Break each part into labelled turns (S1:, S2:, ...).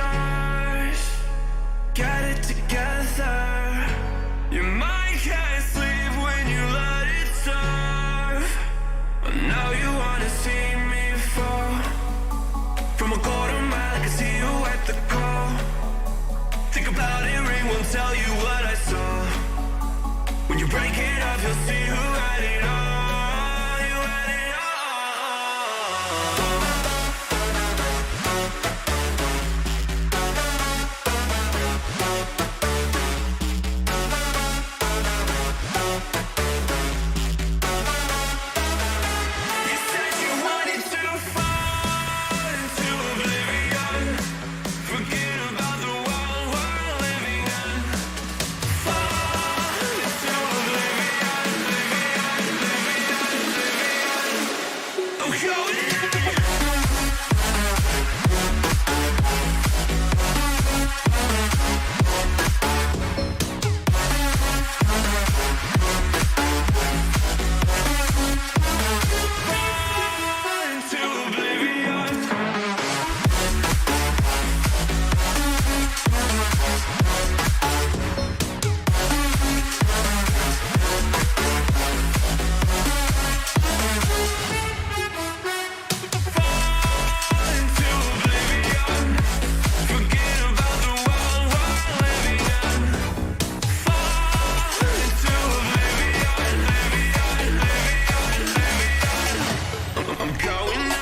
S1: stars, get it together. Your mind can't sleep when you let it serve. But now you wanna see me fall from a quarter mile. I can see you at the call. Think about it, ring won't tell you what I saw. When you break it up, you'll see who had it all. You had it all. You said you wanted to fall into oblivion. Forget about the world we're living in. Fall into oblivion, oblivion. Oh, showdown. Into oblivion. Into oblivion. Forget about the world we're living in. Fall into oblivion, I'm going in.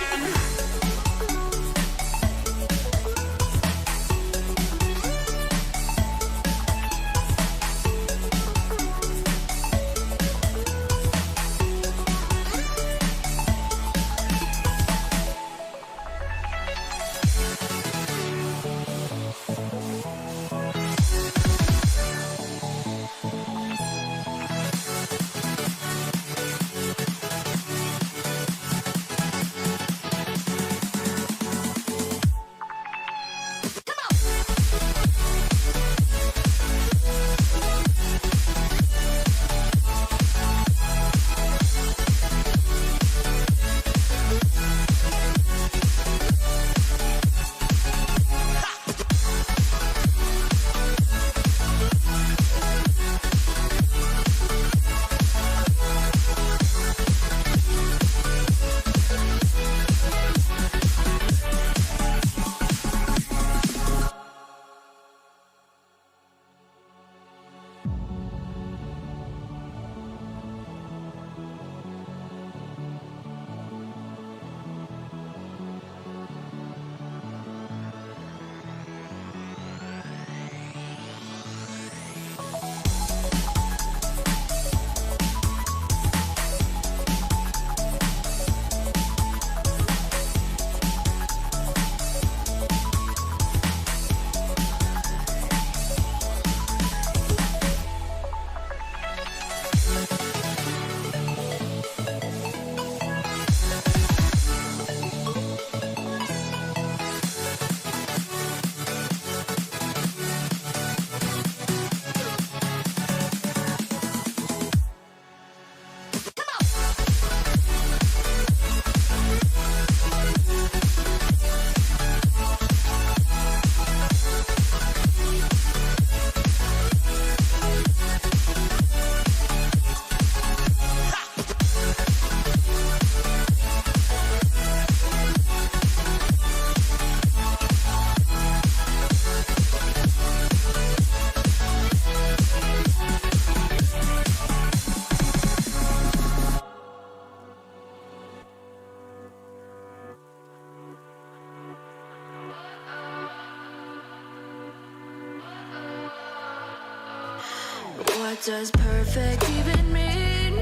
S2: What does perfect even mean?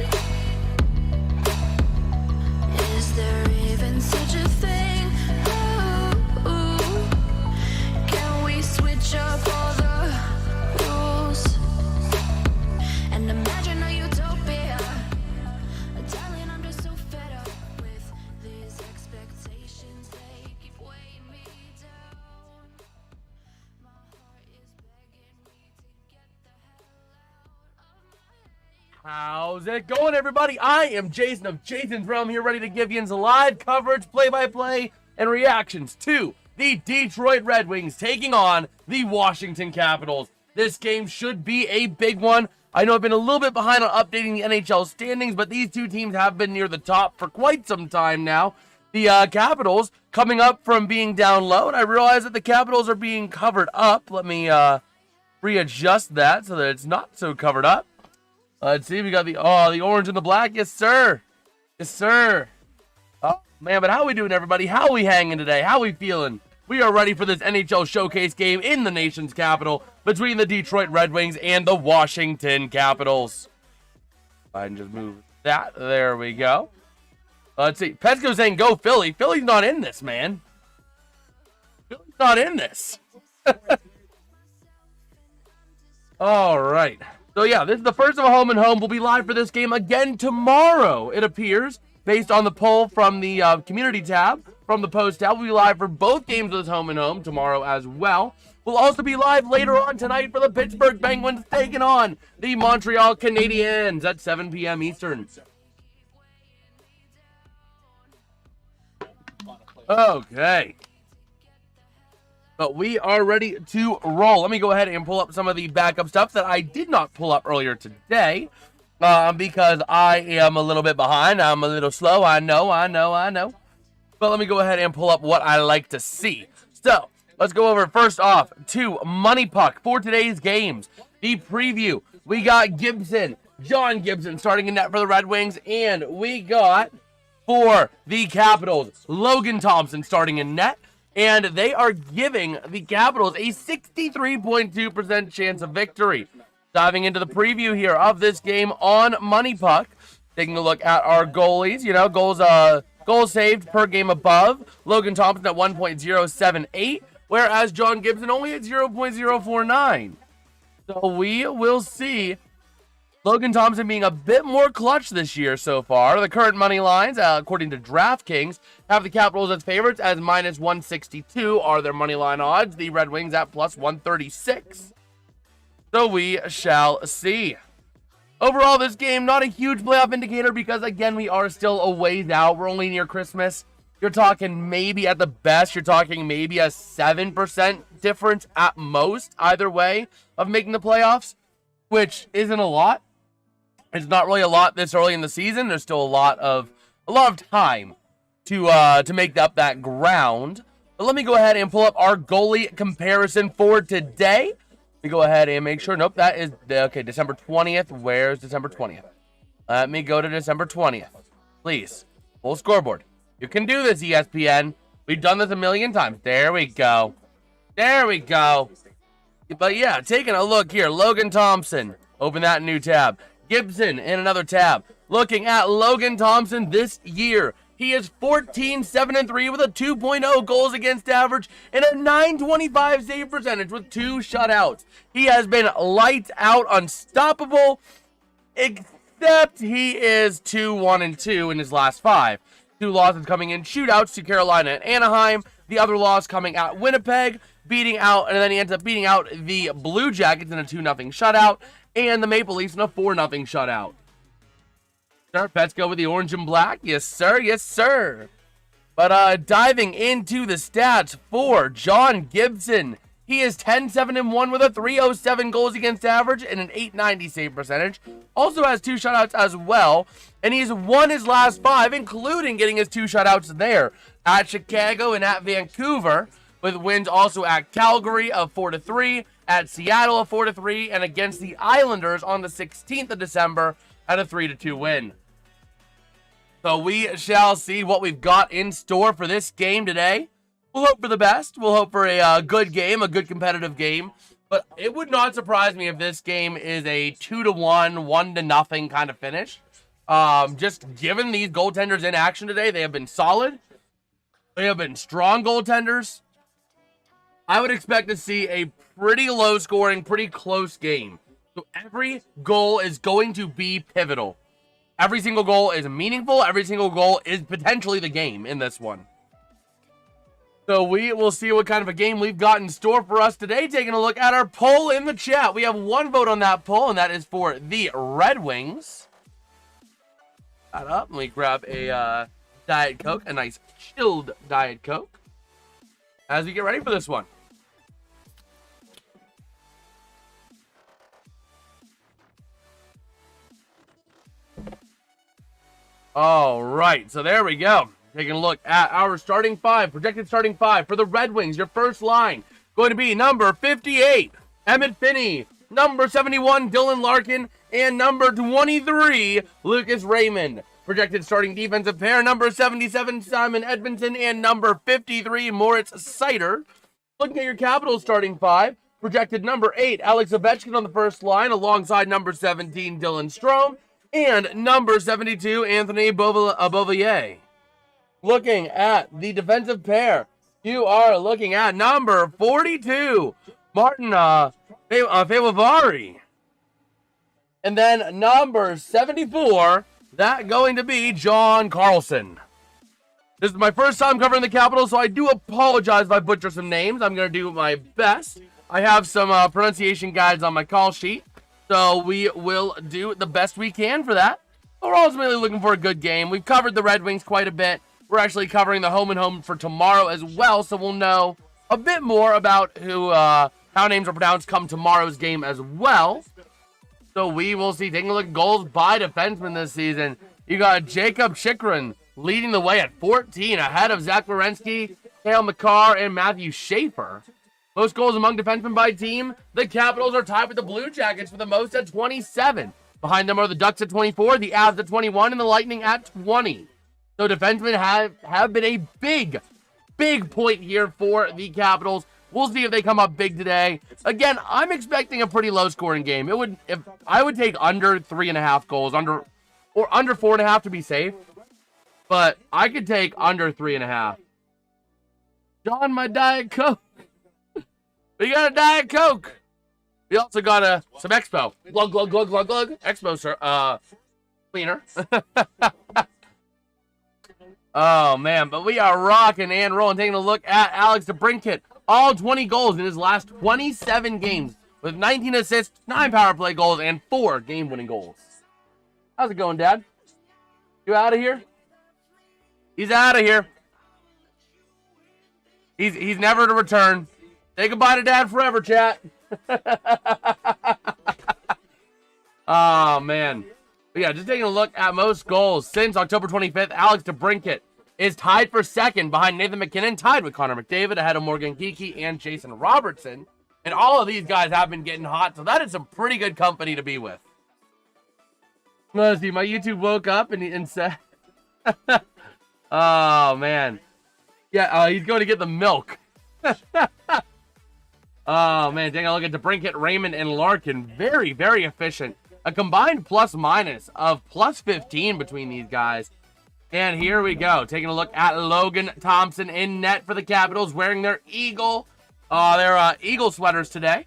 S2: Is there even such a thing? Ooh, can we switch up all the rules and imagine a utopia? Darling, I'm just so fed up with these expectations. They keep weighing me down. My heart is begging me to get the hell out of my head.
S3: How's it going, everybody? I am Jason of JasonsRealm here, ready to give you live coverage, play-by-play, and reactions to the Detroit Red Wings taking on the Washington Capitals. This game should be a big one. I know I've been a little bit behind on updating the NHL standings, but these two teams have been near the top for quite some time now. The Capitals coming up from being down low, and I realize that the Capitals are being covered up. Let me readjust that so that it's not so covered up. Let's see, we got the orange and the black. Yes, sir. Yes, sir. Oh, man, but how we doing, everybody? How we hanging today? How we feeling? We are ready for this NHL showcase game in the nation's capital between the Detroit Red Wings and the Washington Capitals. I can just move that. There we go. Let's see. Petco's saying go Philly. Philly's not in this, man. Philly's not in this. All right. So, yeah, this is the first of a home and home. We'll be live for this game again tomorrow, it appears, based on the poll from the community tab, from the post tab. We'll be live for both games of this home and home tomorrow as well. We'll also be live later on tonight for the Pittsburgh Penguins taking on the Montreal Canadiens at 7 p.m. Eastern. Okay. But we are ready to roll. Let me go ahead and pull up some of the backup stuff that I did not pull up earlier today because I am a little bit behind. I'm a little slow. I know. But let me go ahead and pull up what I like to see. So, let's go over first off to Money Puck for today's games. The preview. We got John Gibson starting in net for the Red Wings, and we got for the Capitals, Logan Thompson starting in net, and they are giving the Capitals a 63.2% chance of victory. Diving into the preview here of this game on Money Puck, taking a look at our goalies, goals saved per game above, Logan Thompson at 1.078, whereas John Gibson only at 0.049. So we will see Logan Thompson being a bit more clutch this year so far. The current money lines, according to DraftKings, have the Capitals as favorites as minus 162 are their money line odds. The Red Wings at plus 136. So we shall see. Overall, this game, not a huge playoff indicator because, again, we are still a ways out. We're only near Christmas. You're talking maybe at the best, you're talking maybe a 7% difference at most, either way, of making the playoffs, which isn't a lot. It's not really a lot this early in the season. There's still a lot of time to make up that ground. But let me go ahead and pull up our goalie comparison for today. Let me go ahead and make sure. Nope, that is okay. December 20th. Where's December 20th? Let me go to December 20th, please. Full scoreboard. You can do this, ESPN. We've done this a million times. There we go. There we go. But yeah, taking a look here. Logan Thompson. Open that new tab. Gibson in another tab. Looking at Logan Thompson this year. He is 14-7-3 with a 2.0 goals against average and a .925 save percentage with 2 shutouts. He has been lights out, unstoppable, except he is 2-1-2 in his last 5. 2 losses coming in shootouts to Carolina and Anaheim. The other loss coming at Winnipeg, beating out, and then he ends up beating out the Blue Jackets in a 2-0 shutout, and the Maple Leafs in a 4-0 shutout. Let's go with the orange and black. Yes, sir. Yes, sir. But diving into the stats for John Gibson, he is 10-7-1 with a .307 goals against average and an .890 save percentage. Also has 2 shutouts as well, and he's won his last 5, including getting his 2 shutouts there at Chicago and at Vancouver, with wins also at Calgary of 4-3, at Seattle of 4-3, and against the Islanders on the 16th of December at a 3-2 win. So we shall see what we've got in store for this game today. We'll hope for the best. We'll hope for a good game, a good competitive game. But it would not surprise me if this game is a 2-1, 1-0 kind of finish. Just given these goaltenders in action today, they have been solid. They have been strong goaltenders. I would expect to see a pretty low scoring, pretty close game. So every goal is going to be pivotal. Every single goal is meaningful. Every single goal is potentially the game in this one. So we will see what kind of a game we've got in store for us today. Taking a look at our poll in the chat. We have 1 vote on that poll, and that is for the Red Wings. That up. Let me grab a Diet Coke, a nice chilled Diet Coke. as we get ready for this one. All right, so there we go. Taking a look at our starting five, projected starting five for the Red Wings. Your first line going to be number 58, Emmett Finney, number 71, Dylan Larkin, and number 23, Lucas Raymond. Projected starting defensive pair, number 77, Simon Edmondson, and number 53, Moritz Seider. Looking at your Capitals starting five, projected number 8, Alex Ovechkin on the first line, alongside number 17, Dylan Strome, and number 72, Anthony Beauvillier. Looking at the defensive pair, you are looking at number 42, Martin Feovari. And then number 74, that going to be John Carlson. This is my first time covering the Capitals, so I do apologize if I butcher some names. I'm going to do my best. I have some pronunciation guides on my call sheet, so we will do the best we can for that. But we're ultimately looking for a good game. We've covered the Red Wings quite a bit. We're actually covering the home and home for tomorrow as well, so we'll know a bit more about how names are pronounced come tomorrow's game as well. So we will see. Taking a look at goals by defensemen this season, you got Jacob Chychrun leading the way at 14, ahead of Zach Werenski, Cale Makar, and Matthew Schaefer. Most goals among defensemen by team, the Capitals are tied with the Blue Jackets for the most at 27. Behind them are the Ducks at 24, the Avs at 21, and the Lightning at 20. So defensemen have been a big point here for the Capitals. We'll see if they come up big today. Again, I'm expecting a pretty low-scoring game. I would take under 3.5 goals, under 4.5 to be safe. But I could take under 3.5. John, my Diet Coke. We got a Diet Coke. We also got some Expo. Glug, glug, glug, glug, glug. Expo, sir. Cleaner. Oh, man. But we are rocking and rolling. Taking a look at Alex DeBrincat. All 20 goals in his last 27 games. With 19 assists, 9 power play goals, and 4 game-winning goals. How's it going, Dad? You out of here? He's out of here. He's never to return. Say goodbye to Dad forever, chat. Oh, man. But yeah, just taking a look at most goals since October 25th, Alex DeBrincat is tied for second behind Nathan McKinnon, tied with Connor McDavid, ahead of Morgan Geekie and Jason Robertson. And all of these guys have been getting hot, so that is some pretty good company to be with. Let's see, my YouTube woke up and said... Oh, man. Yeah, he's going to get the milk. Oh, man. Taking a look at DeBrincat, Raymond, and Larkin. Very, very efficient. A combined plus-minus of plus 15 between these guys. And here we go. Taking a look at Logan Thompson in net for the Capitals, wearing their Eagle sweaters today.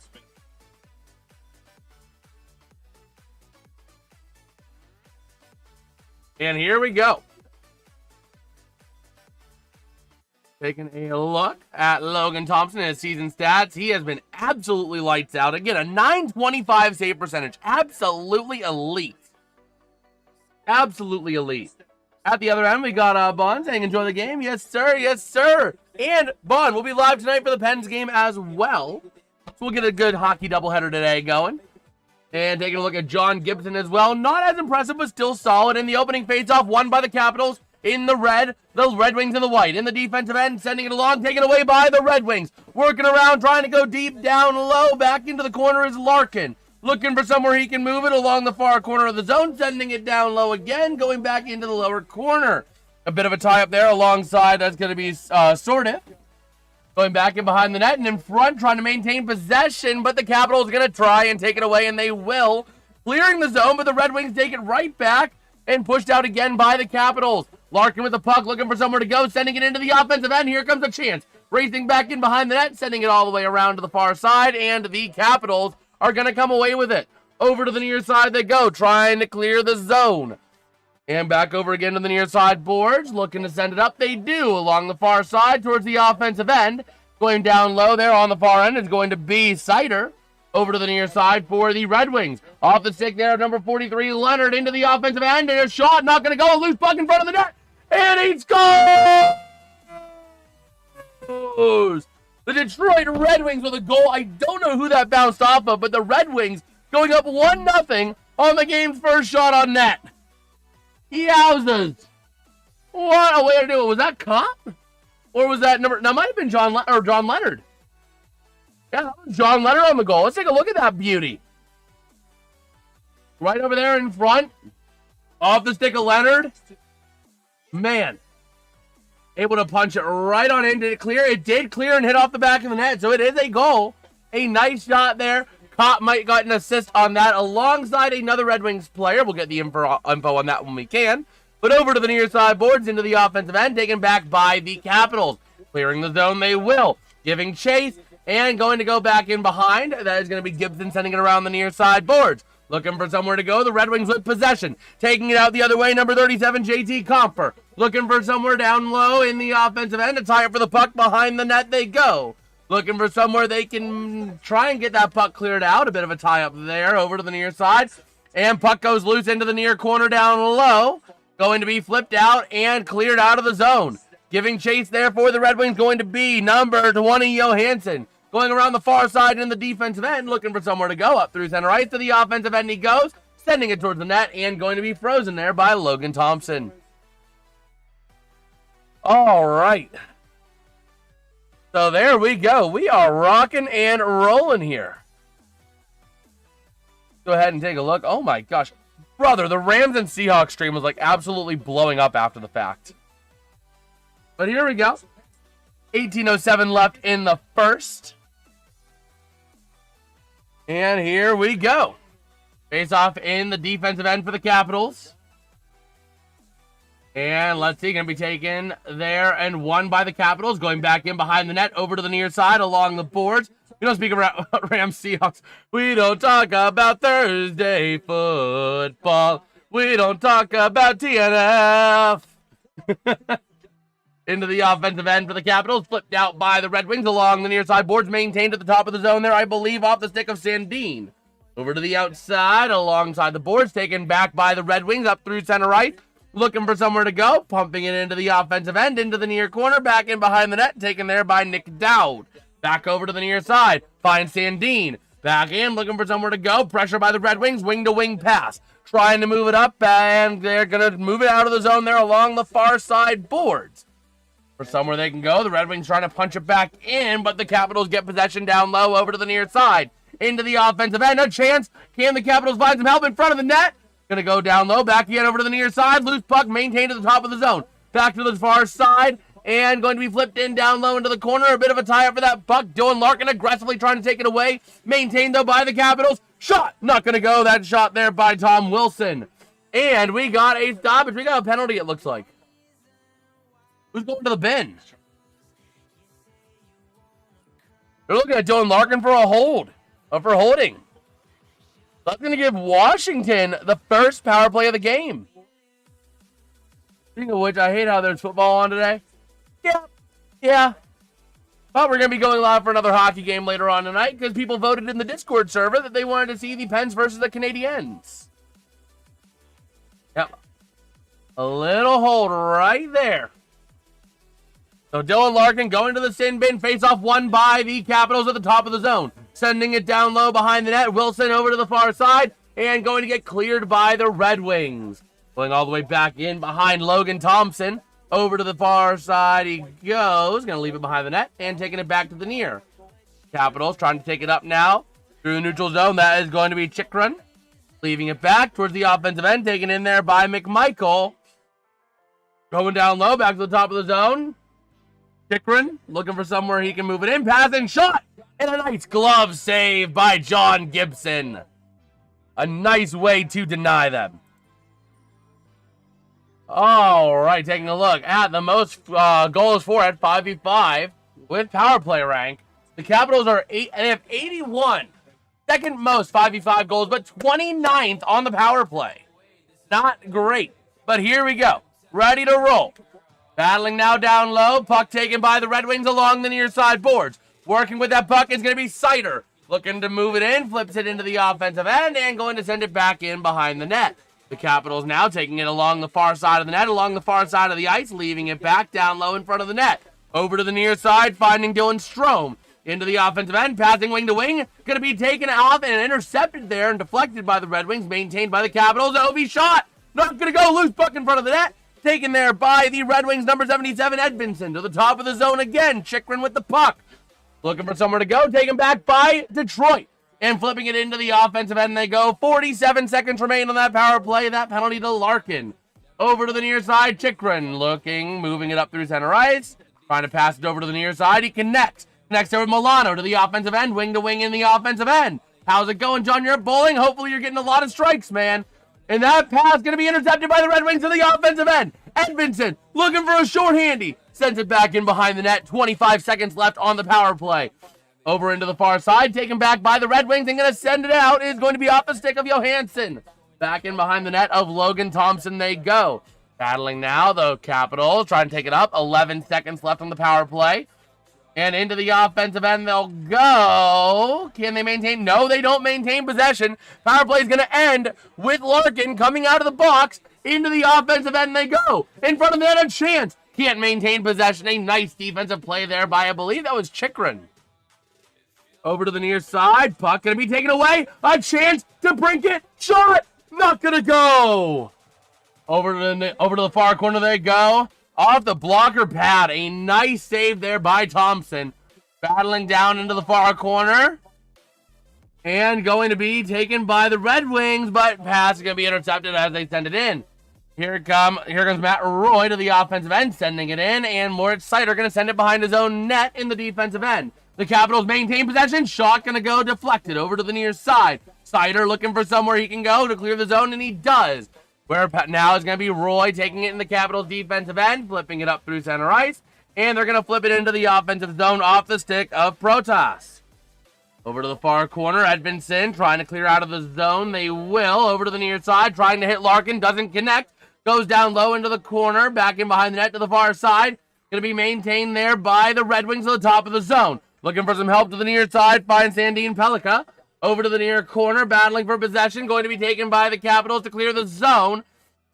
S3: And here we go. Taking a look at Logan Thompson and his season stats. He has been absolutely lights out. Again, a .925 save percentage. Absolutely elite. Absolutely elite. At the other end, we got Bond saying, enjoy the game. Yes, sir. Yes, sir. And Bond will be live tonight for the Pens game as well. So we'll get a good hockey doubleheader today going. And taking a look at John Gibson as well. Not as impressive, but still solid. In the opening faceoff, won by the Capitals. In the Red Wings in the white. In the defensive end, sending it along, taken away by the Red Wings. Working around, trying to go deep, down low. Back into the corner is Larkin. Looking for somewhere he can move it along the far corner of the zone. Sending it down low again, going back into the lower corner. A bit of a tie up there alongside. That's going to be Sordiff. Going back in behind the net and in front, trying to maintain possession. But the Capitals are going to try and take it away, and they will. Clearing the zone, but the Red Wings take it right back and pushed out again by the Capitals. Larkin with the puck, looking for somewhere to go, sending it into the offensive end. Here comes a chance. Racing back in behind the net, sending it all the way around to the far side, and the Capitals are going to come away with it. Over to the near side they go, trying to clear the zone. And back over again to the near side boards, looking to send it up. They do, along the far side towards the offensive end. Going down low there on the far end is going to be Seider. Over to the near side for the Red Wings. Off the stick there, number 43, Leonard into the offensive end. And a shot, not going to go. A loose puck in front of the net. And he scores! goes the Detroit Red Wings with a goal. I don't know who that bounced off of, but the Red Wings going up 1-0 on the game's first shot on net. Yowzers. What a way to do it. Was that Cop? Or was that number? That might have been John Leonard. Yeah, that was John Leonard on the goal. Let's take a look at that beauty. Right over there in front. Off the stick of Leonard. Man. Able to punch it right on in. Did it clear? It did clear and hit off the back of the net. So it is a goal. A nice shot there. Cop might got an assist on that alongside another Red Wings player. We'll get the info on that when we can. But over to the near side boards, into the offensive end, taken back by the Capitals. Clearing the zone they will. Giving chase and going to go back in behind. That is going to be Gibson sending it around the near side boards. Looking for somewhere to go. The Red Wings with possession. Taking it out the other way, number 37, JT Compher. Looking for somewhere down low in the offensive end to tie it for the puck. Behind the net they go. Looking for somewhere they can try and get that puck cleared out. A bit of a tie-up there over to the near side. And puck goes loose into the near corner down low. Going to be flipped out and cleared out of the zone. Giving chase there for the Red Wings going to be number 20, Johansson. Going around the far side in the defensive end, looking for somewhere to go. Up through center ice to the offensive end he goes. Sending it towards the net and going to be frozen there by Logan Thompson. All right. So there we go. We are rocking and rolling here. Go ahead and take a look. Oh my gosh. Brother, the Rams and Seahawks stream was like absolutely blowing up after the fact. But here we go. 18:07 left in the first. And here we go. Face off in the defensive end for the Capitals. And let's see, going to be taken there and won by the Capitals. Going back in behind the net, over to the near side along the boards. We don't speak about Rams Seahawks. We don't talk about Thursday football. We don't talk about TNF. Into the offensive end for the Capitals. Flipped out by the Red Wings along the near side boards. Maintained at the top of the zone there, I believe, off the stick of Sandin. Over to the outside alongside the boards. Taken back by the Red Wings up through center right. Looking for somewhere to go. Pumping it into the offensive end. Into the near corner. Back in behind the net. Taken there by Nick Dowd. Back over to the near side. Finds Sandin. Back in. Looking for somewhere to go. Pressure by the Red Wings. Wing-to-wing pass. Trying to move it up. And they're going to move it out of the zone there along the far side boards. For somewhere they can go. The Red Wings trying to punch it back in, but the Capitals get possession down low over to the near side. Into the offensive end. A chance. Can the Capitals find some help in front of the net? Going to go down low. Back again over to the near side. Loose puck maintained at the top of the zone. Back to the far side. And going to be flipped in down low into the corner. A bit of a tie-up for that puck. Dylan Larkin aggressively trying to take it away. Maintained, though, by the Capitals. Shot. Not going to go. That shot there by Tom Wilson. And we got a stoppage. We got a penalty, it looks like. Who's going to the bin? They're looking at Dylan Larkin for a hold. For holding. That's going to give Washington the first power play of the game. Speaking of which, I hate how there's football on today. Yeah. But we're going to be going live for another hockey game later on tonight because people voted in the Discord server that they wanted to see the Pens versus the Canadiens. Yep. A little hold right there. So Dylan Larkin going to the sin bin. Face-off won by the Capitals at the top of the zone. Sending it down low behind the net. Wilson over to the far side. And going to get cleared by the Red Wings. Going all the way back in behind Logan Thompson. Over to the far side he goes. Going to leave it behind the net. And taking it back to the near. Capitals trying to take it up now. Through the neutral zone. That is going to be Chikrin. Leaving it back towards the offensive end. Taken in there by McMichael. Going down low. Back to the top of the zone. Chikrin looking for somewhere he can move it in. Pass and shot. And a nice glove save by John Gibson. A nice way to deny them. All right, taking a look at the most goals for at 5v5 with power play rank. The Capitals are they have 81. Second most 5v5 goals, but 29th on the power play. Not great, but here we go. Ready to roll. Battling now down low. Puck taken by the Red Wings along the near side boards. Working with that puck is going to be Sider. Looking to move it in. Flips it into the offensive end and going to send it back in behind the net. The Capitals now taking it along the far side of the net, along the far side of the ice, leaving it back down low in front of the net. Over to the near side, finding Dylan Strome. Into the offensive end, passing wing to wing. Going to be taken off and intercepted there and deflected by the Red Wings, maintained by the Capitals. Ovi shot. Not going to go. Loose puck in front of the net. Taken there by the Red Wings, number 77, Edmondson. To the top of the zone again. Chychrun with the puck. Looking for somewhere to go. Taken back by Detroit. And flipping it into the offensive end they go. 47 seconds remain on that power play. That penalty to Larkin. Over to the near side. Chychrun looking, moving it up through center ice. Trying to pass it over to the near side. He connects. Next there with Milano to the offensive end. Wing to wing in the offensive end. How's it going, John? You're bowling. Hopefully you're getting a lot of strikes, man. And that pass going to be intercepted by the Red Wings to the offensive end. Edmondson looking for a short handy. Sends it back in behind the net. 25 seconds left on the power play. Over into the far side. Taken back by the Red Wings and going to send it out. Is going to be off the stick of Johansson. Back in behind the net of Logan Thompson they go. Battling now, the Capitals trying to take it up. 11 seconds left on the power play. And into the offensive end they'll go. Can they maintain? No, they don't maintain possession. Power play is going to end with Larkin coming out of the box. Into the offensive end they go. In front of the net, a chance. Can't maintain possession. A nice defensive play there by, I believe that was Chychrun. Over to the near side. Puck going to be taken away. A chance to brink it. Shot. Not going to go. Over to the far corner they go. Off the blocker pad. A nice save there by Thompson. Battling down into the far corner. And going to be taken by the Red Wings. But pass is going to be intercepted as they send it in. Here comes Matt Roy to the offensive end. Sending it in. And Moritz Seider going to send it behind his own net in the defensive end. The Capitals maintain possession. Shot going to go deflected over to the near side. Seider looking for somewhere he can go to clear the zone. And he does. Where now is going to be Roy taking it in the Capitals defensive end, flipping it up through center ice, and they're going to flip it into the offensive zone off the stick of Protas. Over to the far corner, Edmondson trying to clear out of the zone. They will. Over to the near side, trying to hit Larkin, doesn't connect. Goes down low into the corner, back in behind the net to the far side. Going to be maintained there by the Red Wings at the top of the zone. Looking for some help to the near side, finds Sandin Pellikka. Over to the near corner, battling for possession, going to be taken by the Capitals to clear the zone.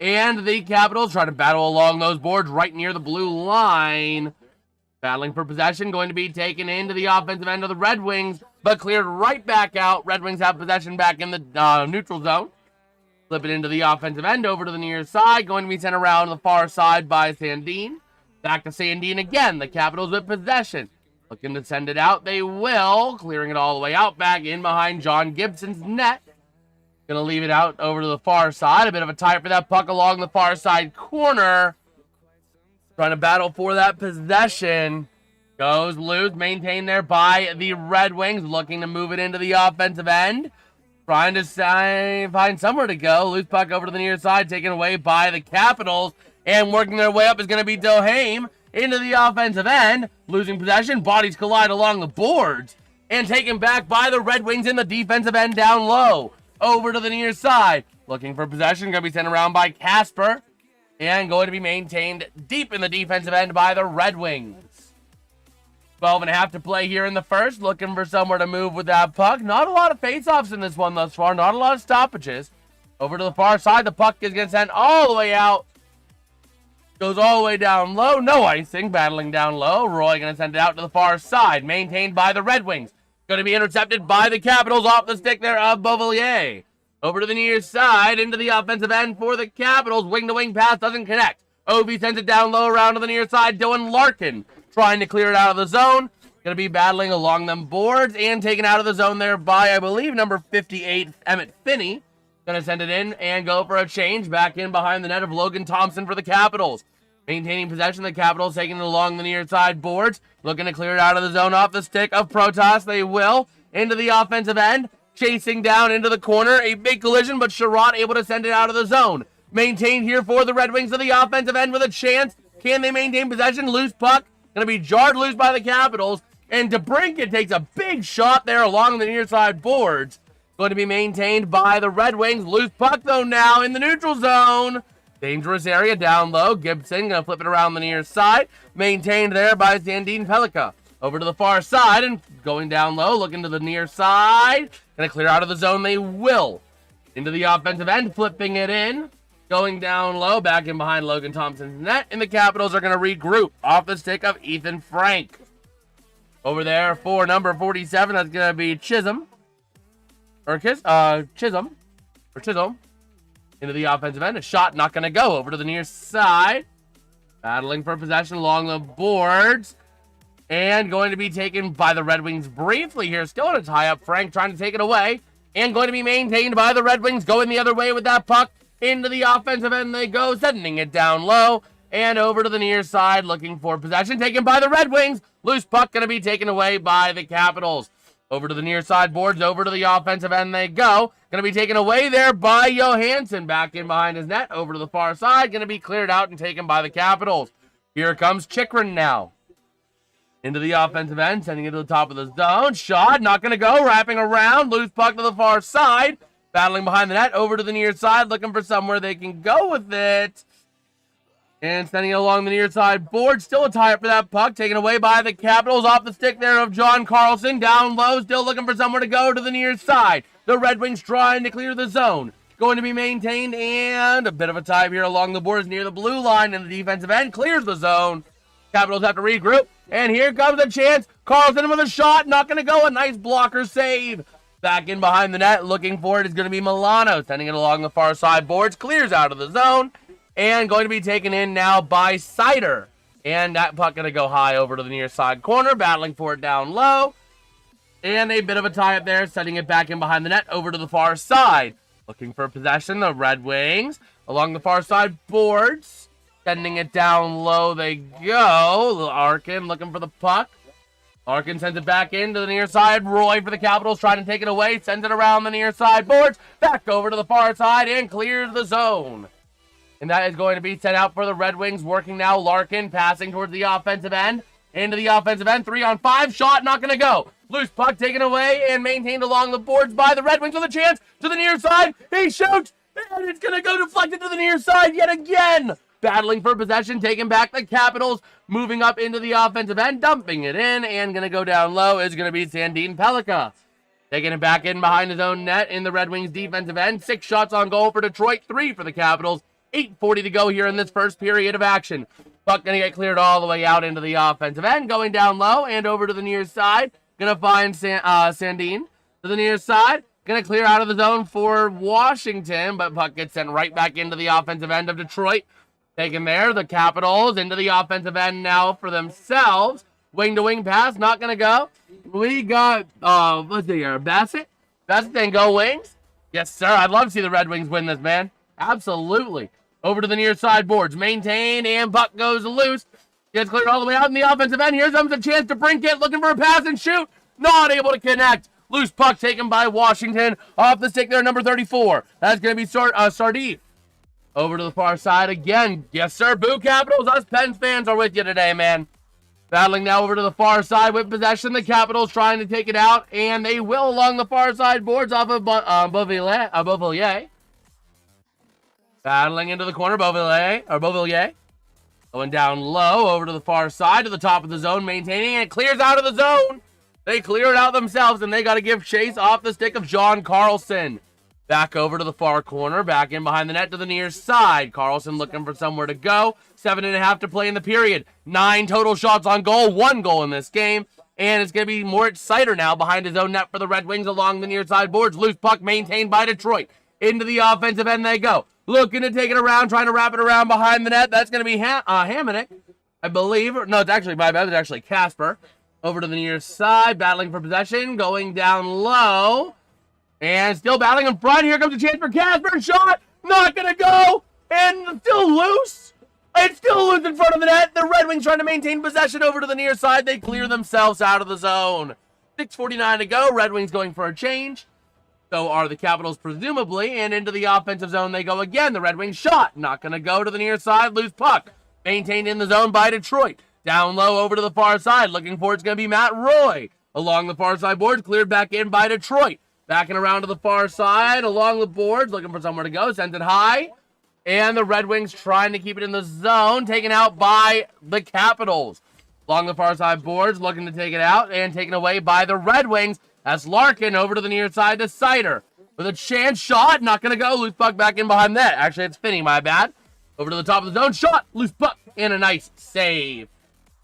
S3: And the Capitals try to battle along those boards right near the blue line. Battling for possession, going to be taken into the offensive end of the Red Wings, but cleared right back out. Red Wings have possession back in the neutral zone. Flip it into the offensive end, over to the near side, going to be sent around the far side by Sandin. Back to Sandin again, the Capitals with possession. Looking to send it out, they will. Clearing it all the way out, back in behind John Gibson's net. Going to leave it out over to the far side. A bit of a tie for that puck along the far side corner. Trying to battle for that possession. Goes loose, maintained there by the Red Wings. Looking to move it into the offensive end. Trying to find somewhere to go. Loose puck over to the near side, taken away by the Capitals. And working their way up is going to be Dohame. Into the offensive end, losing possession, bodies collide along the boards, and taken back by the Red Wings in the defensive end down low. Over to the near side, looking for possession, going to be sent around by Casper, and going to be maintained deep in the defensive end by the Red Wings. 12.5 to play here in the first, looking for somewhere to move with that puck. Not a lot of face-offs in this one thus far, not a lot of stoppages. Over to the far side, the puck is going to send all the way out. Goes all the way down low. No icing. Battling down low. Roy going to send it out to the far side. Maintained by the Red Wings. Going to be intercepted by the Capitals off the stick there of Beauvillier. Over to the near side. Into the offensive end for the Capitals. Wing-to-wing pass doesn't connect. Ovi sends it down low around to the near side. Dylan Larkin trying to clear it out of the zone. Going to be battling along them boards and taken out of the zone there by, I believe, number 58, Emmett Finney. Going to send it in and go for a change. Back in behind the net of Logan Thompson for the Capitals. Maintaining possession, the Capitals taking it along the near side boards. Looking to clear it out of the zone off the stick of Protas. They will. Into the offensive end. Chasing down into the corner. A big collision, but Sherratt able to send it out of the zone. Maintained here for the Red Wings of the offensive end with a chance. Can they maintain possession? Loose puck. Going to be jarred loose by the Capitals. And DeBrincat takes a big shot there along the near side boards. Going to be maintained by the Red Wings. Loose puck, though, now in the neutral zone. Dangerous area down low. Gibson going to flip it around the near side. Maintained there by Sandin Pellikka. Over to the far side and going down low. Looking to the near side. Going to clear out of the zone. They will. Into the offensive end. Flipping it in. Going down low, back in behind Logan Thompson's net, and the Capitals are going to regroup off the stick of Ethan Frank. Over there for number 47, that's going to be Chisholm. Chisholm. Into the offensive end. A shot not going to go. Over to the near side. Battling for possession along the boards. And going to be taken by the Red Wings briefly here. Still in a tie-up. Frank trying to take it away. And going to be maintained by the Red Wings. Going the other way with that puck. Into the offensive end they go. Sending it down low. And over to the near side. Looking for possession. Taken by the Red Wings. Loose puck going to be taken away by the Capitals. Over to the near side boards. Over to the offensive end they go. Going to be taken away there by Johansson. Back in behind his net. Over to the far side. Going to be cleared out and taken by the Capitals. Here comes Chikrin now. Into the offensive end. Sending it to the top of the zone. Shot. Not going to go. Wrapping around. Loose puck to the far side. Battling behind the net. Over to the near side. Looking for somewhere they can go with it. And sending it along the near side board. Still a tie-up for that puck. Taken away by the Capitals. Off the stick there of John Carlson. Down low. Still looking for somewhere to go to the near side. The Red Wings trying to clear the zone. Going to be maintained. And a bit of a tie here along the boards near the blue line. And the defensive end clears the zone. Capitals have to regroup. And here comes a chance. Carlson with a shot. Not going to go. A nice blocker save. Back in behind the net. Looking for it is going to be Milano. Sending it along the far side boards. Clears out of the zone. And going to be taken in now by Sider. And that puck going to go high over to the near side corner. Battling for it down low. And a bit of a tie up there. Setting it back in behind the net over to the far side. Looking for possession. The Red Wings along the far side boards. Sending it down low they go. Larkin looking for the puck. Larkin sends it back into the near side. Roy for the Capitals trying to take it away. Sends it around the near side boards. Back over to the far side and clears the zone. And that is going to be sent out for the Red Wings. Working now. Larkin passing towards the offensive end. Into the offensive end. 3-on-5. Shot not going to go. Loose puck taken away and maintained along the boards by the Red Wings with a chance to the near side. He shoots. And it's going to go deflected to the near side yet again. Battling for possession. Taking back the Capitals. Moving up into the offensive end. Dumping it in. And going to go down low is going to be Sandin Pellikka. Taking it back in behind his own net in the Red Wings defensive end. 6 shots on goal for Detroit. 3 for the Capitals. 8:40 to go here in this first period of action. Puck going to get cleared all the way out into the offensive end. Going down low and over to the near side. Going to find Sandin to the near side. Going to clear out of the zone for Washington. But puck gets sent right back into the offensive end of Detroit. Taken there. The Capitals into the offensive end now for themselves. Wing-to-wing pass. Not going to go. We got, let's see here. Bassett. Bassett then go Wings. Yes, sir. I'd love to see the Red Wings win this, man. Absolutely. Over to the near side boards. Maintain, and puck goes loose. Gets cleared all the way out in the offensive end. Here comes a chance to brink it. Looking for a pass and shoot. Not able to connect. Loose puck taken by Washington. Off the stick there, number 34. That's going to be Sardif. Over to the far side again. Yes, sir. Boo Capitals. Us Pens fans are with you today, man. Battling now over to the far side with possession. The Capitals trying to take it out. And they will along the far side boards off of Beauvillier. Battling into the corner, Beauvillier. Going down low, over to the far side, to the top of the zone, maintaining, and it clears out of the zone. They clear it out themselves, and they got to give chase off the stick of John Carlson. Back over to the far corner, back in behind the net to the near side. Carlson looking for somewhere to go. 7.5 to play in the period. 9 total shots on goal, 1 goal in this game. And it's going to be Moritz Sider now behind his own net for the Red Wings along the near side boards. Loose puck maintained by Detroit. Into the offensive end they go. Looking to take it around, trying to wrap it around behind the net. That's going to be Hamonic, I believe. No, it's actually my bad. It's actually Casper. Over to the near side, battling for possession, going down low. And still battling in front. Here comes a chance for Casper. Shot, not going to go. And still loose. It's still loose in front of the net. The Red Wings trying to maintain possession over to the near side. They clear themselves out of the zone. 6:49 to go. Red Wings going for a change. So are the Capitals, presumably, and into the offensive zone they go again. The Red Wings shot, not going to go to the near side, loose puck. Maintained in the zone by Detroit. Down low over to the far side, looking for it's going to be Matt Roy. Along the far side boards, cleared back in by Detroit. Backing around to the far side, along the boards, looking for somewhere to go, sends it high. And the Red Wings trying to keep it in the zone, taken out by the Capitals. Along the far side boards, looking to take it out, and taken away by the Red Wings. That's Larkin over to the near side to Sider. with a chance shot. Not going to go. Loose puck back in behind that. Actually, it's Finney, my bad. Over to the top of the zone. Shot. Loose puck. And a nice save.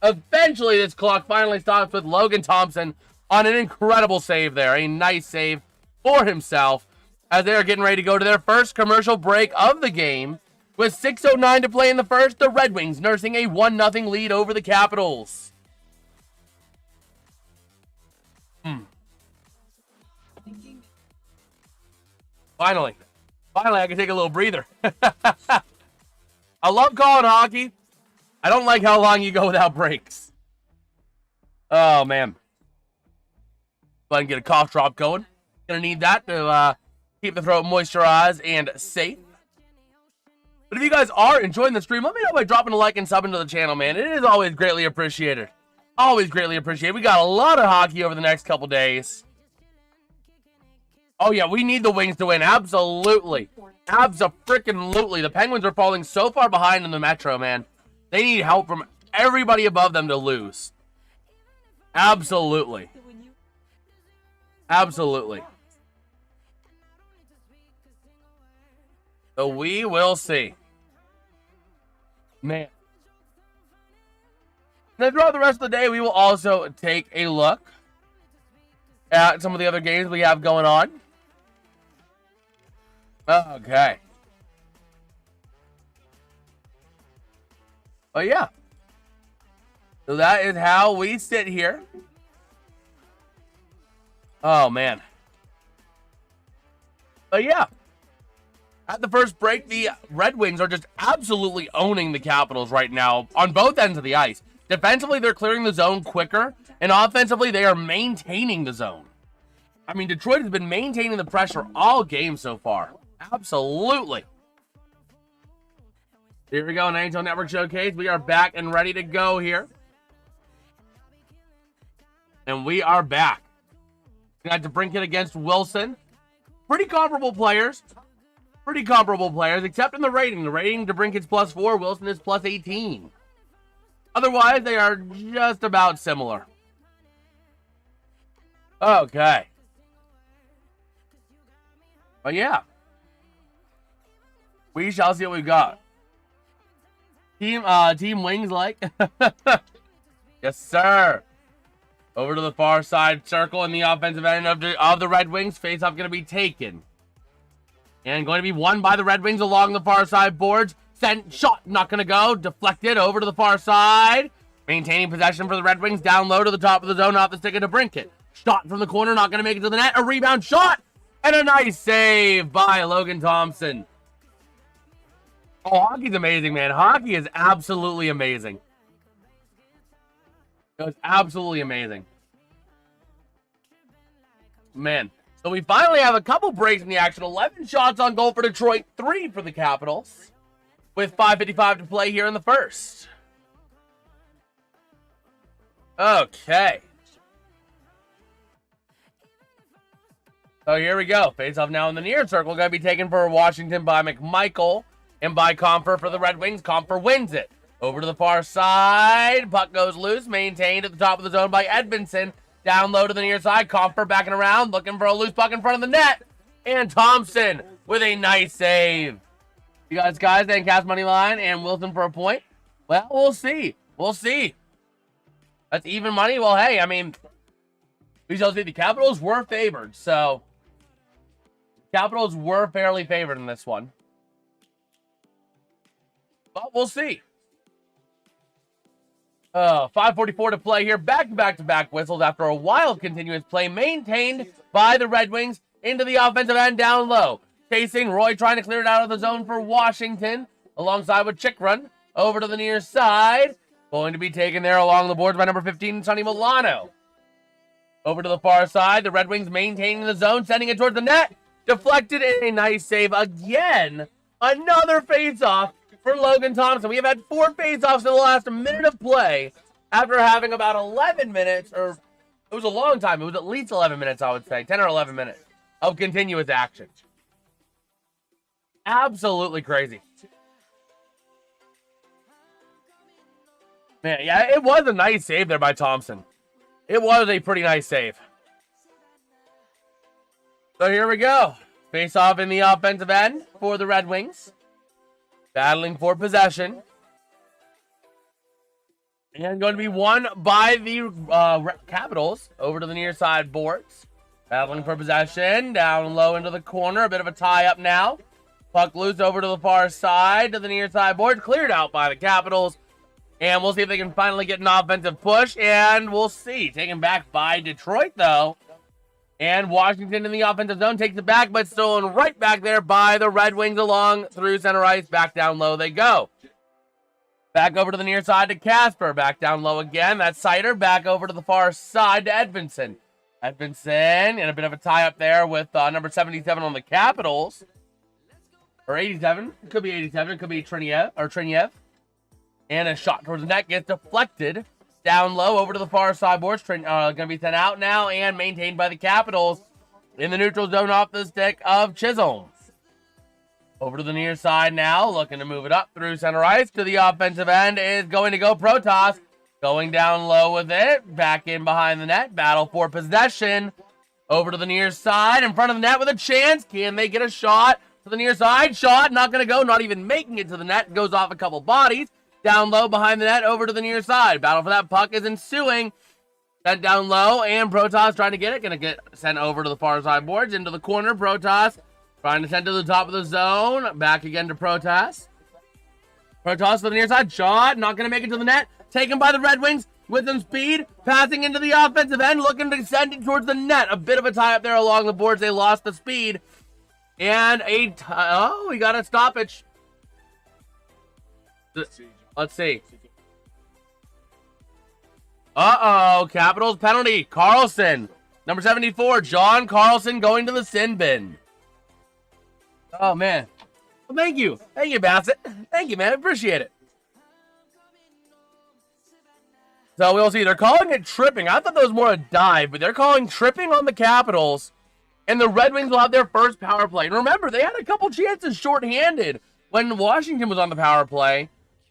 S3: Eventually, this clock finally stops with Logan Thompson on an incredible save there. A nice save for himself as they are getting ready to go to their first commercial break of the game. With 6:09 to play in the first, the Red Wings nursing a 1-0 lead over the Capitals. Finally, I can take a little breather. I love calling hockey. I don't like how long you go without breaks. Oh, man. Go ahead and get a cough drop going. Gonna need that to keep the throat moisturized and safe. But if you guys are enjoying the stream, let me know by dropping a like and subbing to the channel, man. It is always greatly appreciated. Always greatly appreciated. We got a lot of hockey over the next couple days. Oh, yeah, we need the Wings to win. Absolutely. Abso-freaking-lutely. The Penguins are falling so far behind in the Metro, man. They need help from everybody above them to lose. Absolutely. Absolutely. So we will see. Man. And then throughout the rest of the day, we will also take a look at some of the other games we have going on. Okay. Oh, yeah. So that is how we sit here. Oh, man. But yeah. At the first break, the Red Wings are just absolutely owning the Capitals right now on both ends of the ice. Defensively, they're clearing the zone quicker, and offensively, they are maintaining the zone. I mean, Detroit has been maintaining the pressure all game so far. Absolutely. Here we go, an NHL Network Showcase. We are back and ready to go here. And we are back. Got DeBrincat against Wilson. Pretty comparable players. Except in the rating. The rating, DeBrincat's +4, Wilson is +18. Otherwise, they are just about similar. Okay. But yeah. We shall see what we've got. Team Wings like. Yes, sir. Over to the far side circle in the offensive end of the Red Wings. Face-off going to be taken. And going to be won by the Red Wings along the far side boards. Sent shot, not going to go. Deflected over to the far side. Maintaining possession for the Red Wings. Down low to the top of the zone, off the stick of DeBrincat. Shot from the corner, not going to make it to the net. A rebound shot. And a nice save by Logan Thompson. Oh, hockey's amazing, man. Hockey is absolutely amazing. It's absolutely amazing. Man. So we finally have a couple breaks in the action. 11 shots on goal for Detroit, 3 for the Capitals. With 5:55 to play here in the first. Okay. So here we go. Face-off now in the near circle. Going to be taken for Washington by McMichael. And by Comfer for the Red Wings. Comfer wins it. Over to the far side. Puck goes loose. Maintained at the top of the zone by Edmondson. Down low to the near side. Comfer backing around. Looking for a loose puck in front of the net. And Thompson with a nice save. You guys and Cast money line and Wilson for a point. Well, we'll see. We'll see. That's even money. Well, hey, I mean, we shall see. The Capitals were favored. So, Capitals were fairly favored in this one. But we'll see. 5:44 to play here. Back-to-back whistles after a wild continuous play maintained by the Red Wings into the offensive end down low. Chasing Roy trying to clear it out of the zone for Washington alongside with Chikrin over to the near side. Going to be taken there along the boards by number 15, Sonny Milano. Over to the far side. The Red Wings maintaining the zone, sending it towards the net. Deflected and a nice save again. Another face-off for Logan Thompson. We have had 4 face-offs in the last minute of play after having about 11 minutes, or it was a long time. It was at least 11 minutes, I would say. 10 or 11 minutes of continuous action. Absolutely crazy. Man, yeah, it was a nice save there by Thompson. It was a pretty nice save. So here we go. Face off in the offensive end for the Red Wings. Battling for possession. And going to be won by the Capitals over to the near side boards. Battling for possession. Down low into the corner. A bit of a tie up now. Puck loose over to the far side to the near side board. Cleared out by the Capitals. And we'll see if they can finally get an offensive push. And we'll see. Taken back by Detroit, though. And Washington in the offensive zone takes it back, but stolen right back there by the Red Wings along through center ice. Back down low they go. Back over to the near side to Casper. Back down low again. That's Sider. Back over to the far side to Edvinsson. Edvinsson and a bit of a tie up there with number 77 on the Capitals. Or 87. It could be 87. It could be Triniev. And a shot towards the net gets deflected. Down low over to the far side boards. Going to be sent out now and maintained by the Capitals in the neutral zone off the stick of Chisholm. Over to the near side now, looking to move it up through center ice to the offensive end is going to go Protas. Going down low with it, back in behind the net, battle for possession. Over to the near side, in front of the net with a chance. Can they get a shot to the near side? Shot, not going to go, not even making it to the net. Goes off a couple bodies. Down low behind the net, over to the near side. Battle for that puck is ensuing. Sent down low, and Protas trying to get it. Going to get sent over to the far side boards, into the corner. Protas trying to send to the top of the zone. Back again to Protas. Protas to the near side. Shot. Not going to make it to the net. Taken by the Red Wings with some speed. Passing into the offensive end. Looking to send it towards the net. A bit of a tie up there along the boards. They lost the speed. And we got a stoppage. Let's see. Uh-oh. Capitals penalty. Carlson. Number 74. John Carlson going to the sin bin. Oh, man. Well, thank you. Thank you, Bassett. Thank you, man. Appreciate it. So we'll see. They're calling it tripping. I thought that was more a dive, but they're calling tripping on the Capitals. And the Red Wings will have their first power play. And remember, they had a couple chances shorthanded when Washington was on the power play.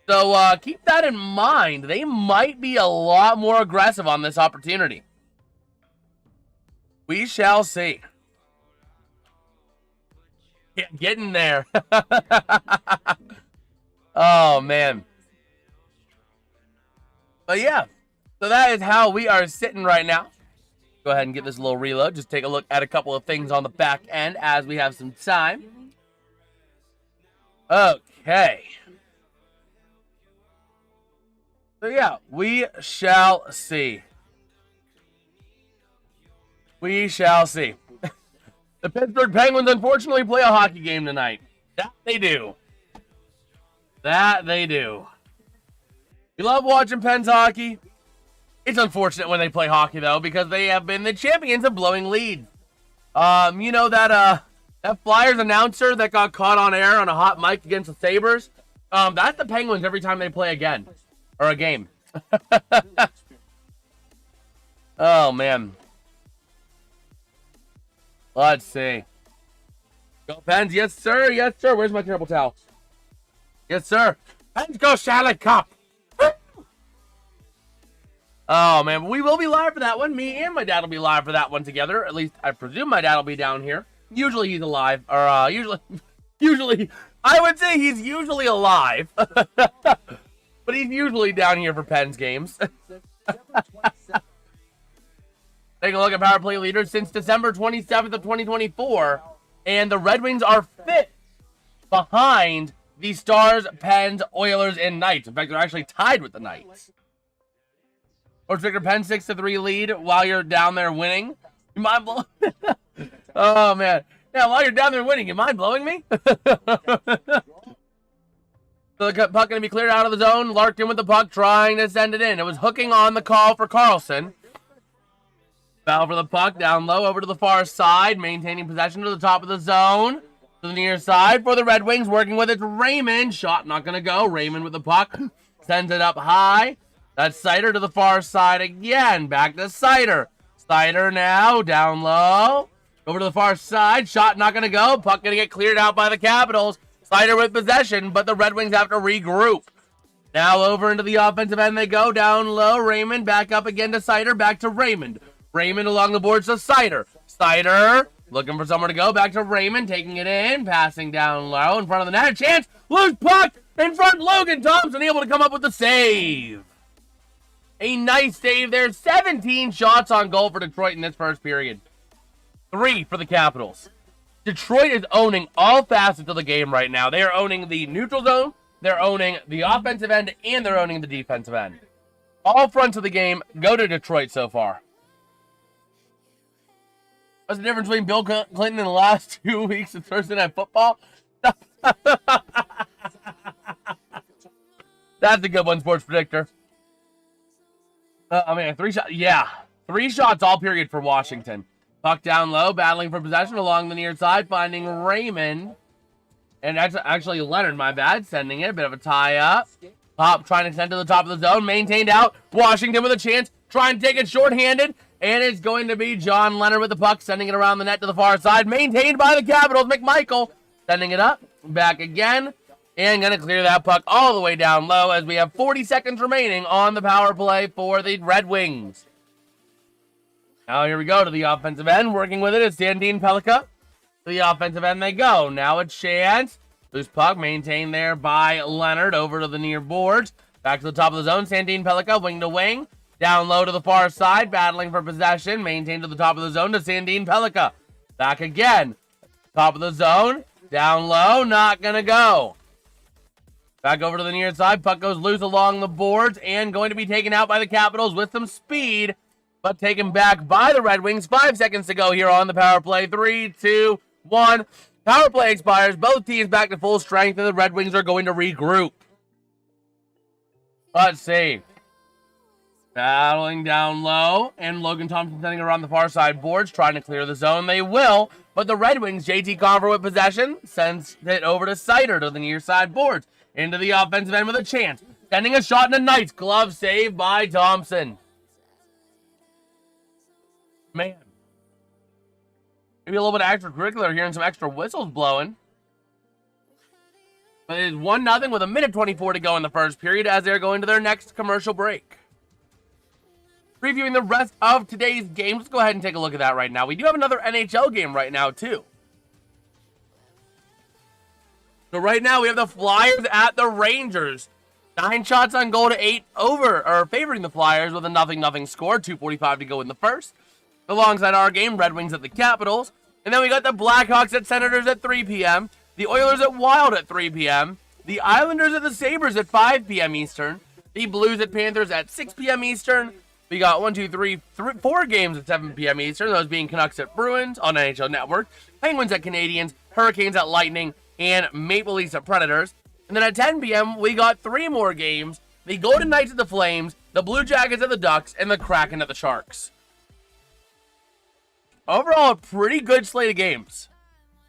S3: So keep that in mind. They might be a lot more aggressive on this opportunity. We shall see. Getting there. Oh, man. But yeah, so that is how we are sitting right now. Go ahead and get this little reload. Just take a look at a couple of things on the back end as we have some time. Okay. So yeah, we shall see. We shall see. The Pittsburgh Penguins unfortunately play a hockey game tonight. That they do. That they do. We love watching Pens hockey. It's unfortunate when they play hockey, though, because they have been the champions of blowing leads. You know that Flyers announcer that got caught on air on a hot mic against the Sabres? That's the Penguins every time they play again. Or a game. Oh, man. Let's see. Go Pens. Yes, sir. Yes, sir. Where's my terrible towel? Yes, sir. Pens go Stanley Cup. Oh, man. We will be live for that one. Me and my dad will be live for that one together. At least, I presume my dad will be down here. Usually, he's alive. Or, usually, I would say he's usually alive. But he's usually down here for Pens games. Take a look at power play leaders since December 27th of 2024. And the Red Wings are 5th behind the Stars, Pens, Oilers, and Knights. In fact, they're actually tied with the Knights. Or Victor Penn 6-3 lead while you're down there winning. You mind blowing? Oh, man. Yeah, while you're down there winning, you mind blowing me? So the puck going to be cleared out of the zone. Larkin with the puck trying to send it in. It was hooking on the call for Carlson. Foul for the puck down low over to the far side. Maintaining possession to the top of the zone. To the near side for the Red Wings. Working with it. Raymond. Shot not going to go. Raymond with the puck. Sends it up high. That's Sider to the far side again. Back to Sider. Sider now down low. Over to the far side. Shot not going to go. Puck going to get cleared out by the Capitals. Sider with possession, but the Red Wings have to regroup. Now over into the offensive end they go. Down low. Raymond back up again to Sider. Back to Raymond. Raymond along the boards to Sider. Sider Looking for somewhere to go. Back to Raymond. Taking it in. Passing down low in front of the net. Chance. Loose puck. In front. Logan Thompson able to come up with the save. A nice save there. 17 shots on goal for Detroit in this first period. 3 for the Capitals. Detroit is owning all facets of the game right now. They are owning the neutral zone. They're owning the offensive end. And they're owning the defensive end. All fronts of the game go to Detroit so far. What's the difference between Bill Clinton in the last 2 weeks of Thursday Night Football? That's a good one, Sports Predictor. 3 shots. Yeah, 3 shots all period for Washington. Puck down low, battling for possession along the near side, finding Raymond. And that's actually Leonard, my bad, sending it. A bit of a tie-up. Pop trying to send to the top of the zone. Maintained out. Washington with a chance. Trying to take it shorthanded. And it's going to be John Leonard with the puck. Sending it around the net to the far side. Maintained by the Capitals. McMichael sending it up. Back again. And going to clear that puck all the way down low as we have 40 seconds remaining on the power play for the Red Wings. Now here we go to the offensive end. Working with it is Sandin Pellikka. To the offensive end they go. Now a chance. Loose puck maintained there by Leonard over to the near boards. Back to the top of the zone. Sandin Pellikka, wing to wing. Down low to the far side. Battling for possession. Maintained to the top of the zone to Sandin Pellikka. Back again. Top of the zone. Down low. Not going to go. Back over to the near side. Puck goes loose along the boards. And going to be taken out by the Capitals with some speed. But taken back by the Red Wings. 5 seconds to go here on the power play. 3, 2, 1. Power play expires. Both teams back to full strength, and the Red Wings are going to regroup. Let's see. Battling down low, and Logan Thompson sending around the far side boards, trying to clear the zone. They will, but the Red Wings, JT Conver with possession, sends it over to Sider to the near side boards. Into the offensive end with a chance. Sending a shot in a nice glove save by Thompson. Man. Maybe a little bit of extracurricular here and some extra whistles blowing. But it is 1-0 with 1:24 to go in the first period as they're going to their next commercial break. Previewing the rest of today's games, let's go ahead and take a look at that right now. We do have another NHL game right now, too. So right now we have the Flyers at the Rangers. 9 shots on goal to 8 over, or favoring the Flyers with a 0-0 score. 2:45 to go in the first. Alongside our game, Red Wings at the Capitals. And then we got the Blackhawks at Senators at 3 p.m. The Oilers at Wild at 3 p.m. The Islanders at the Sabres at 5 p.m. Eastern. The Blues at Panthers at 6 p.m. Eastern. We got 4 games at 7 p.m. Eastern. Those being Canucks at Bruins on NHL Network. Penguins at Canadiens. Hurricanes at Lightning. And Maple Leafs at Predators. And then at 10 p.m. we got 3 more games. The Golden Knights at the Flames. The Blue Jackets at the Ducks. And the Kraken at the Sharks. Overall, a pretty good slate of games.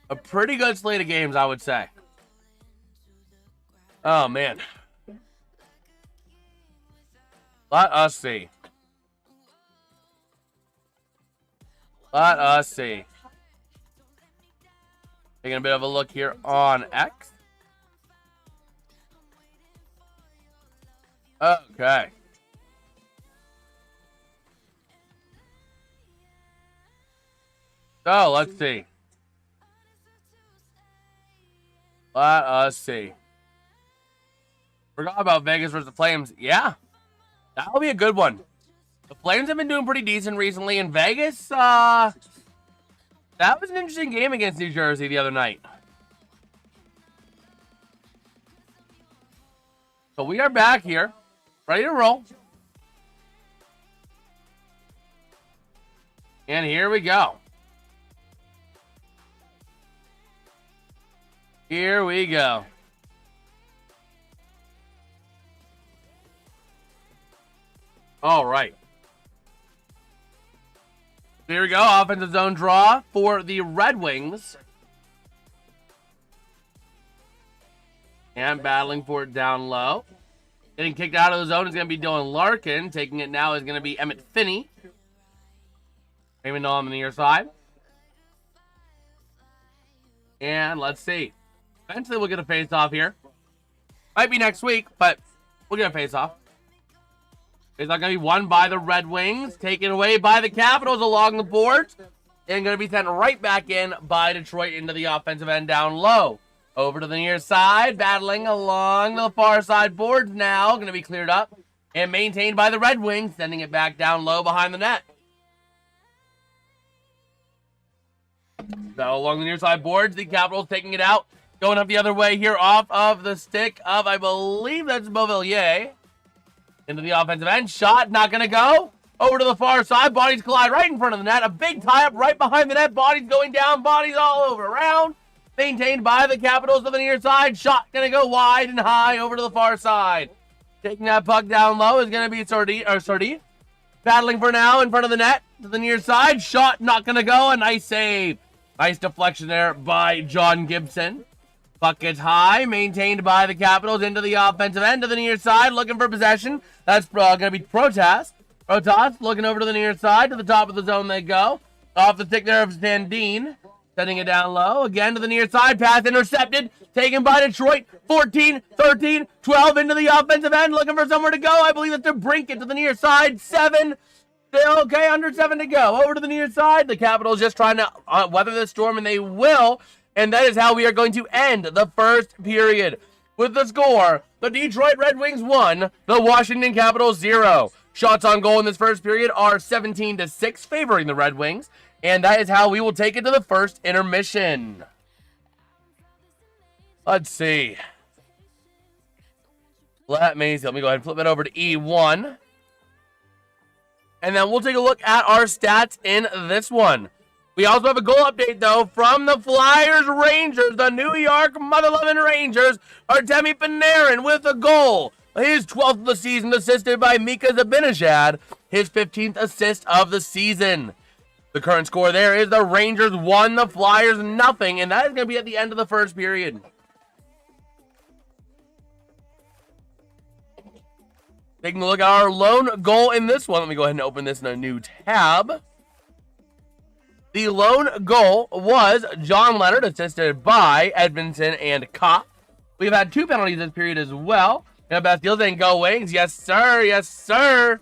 S3: A pretty good slate of games, I would say. Oh, man. Let us see. Let us see. Taking a bit of a look here on X. Okay. So, let's see. Let us see. Forgot about Vegas versus the Flames. Yeah. That'll be a good one. The Flames have been doing pretty decent recently, and Vegas, that was an interesting game against New Jersey the other night. So we are back here, ready to roll. And here we go. Here we go. All right. Here we go. Offensive zone draw for the Red Wings. And battling for it down low. Getting kicked out of the zone is going to be Dylan Larkin. Taking it now is going to be Emmett Finney. Raymond on the near side. And let's see. Eventually we'll get a face-off here. Might be next week, but we'll get a face-off. It's not going to be won by the Red Wings. Taken away by the Capitals along the boards. and going to be sent right back in by Detroit into the offensive end down low. Over to the near side, battling along the far side boards now. Going to be cleared up and maintained by the Red Wings, sending it back down low behind the net. Battle along the near side boards, the Capitals taking it out. Going up the other way here off of the stick of, I believe that's Beauvillier. Into the offensive end. Shot, not going to go. Over to the far side. Bodies collide right in front of the net. A big tie-up right behind the net. Bodies going down. Bodies all over around. Maintained by the Capitals to the near side. Shot going to go wide and high over to the far side. Taking that puck down low is going to be Sordi. Battling for now in front of the net to the near side. Shot not going to go. A nice save. Nice deflection there by John Gibson. Puck gets high, maintained by the Capitals into the offensive end to the near side, looking for possession. That's going to be Protas. Protas looking over to the near side, to the top of the zone they go. Off the stick there of Sandin, setting it down low. Again to the near side, pass intercepted, taken by Detroit. 14, 13, 12 into the offensive end, looking for somewhere to go. I believe it's to Brinkett to the near side. 7, still okay, under 7 to go. Over to the near side, the Capitals just trying to weather the storm, and they will. And that is how we are going to end the first period. With the score, the Detroit Red Wings 1, the Washington Capitals 0. Shots on goal in this first period are 17-6, favoring the Red Wings. And that is how we will take it to the first intermission. Let's see. Let me go ahead and flip it over to E1. And then we'll take a look at our stats in this one. We also have a goal update, though, from the Flyers Rangers. The New York Mother-Loving Rangers. Artemi Panarin with a goal. His 12th of the season, assisted by Mika Zibanejad. His 15th assist of the season. The current score there is the Rangers 1, the Flyers 0, and that is going to be at the end of the first period. Taking a look at our lone goal in this one. Let me go ahead and open this in a new tab. The lone goal was John Leonard, assisted by Edmondson and Kopp. We've had 2 penalties this period as well. And Bastiles and Go Wings. Yes, sir. Yes, sir.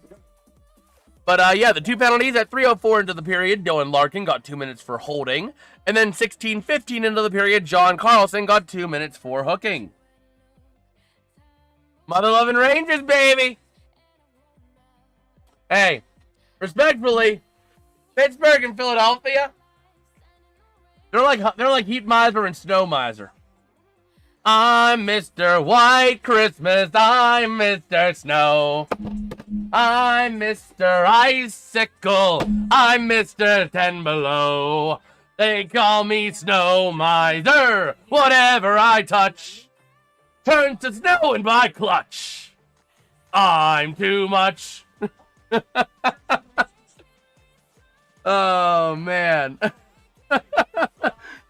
S3: But, yeah, the 2 penalties at 3:04 into the period. Dylan Larkin got 2 minutes for holding. And then 16:15 into the period, John Carlson got 2 minutes for hooking. Mother-loving Rangers, baby. Hey, respectfully, Pittsburgh and Philadelphia, they're like Heat Miser and Snow Miser. I'm Mr. White Christmas, I'm Mr. Snow. I'm Mr. Icicle, I'm Mr. 10 Below. They call me Snow Miser, whatever I touch turns to snow in my clutch. I'm too much. Oh, man.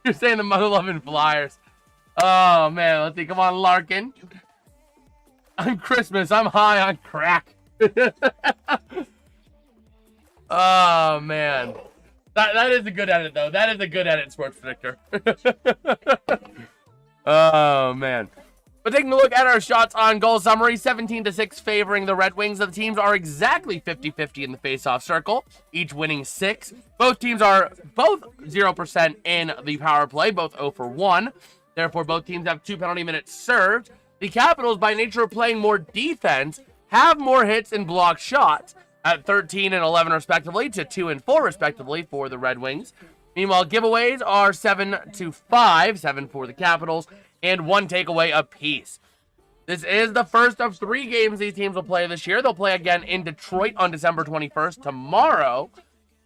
S3: You're saying the mother-loving Flyers. Oh, man. Let's see. Come on, Larkin. I'm Christmas. I'm high on crack. Oh, man. That is a good edit, though. That is a good edit, Sports Predictor. Oh, man. But taking a look at our shots on goal summary, 17-6 favoring the Red Wings. The teams are exactly 50-50 in the face-off circle, each winning 6. Both teams are both 0% in the power play, both 0 for 1. Therefore, both teams have 2 penalty minutes served. The Capitals, by nature of playing more defense, have more hits and blocked shots at 13 and 11 respectively to 2 and 4 respectively for the Red Wings. Meanwhile, giveaways are 7-5, 7 for the Capitals, and 1 takeaway apiece. This is the first of 3 games these teams will play this year. They'll play again in Detroit on December 21st, tomorrow.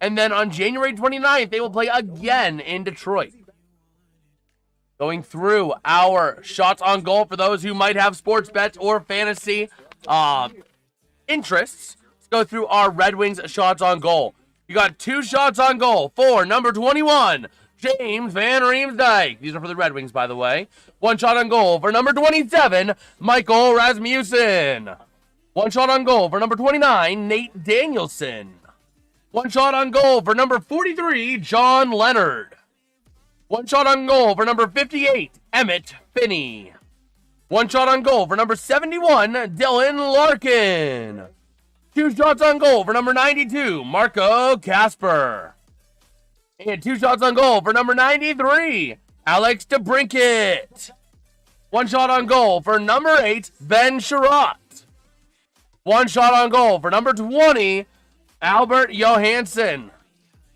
S3: And then on January 29th, they will play again in Detroit. Going through our shots on goal for those who might have sports bets or fantasy interests. Let's go through our Red Wings shots on goal. You got 2 shots on goal for number 21, James Van Riemsdyk. These are for the Red Wings, by the way. 1 shot on goal for number 27, Michael Rasmussen. 1 shot on goal for number 29, Nate Danielson. 1 shot on goal for number 43, John Leonard. 1 shot on goal for number 58, Emmett Finney. 1 shot on goal for number 71, Dylan Larkin. 2 shots on goal for number 92, Marco Casper. And 2 shots on goal for number 93, Alex DeBrincat. 1 shot on goal for number 8, Ben Sherratt. 1 shot on goal for number 20, Albert Johansson.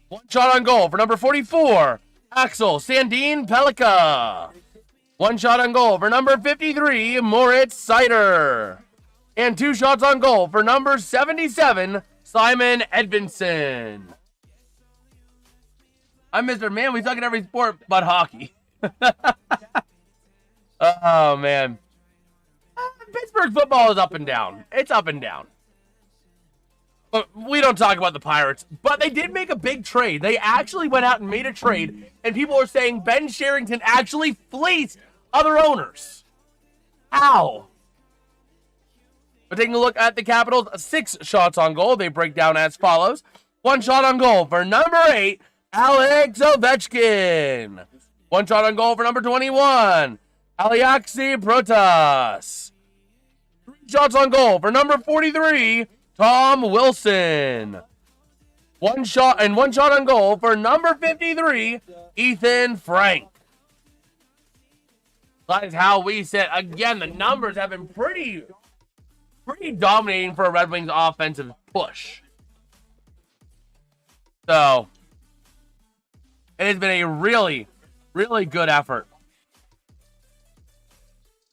S3: 1 shot on goal for number 44, Axel Sandin Pelika. 1 shot on goal for number 53, Moritz Seider. And 2 shots on goal for number 77, Simon Edvinsson. I'm Mr. Man. We suck at every sport but hockey. Oh, man. Pittsburgh football is up and down. It's up and down. But we don't talk about the Pirates. But they did make a big trade. They actually went out and made a trade. And people are saying Ben Sherrington actually fleeced other owners. How? But taking a look at the Capitals, 6 shots on goal. They break down as follows. 1 shot on goal for number 8, Alex Ovechkin. 1 shot on goal for number 21, Aliaksei Protas. 3 shots on goal for number 43, Tom Wilson. 1 shot on goal for number 53, Ethan Frank. That is how we sit. Again, the numbers have been pretty dominating for a Red Wings offensive push. So, it has been a really good effort.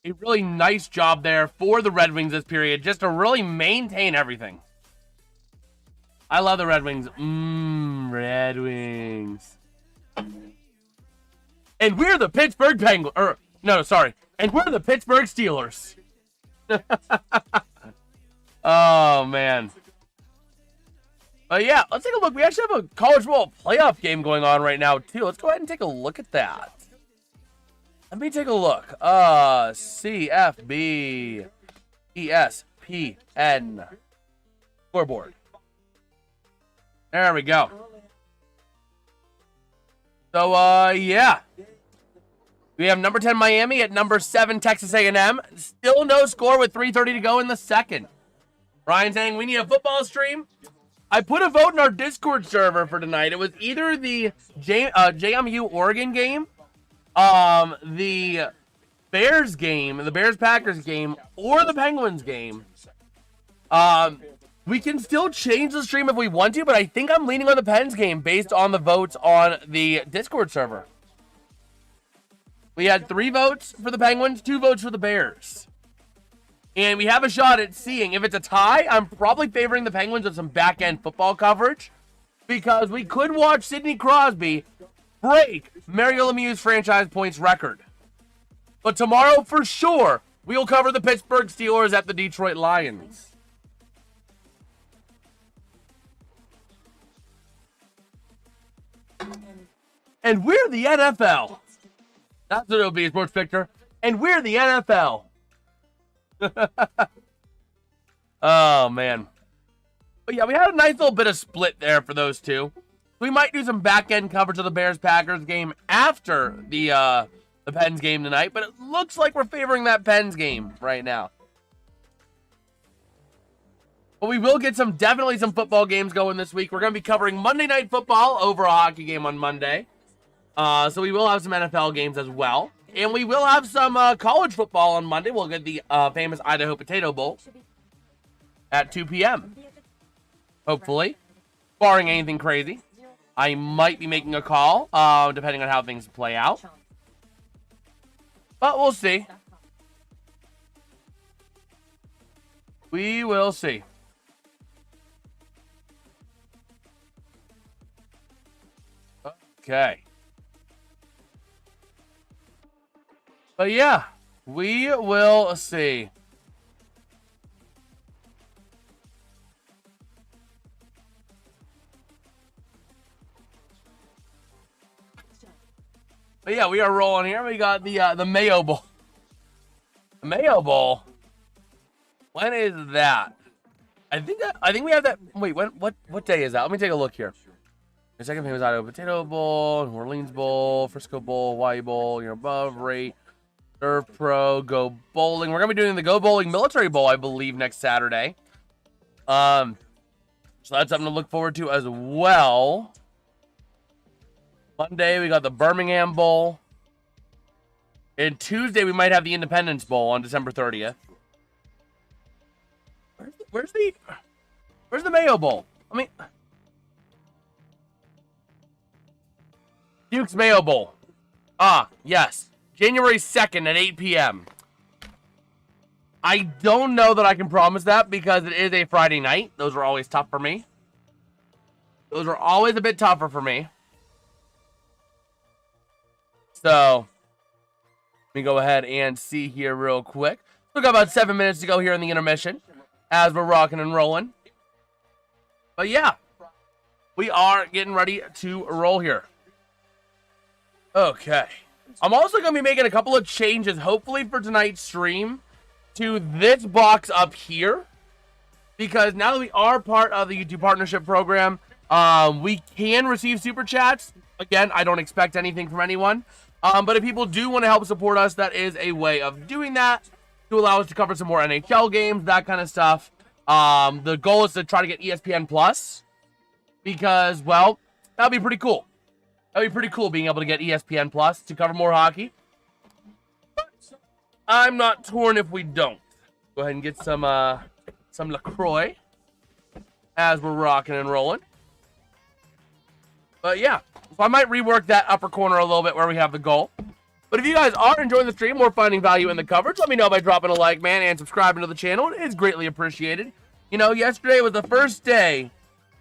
S3: A really nice job there for the Red Wings this period, just to really maintain everything. I love the Red Wings. Red Wings. And we're the Pittsburgh Penguins. And we're the Pittsburgh Steelers. Oh, man. But yeah, let's take a look. We actually have a college football playoff game going on right now, too. Let's go ahead and take a look at that. Let me take a look. CFB ESPN scoreboard. There we go. So, yeah. We have number 10 Miami at number 7 Texas A&M. Still no score with 3:30 to go in the second. Ryan saying we need a football stream. I put a vote in our Discord server for tonight. It was either the JMU Oregon game, the Bears game, the Bears-Packers game, or the Penguins game. We can still change the stream if we want to, but I think I'm leaning on the Pens game based on the votes on the Discord server. We had 3 votes for the Penguins, 2 votes for the Bears. And we have a shot at seeing. If it's a tie, I'm probably favoring the Penguins with some back-end football coverage, because we could watch Sidney Crosby break Mario Lemieux's franchise points record. But tomorrow, for sure, we'll cover the Pittsburgh Steelers at the Detroit Lions. And we're the NFL. That's what it'll be, Sports Victor. And we're the NFL. Oh, man. But yeah, we had a nice little bit of split there for those two. We might do some back-end coverage of the Bears-Packers game after the Pens game tonight, but it looks like we're favoring that Pens game right now. But we will get definitely some football games going this week. We're going to be covering Monday Night Football over a hockey game on Monday. So we will have some NFL games as well. And we will have some college football on Monday. We'll get the famous Idaho Potato Bowl at 2 p.m. Hopefully. Barring anything crazy. I might be making a call, depending on how things play out. But we'll see. We will see. Okay. But yeah, we will see. But yeah, we are rolling here. We got the Mayo Bowl. The Mayo Bowl. When is that? I think we have that. Wait, what day is that? Let me take a look here. The second famous Idaho Potato Bowl, New Orleans Bowl, Frisco Bowl, Hawaii Bowl, you're above rate, Surf Pro, Go Bowling. We're gonna be doing the Go Bowling Military Bowl, I believe, next Saturday. So that's something to look forward to as well. Monday, we got the Birmingham Bowl. And Tuesday, we might have the Independence Bowl on December 30th. Where's the Mayo Bowl? I mean, Duke's Mayo Bowl. Ah, yes. January 2nd at 8 p.m. I don't know that I can promise that because it is a Friday night. Those are always tough for me. Those are always a bit tougher for me. So, let me go ahead and see here real quick. We've got about 7 minutes to go here in the intermission as we're rocking and rolling. But yeah, we are getting ready to roll here. Okay. I'm also going to be making a couple of changes, hopefully for tonight's stream, to this box up here. Because now that we are part of the YouTube partnership program, we can receive super chats. Again, I don't expect anything from anyone. But if people do want to help support us, that is a way of doing that to allow us to cover some more NHL games, that kind of stuff. The goal is to try to get ESPN Plus because, well, that'd be pretty cool. That'd be pretty cool being able to get ESPN Plus to cover more hockey. But I'm not torn if we don't. Go ahead and get some LaCroix as we're rocking and rolling. But yeah, so I might rework that upper corner a little bit where we have the goal. But if you guys are enjoying the stream or finding value in the coverage, let me know by dropping a like, man, and subscribing to the channel. It is greatly appreciated. You know, yesterday was the first day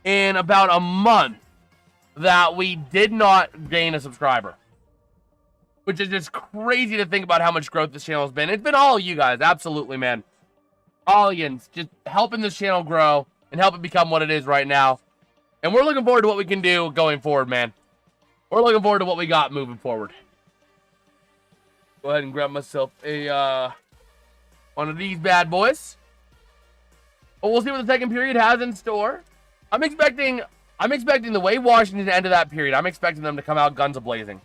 S3: in about a month that we did not gain a subscriber. Which is just crazy to think about how much growth this channel has been. It's been all of you guys, absolutely, man. All of you, just helping this channel grow and help it become what it is right now. And we're looking forward to what we can do going forward, man. We're looking forward to what we got moving forward. Go ahead and grab myself a one of these bad boys. But we'll see what the second period has in store. I'm expecting the way Washington ended that period, I'm expecting them to come out guns a-blazing.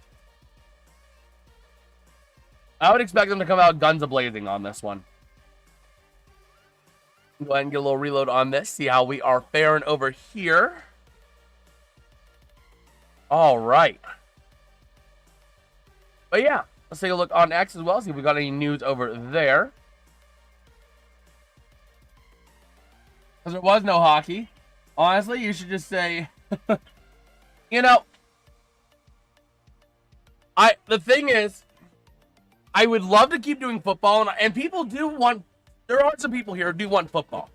S3: I would expect them to come out guns a-blazing on this one. Go ahead and get a little reload on this. See how we are faring over here. All right. But yeah, let's take a look on X as well. See if we got any news over there. Because there was no hockey. Honestly, you should just say, you know, the thing is, I would love to keep doing football, and people do want, there are some people here who do want football.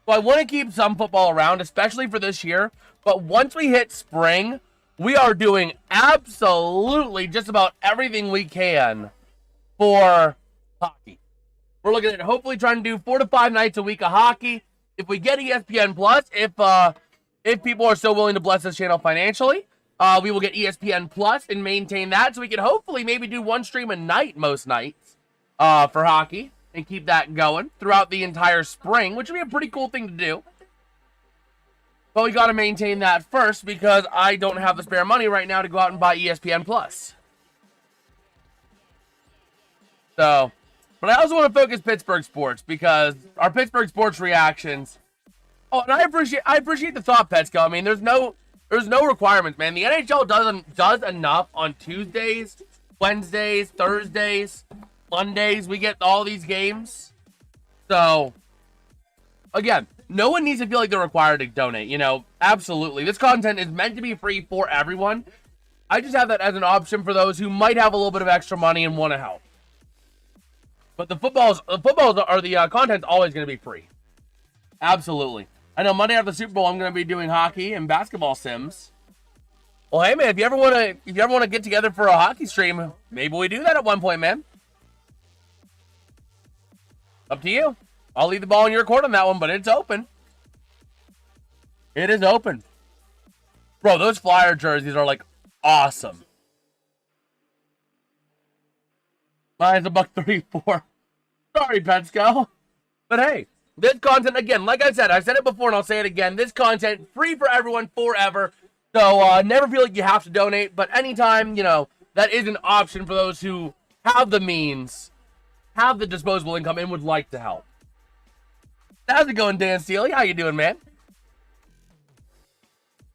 S3: So I want to keep some football around, especially for this year. But once we hit spring, we are doing absolutely just about everything we can for hockey. We're looking at hopefully trying to do 4 to 5 nights a week of hockey. If we get ESPN Plus, if people are so willing to bless this channel financially, we will get ESPN Plus and maintain that, so we can hopefully maybe do one stream a night most nights for hockey and keep that going throughout the entire spring, which would be a pretty cool thing to do. But we got to maintain that first because I don't have the spare money right now to go out and buy ESPN Plus. So, but I also want to focus Pittsburgh sports because our Pittsburgh sports reactions. Oh, and I appreciate the thought, Petsko. I mean, there's no requirements, man. The NHL does enough on Tuesdays, Wednesdays, Thursdays, Mondays. We get all these games. So, again, no one needs to feel like they're required to donate, you know, absolutely. This content is meant to be free for everyone. I just have that as an option for those who might have a little bit of extra money and want to help. But the footballs are the content's always going to be free. Absolutely. I know Monday after the Super Bowl, I'm going to be doing hockey and basketball sims. Well, hey man, if you ever want to get together for a hockey stream, maybe we do that at one point, man. Up to you. I'll leave the ball in your court on that one, but it's open. It is open. Bro, those Flyer jerseys are like awesome. Mine's $1.34. Sorry, Petsko. But hey, this content, again, like I said it before and I'll say it again. This content, free for everyone forever. So never feel like you have to donate. But anytime, you know, that is an option for those who have the means, have the disposable income, and would like to help. How's it going, Dan Steely? How you doing, man?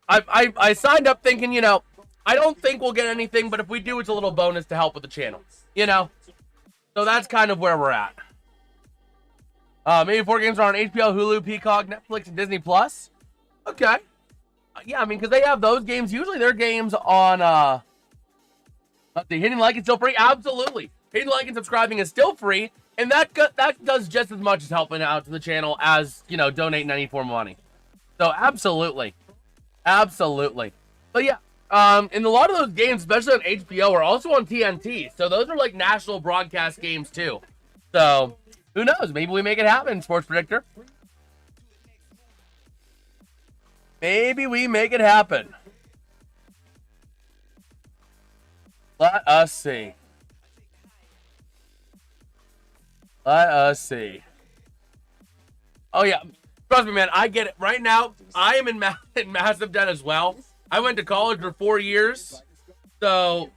S3: I signed up thinking, you know, I don't think we'll get anything, but if we do, it's a little bonus to help with the channel, you know? So that's kind of where we're at. Maybe 4 games are on HBO, Hulu, Peacock, Netflix, and Disney Plus. Okay. Yeah, I mean, because they have those games. Usually their games on, hitting like and still free. Absolutely. Hitting like and subscribing is still free. And that does just as much as helping out to the channel as, you know, donating any form of money. So absolutely. Absolutely. But yeah, and a lot of those games, especially on HBO, are also on TNT. So those are like national broadcast games too. So who knows? Maybe we make it happen, Sports Predictor. Maybe we make it happen. Let us see. Let us see. Oh, yeah. Trust me, man. I get it. Right now, I am in massive debt as well. I went to college for 4 years. So,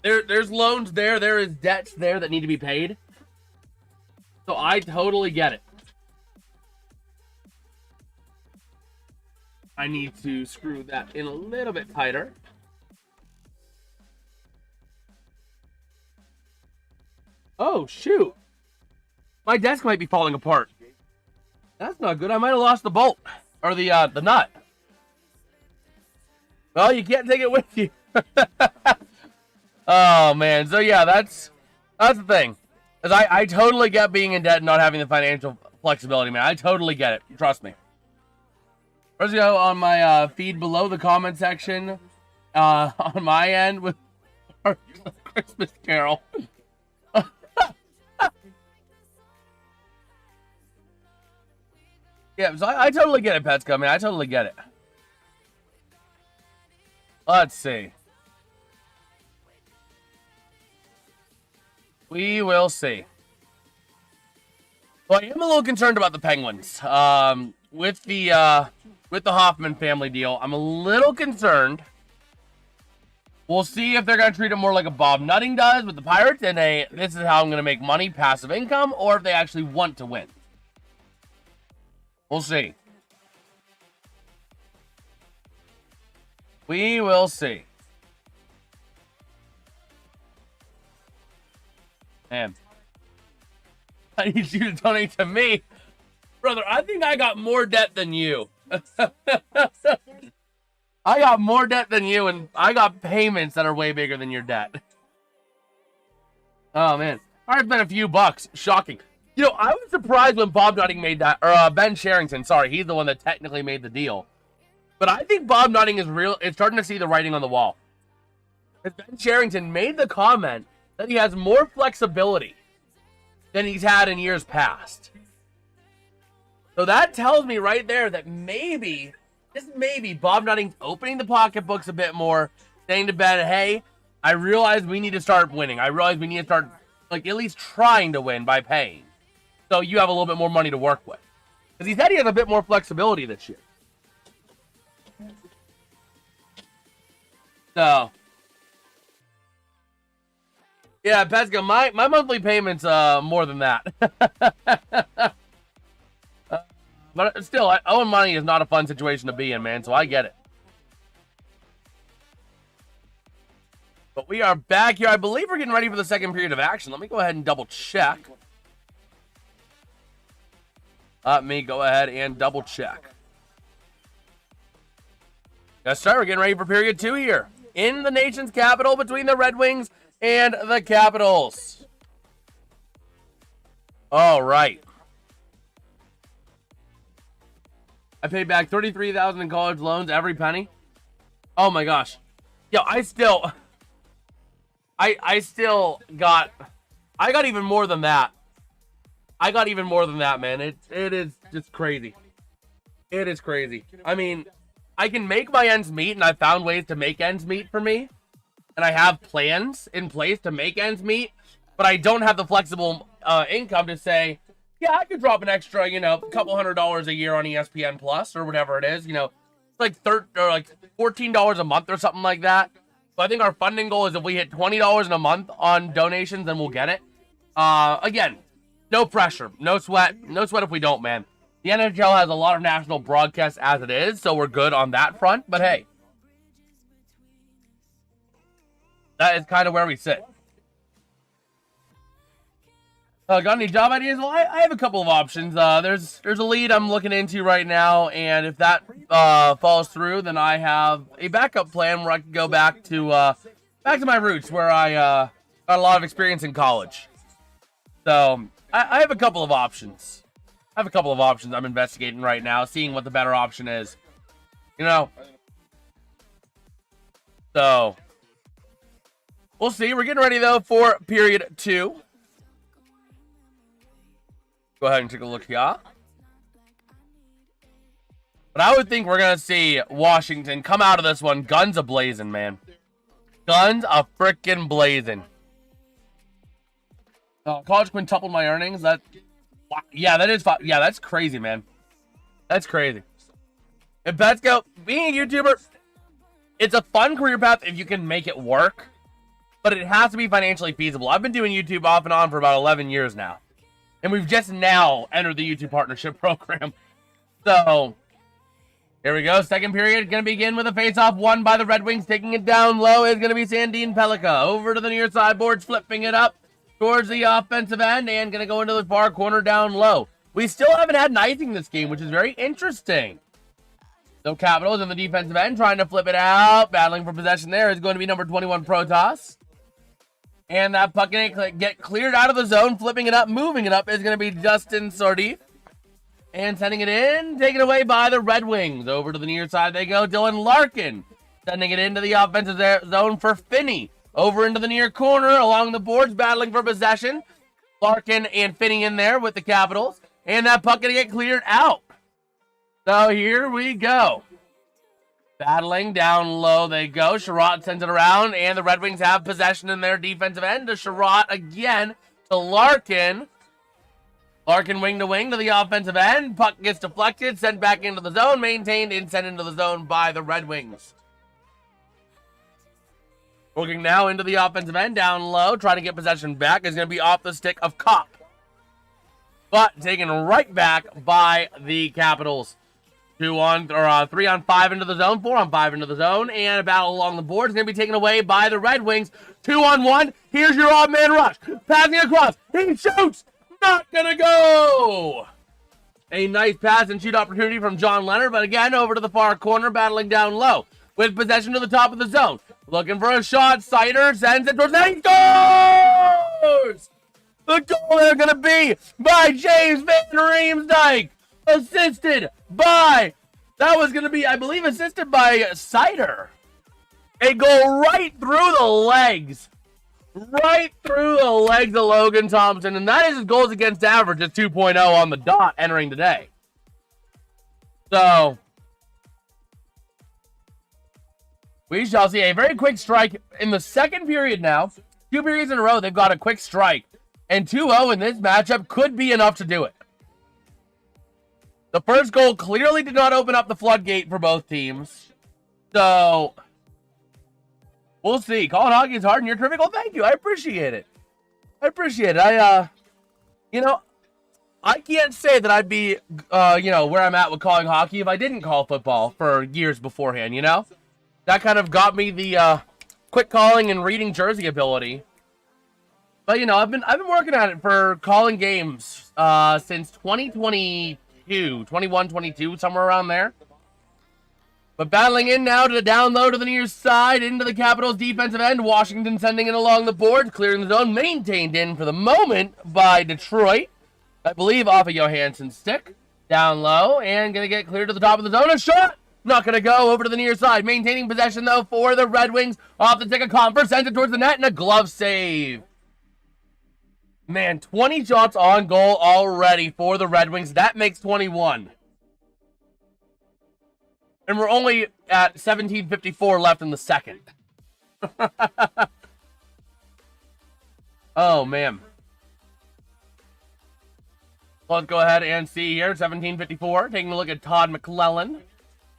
S3: there's loans there. There is debts there that need to be paid. So, I totally get it. I need to screw that in a little bit tighter. Oh, shoot. My desk might be falling apart. That's not good. I might have lost the bolt. Or the nut. Well, you can't take it with you. Oh, man. So, yeah, that's the thing. Because I totally get being in debt and not having the financial flexibility, man. I totally get it. Trust me. Let's go on my feed below the comment section. On my end with our Christmas Carol. Yeah, so I totally get it, Petska. I mean, I totally get it. Let's see. We will see. Well, I am a little concerned about the Penguins. With the Hoffman family deal, I'm a little concerned. We'll see if they're going to treat it more like a Bob Nutting does with the Pirates, and this is how I'm going to make money, passive income, or if they actually want to win. We'll see. We will see. Man. I need you to donate to me. Brother, I think I got more debt than you. I got more debt than you, and I got payments that are way bigger than your debt. Oh, man. I've been a few bucks. Shocking. You know, I was surprised when Bob Nutting made that, or Ben Sherrington, sorry, he's the one that technically made the deal. But I think Bob Nutting is starting to see the writing on the wall. Because Ben Sherrington made the comment that he has more flexibility than he's had in years past. So that tells me right there that maybe, just maybe, Bob Nutting's opening the pocketbooks a bit more, saying to Ben, hey, I realize we need to start winning. I realize we need to start, like, at least trying to win by paying. So you have a little bit more money to work with. Because he said he has a bit more flexibility this year. So. Yeah, Pesca, my monthly payment's more than that. But still, owing money is not a fun situation to be in, man. So I get it. But we are back here. I believe we're getting ready for the second period of action. Let me go ahead and double check. Let me go ahead and double check. Yes, sir. We're getting ready for period 2 here. In the nation's capital between the Red Wings and the Capitals. All right. I paid back $33,000 in college loans, every penny. Oh my gosh. Yo, I got even more than that. I got even more than that, man. It is just crazy. It is crazy. I mean, I can make my ends meet, and I found ways to make ends meet for me. And I have plans in place to make ends meet, but I don't have the flexible income to say, yeah, I could drop an extra, you know, a couple $100 a year on ESPN Plus or whatever it is. You know, it's like $14 a month or something like that. So I think our funding goal is if we hit $20 in a month on donations, then we'll get it. Again, no pressure, no sweat if we don't, man. The NHL has a lot of national broadcasts as it is, so we're good on that front. But hey, that is kind of where we sit. Got any job ideas? Well, I have a couple of options. There's a lead I'm looking into right now, and if that falls through, then I have a backup plan where I can go back to my roots, where I got a lot of experience in college. So I have a couple of options. I'm investigating right now, seeing what the better option is. You know. So we'll see. We're getting ready though for period 2. Go ahead and take a look here. But I would think we're going to see Washington come out of this one guns a-blazing, man. Guns a-frickin' blazing. College quintupled my earnings. Yeah, that's crazy, man. That's crazy. If Petco, being a YouTuber, it's a fun career path if you can make it work. But it has to be financially feasible. I've been doing YouTube off and on for about 11 years now. And we've just now entered the YouTube partnership program. So, here we go. Second period. Going to begin with a face-off won by the Red Wings. Taking it down low is going to be Sandin Pellikka. Over to the near side boards, flipping it up towards the offensive end. And going to go into the far corner down low. We still haven't had an icing this game, which is very interesting. So, Capitals in the defensive end trying to flip it out. Battling for possession there is going to be number 21, Protas. And that puck can get cleared out of the zone. Flipping it up, moving it up is going to be Justin Sardif. And sending it in, taken away by the Red Wings. Over to the near side they go. Dylan Larkin sending it into the offensive zone for Finney. Over into the near corner along the boards, battling for possession. Larkin and Finney in there with the Capitals. And that puck going to get cleared out. So here we go. Battling down low they go. Sherratt sends it around, and the Red Wings have possession in their defensive end. To Sherratt again to Larkin. Larkin wing to wing to the offensive end. Puck gets deflected, sent back into the zone, maintained and sent into the zone by the Red Wings. Working now into the offensive end, down low, trying to get possession back. Is going to be off the stick of Kopp. But taken right back by the Capitals. 3-on-5 into the zone, 4-on-5 into the zone, and a battle along the board is going to be taken away by the Red Wings. 2-on-1, here's your odd man rush, passing across, he shoots, not going to go! A nice pass and shoot opportunity from John Leonard, but again, over to the far corner, battling down low, with possession to the top of the zone. Looking for a shot, Sider sends it towards the net, he scores! The goal is going to be by James Van Riemsdyk. Assisted by, that was going to be, I believe, assisted by Sider. A goal right through the legs. Right through the legs of Logan Thompson. And that is his goals against average at 2.0 on the dot entering today. So, we shall see a very quick strike in the second period now. 2 periods in a row, they've got a quick strike. And 2-0 in this matchup could be enough to do it. The first goal clearly did not open up the floodgate for both teams. So, we'll see. Calling hockey is hard and you're terrific. Well, thank you. I appreciate it. You know, I can't say that I'd be, where I'm at with calling hockey if I didn't call football for years beforehand, you know? That kind of got me the, quick calling and reading jersey ability. But, you know, I've been working at it for calling games, since 2022. 21, 22, somewhere around there. But battling in now to the down low to the near side, into the Capitals defensive end. Washington sending it along the board, clearing the zone, maintained in for the moment by Detroit. I believe off of Johansson's stick. Down low, and going to get cleared to the top of the zone. A shot! Not going to go over to the near side. Maintaining possession, though, for the Red Wings. Off the stick of Comfort, sends it towards the net, and a glove save. Man, 20 shots on goal already for the Red Wings. That makes 21. And we're only at 17:54 left in the second. Oh, man. Let's go ahead and see here. 17:54. Taking a look at Todd McClellan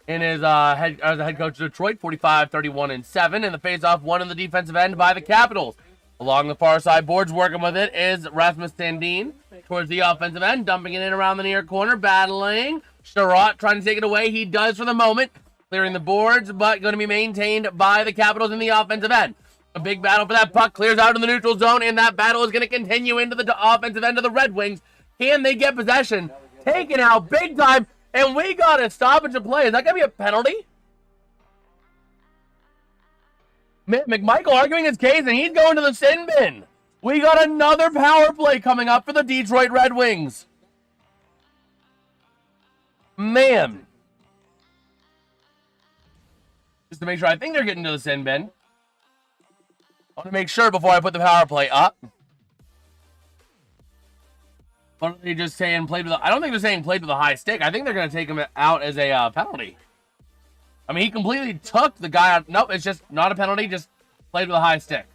S3: in his as the head coach of Detroit. 45-31-7. And the faceoff won in the defensive end by the Capitals. Along the far side boards, working with it is Rasmus Sandin towards the offensive end, dumping it in around the near corner, battling. Sherratt trying to take it away. He does for the moment, clearing the boards, but going to be maintained by the Capitals in the offensive end. A big battle for that puck, clears out in the neutral zone, and that battle is going to continue into the offensive end of the Red Wings. Can they get possession? Taken out big time, and we got a stoppage of play. Is that going to be a penalty? McMichael arguing his case, and he's going to the sin bin. We got another power play coming up for the Detroit Red Wings. Man. Just to make sure, I think they're getting to the sin bin. I want to make sure before I put the power play up. What are they just saying? Played with? I don't think they're saying played with a high stick. I think they're going to take him out as a penalty. I mean, he completely took the guy out. Nope, it's just not a penalty. Just played with a high stick.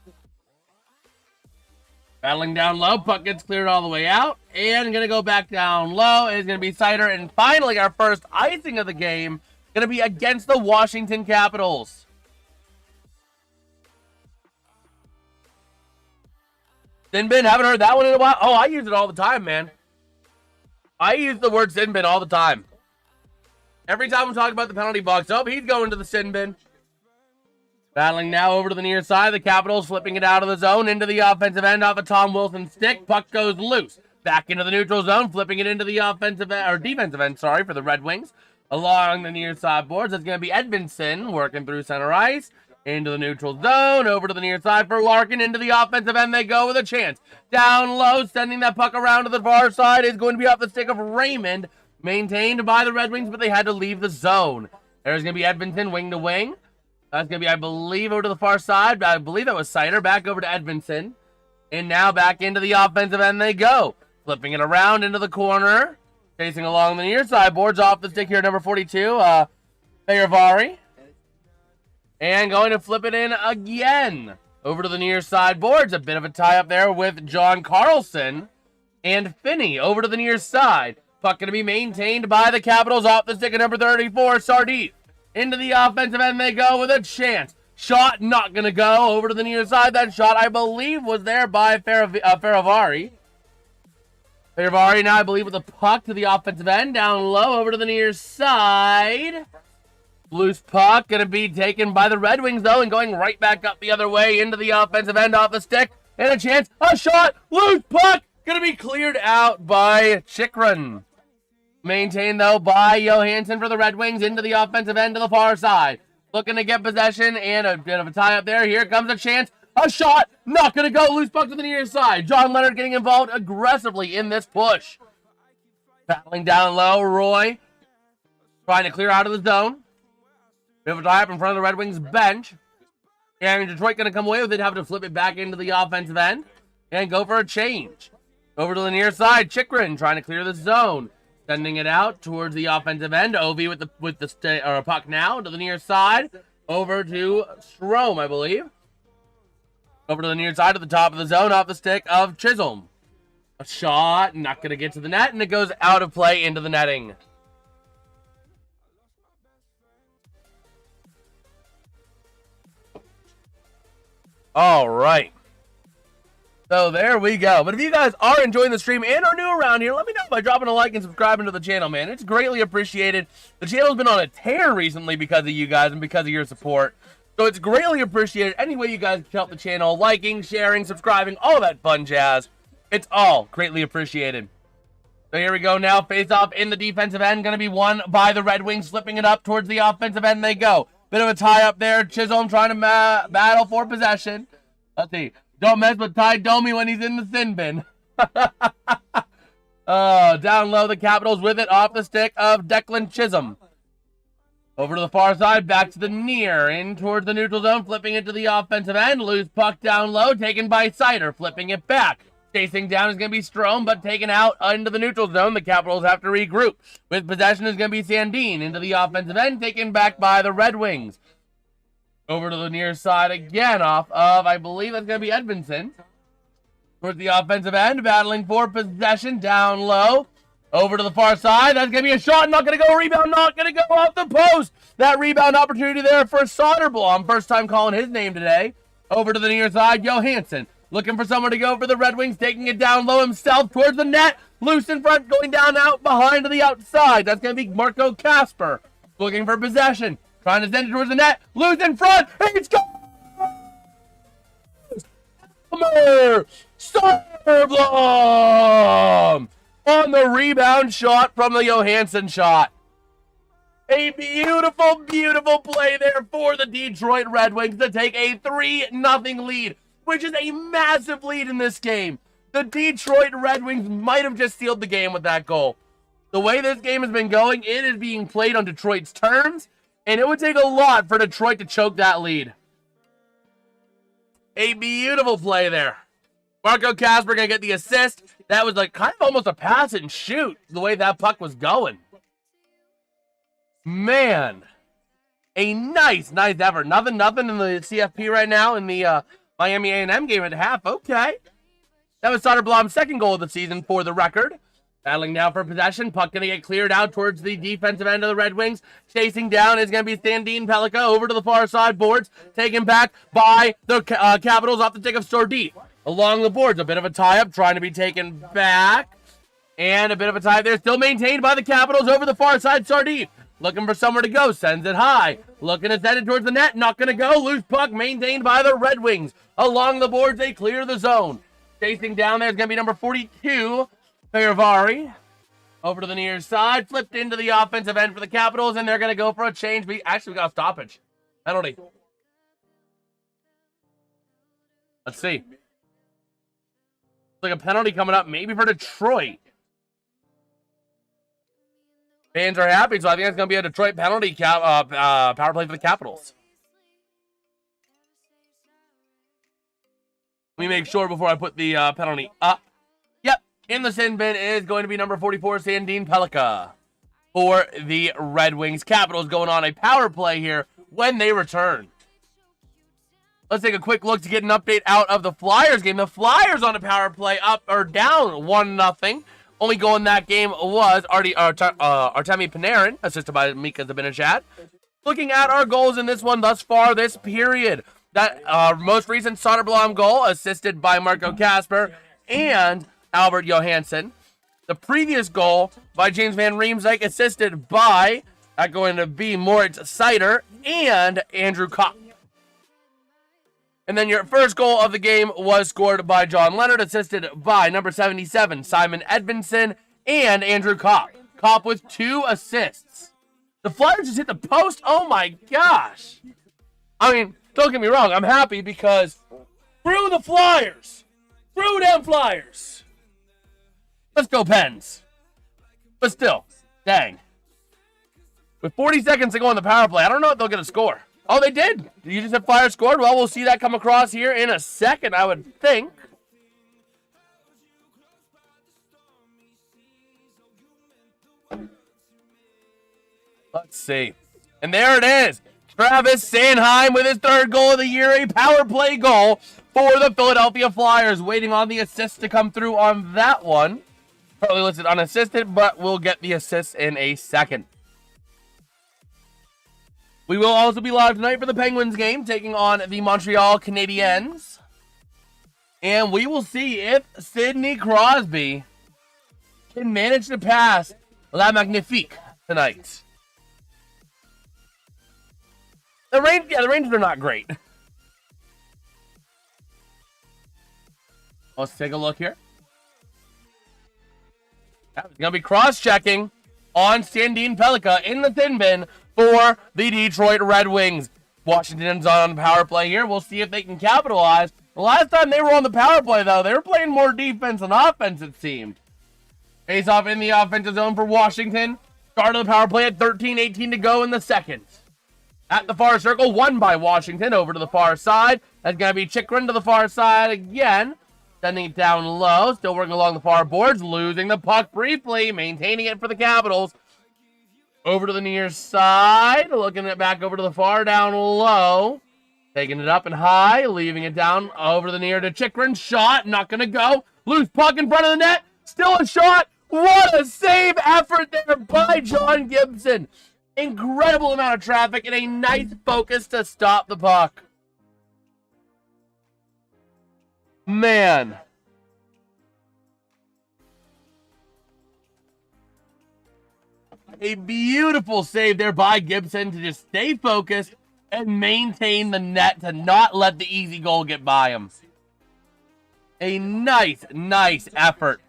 S3: Battling down low. Puck gets cleared all the way out. And going to go back down low is going to be Sider. And finally, our first icing of the game going to be against the Washington Capitals. Sin bin, haven't heard that one in a while. Oh, I use it all the time, man. I use the word sin bin all the time. Every time I'm talking about the penalty box, oh, he's going to the sin bin. Battling now over to the near side. The Capitals flipping it out of the zone into the offensive end off of Tom Wilson's stick. Puck goes loose. Back into the neutral zone, flipping it into the offensive end, or defensive end, sorry, for the Red Wings. Along the near side boards, it's going to be Edmondson working through center ice. Into the neutral zone, over to the near side for Larkin. Into the offensive end they go with a chance. Down low, sending that puck around to the far side is going to be off the stick of Raymond. Maintained by the Red Wings, but they had to leave the zone. There's going to be Edmonton wing to wing. That's going to be, I believe, over to the far side. I believe that was Sider. Back over to Edmondson. And now back into the offensive end they go. Flipping it around into the corner. Chasing along the near side boards off the stick here, number 42, Bayervari. And going to flip it in again. Over to the near side boards. A bit of a tie up there with John Carlson and Finney. Over to the near side. Puck going to be maintained by the Capitals off the stick of number 34, Sardis. Into the offensive end they go with a chance. Shot not going to go. Over to the near side. That shot, I believe, was there by Faravari. Faravari now, I believe, with the puck to the offensive end. Down low, over to the near side. Loose puck going to be taken by the Red Wings, though, and going right back up the other way into the offensive end off the stick. And a chance. A shot. Loose puck. Going to be cleared out by Chikrin. Maintained, though, by Johansson for the Red Wings into the offensive end to the far side. Looking to get possession and a bit of a tie up there. Here comes a chance. A shot. Not going to go. Loose puck to the near side. John Leonard getting involved aggressively in this push. Battling down low. Roy trying to clear out of the zone. Bit of a tie up in front of the Red Wings bench. And Detroit going to come away with it, having to flip it back into the offensive end and go for a change. Over to the near side, Chikrin trying to clear the zone. Sending it out towards the offensive end. Ovi with the puck now to the near side. Over to Strome, I believe. Over to the near side at the top of the zone off the stick of Chisholm. A shot, not going to get to the net, and it goes out of play into the netting. All right. So there we go. But if you guys are enjoying the stream and are new around here, let me know by dropping a like and subscribing to the channel, man. It's greatly appreciated. The channel's been on a tear recently because of you guys and because of your support. So it's greatly appreciated. Any way you guys can help the channel, liking, sharing, subscribing, all that fun jazz. It's all greatly appreciated. So here we go now. Face off in the defensive end. Going to be won by the Red Wings. Flipping it up towards the offensive end they go. Bit of a tie up there. Chisholm trying to battle for possession. Let's see. Don't mess with Ty Domi when he's in the sin bin. Down low, the Capitals with it off the stick of Declan Chisholm. Over to the far side, back to the near, in towards the neutral zone, flipping it to the offensive end. Loose puck down low, taken by Sider, flipping it back. Chasing down is going to be Strome, but taken out into the neutral zone. The Capitals have to regroup. With possession is going to be Sandin into the offensive end, taken back by the Red Wings. Over to the near side again off of, I believe that's going to be Edmondson. Towards the offensive end, battling for possession down low. Over to the far side. That's going to be a shot. Not going to go. Rebound. Not going to go off the post. That rebound opportunity there for Soderblom. First time calling his name today. Over to the near side. Johansson looking for someone to go for the Red Wings. Taking it down low himself towards the net. Loose in front. Going down out behind to the outside. That's going to be Marco Kasper. Looking for possession. Trying to send it towards the net. Loose in front. It's gone. Soderblom on the rebound shot from the Johansson shot. A beautiful, beautiful play there for the Detroit Red Wings to take a 3-0 lead, which is a massive lead in this game. The Detroit Red Wings might have just sealed the game with that goal. The way this game has been going, it is being played on Detroit's terms, and it would take a lot for Detroit to choke that lead. A beautiful play there. Marco Kasper going to get the assist. That was like kind of almost a pass and shoot, the way that puck was going. Man, a nice effort. Nothing in the CFP right now in the Miami A&M game at half. Okay. That was Soderblom's second goal of the season for the record. Battling now for possession. Puck going to get cleared out towards the defensive end of the Red Wings. Chasing down is going to be Stanley Pellica over to the far side boards. Taken back by the Capitals off the stick of Sardine. Along the boards, a bit of a tie-up trying to be taken back. And a bit of a tie there. Still maintained by the Capitals over the far side. Sardine looking for somewhere to go. Sends it high. Looking to send it towards the net. Not going to go. Loose puck maintained by the Red Wings. Along the boards, they clear the zone. Chasing down there is going to be number 42, Peravari. Over to the near side. Flipped into the offensive end for the Capitals, and they're going to go for a change. We got a stoppage. Penalty. Let's see. Like a penalty coming up, maybe for Detroit. Fans are happy, so I think it's going to be a Detroit penalty power play for the Capitals. Let me make sure before I put the penalty up. Yep, in the sin bin is going to be number 44, Sandin Pellica, for the Red Wings. Capitals going on a power play here when they return. Let's take a quick look to get an update out of the Flyers game. The Flyers on a power play up or down 1-0. Only goal in that game was Artemi Panarin, assisted by Mika Zibanejad. Looking at our goals in this one thus far this period. That most recent Soderblom goal, assisted by Marco Kasper and Albert Johansson. The previous goal by James Van Riemsdyk, assisted by, going to be Moritz Seider and Andrew Kopp. And then your first goal of the game was scored by John Leonard, assisted by number 77, Simon Edvinsson, and Andrew Kopp. Kopp with 2 assists. The Flyers just hit the post. Oh my gosh. I mean, don't get me wrong. I'm happy because screw the Flyers. Screw them Flyers. Let's go Pens. But still, dang. With 40 seconds to go on the power play, I don't know if they'll get a score. Oh, they did. You just said Flyers scored. Well, we'll see that come across here in a second, I would think. Let's see. And there it is. Travis Sanheim with his 3rd goal of the year, a power play goal for the Philadelphia Flyers. Waiting on the assist to come through on that one. Currently listed unassisted, but we'll get the assist in a second. We will also be live tonight for the Penguins game, taking on the Montreal Canadiens. And we will see if Sidney Crosby can manage to pass La Magnifique tonight. The Rangers are not great. Let's take a look here. It's going to be cross-checking on Sandin Pellica in the thin bin for the Detroit Red Wings. Washington's on the power play here. We'll see if they can capitalize. The last time they were on the power play, though, they were playing more defense than offense, it seemed. Face off in the offensive zone for Washington. Start of the power play at 13:18 to go in the second. At the far circle, won by Washington over to the far side. That's going to be Chikrin to the far side again. Sending it down low. Still working along the far boards. Losing the puck briefly. Maintaining it for the Capitals. Over to the near side. Looking it back over to the far down low. Taking it up and high. Leaving it down over to the near to Chikrin. Shot. Not going to go. Loose puck in front of the net. Still a shot. What a save effort there by John Gibson. Incredible amount of traffic and a nice focus to stop the puck. Man. A beautiful save there by Gibson to just stay focused and maintain the net to not let the easy goal get by him. A nice effort.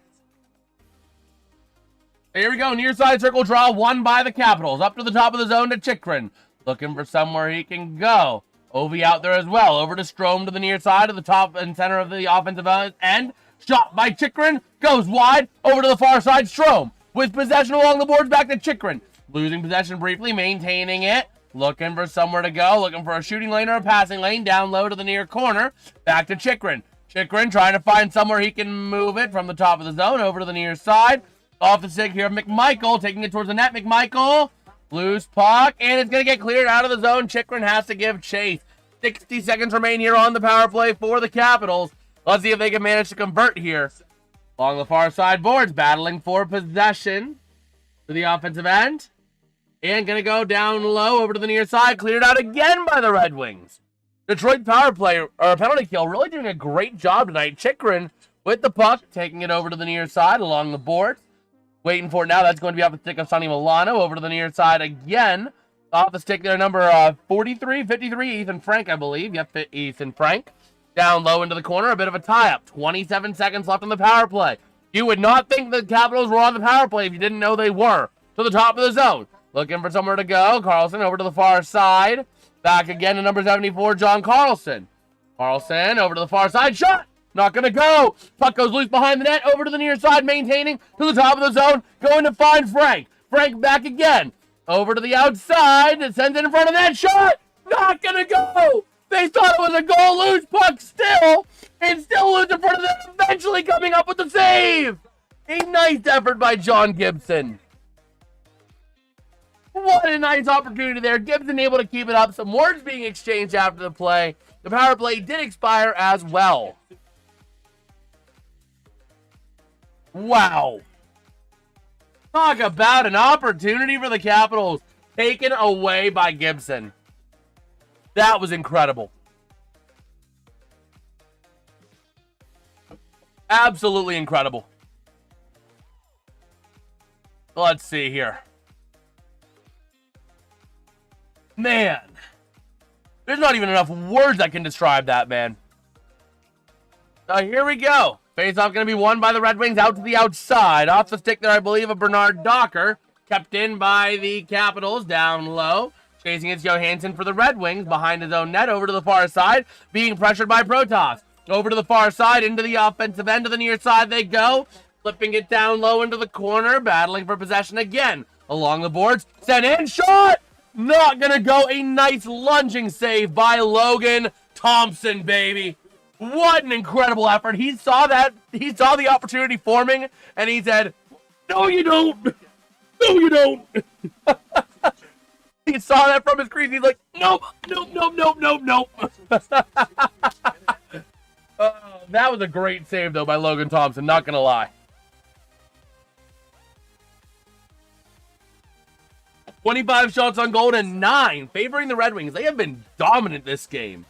S3: Here we go. Near side circle draw won by the Capitals. Up to the top of the zone to Chychrun. Looking for somewhere he can go. Ovi out there as well. Over to Strome to the near side to the top and center of the offensive end. Shot by Chychrun. Goes wide. Over to the far side. Strome with possession along the boards back to Chychrun. Losing possession briefly. Maintaining it. Looking for somewhere to go. Looking for a shooting lane or a passing lane. Down low to the near corner. Back to Chychrun. Chychrun trying to find somewhere he can move it from the top of the zone. Over to the near side. Off the stick here. McMichael taking it towards the net. McMichael. Loose puck, and it's going to get cleared out of the zone. Chychrun has to give chase. 60 seconds remain here on the power play for the Capitals. Let's see if they can manage to convert here. Along the far side boards, battling for possession to the offensive end. And going to go down low over to the near side. Cleared out again by the Red Wings. Detroit power play, or penalty kill, really doing a great job tonight. Chychrun with the puck, taking it over to the near side along the boards. Waiting for it now. That's going to be off the stick of Sonny Milano. Over to the near side again. Off the stick there, number 43, 53, Ethan Frank, I believe. Yep, Ethan Frank. Down low into the corner. A bit of a tie-up. 27 seconds left on the power play. You would not think the Capitals were on the power play if you didn't know they were. To the top of the zone. Looking for somewhere to go. Carlson over to the far side. Back again to number 74, John Carlson. Carlson over to the far side. Shot! Not going to go. Puck goes loose behind the net. Over to the near side, maintaining to the top of the zone. Going to find Frank. Frank back again. Over to the outside. It sends it in front of that shot. Not going to go. They thought it was a goal. Loose puck still. And still loose in front of them. Eventually coming up with the save. A nice effort by John Gibson. What a nice opportunity there. Gibson able to keep it up. Some words being exchanged after the play. The power play did expire as well. Wow. Talk about an opportunity for the Capitals taken away by Gibson. That was incredible. Absolutely incredible. Let's see here. Man. There's not even enough words that can describe that, man. Here we go. Face-off going to be won by the Red Wings out to the outside. Off the stick there, I believe, of Bernard Docker. Kept in by the Capitals down low. Chasing it's Johansson for the Red Wings behind his own net over to the far side. Being pressured by Protas. Over to the far side into the offensive end of the near side they go. Flipping it down low into the corner. Battling for possession again. Along the boards. Sent in. Shot! Not going to go. A nice lunging save by Logan Thompson, baby. What an incredible effort. He saw that. He saw the opportunity forming, and he said, no, you don't. No, you don't. He saw that from his crease. He's like, nope, nope, nope, nope, nope, nope. That was a great save, though, by Logan Thompson. Not going to lie. 25 shots on goal to 9, favoring the Red Wings. They have been dominant this game.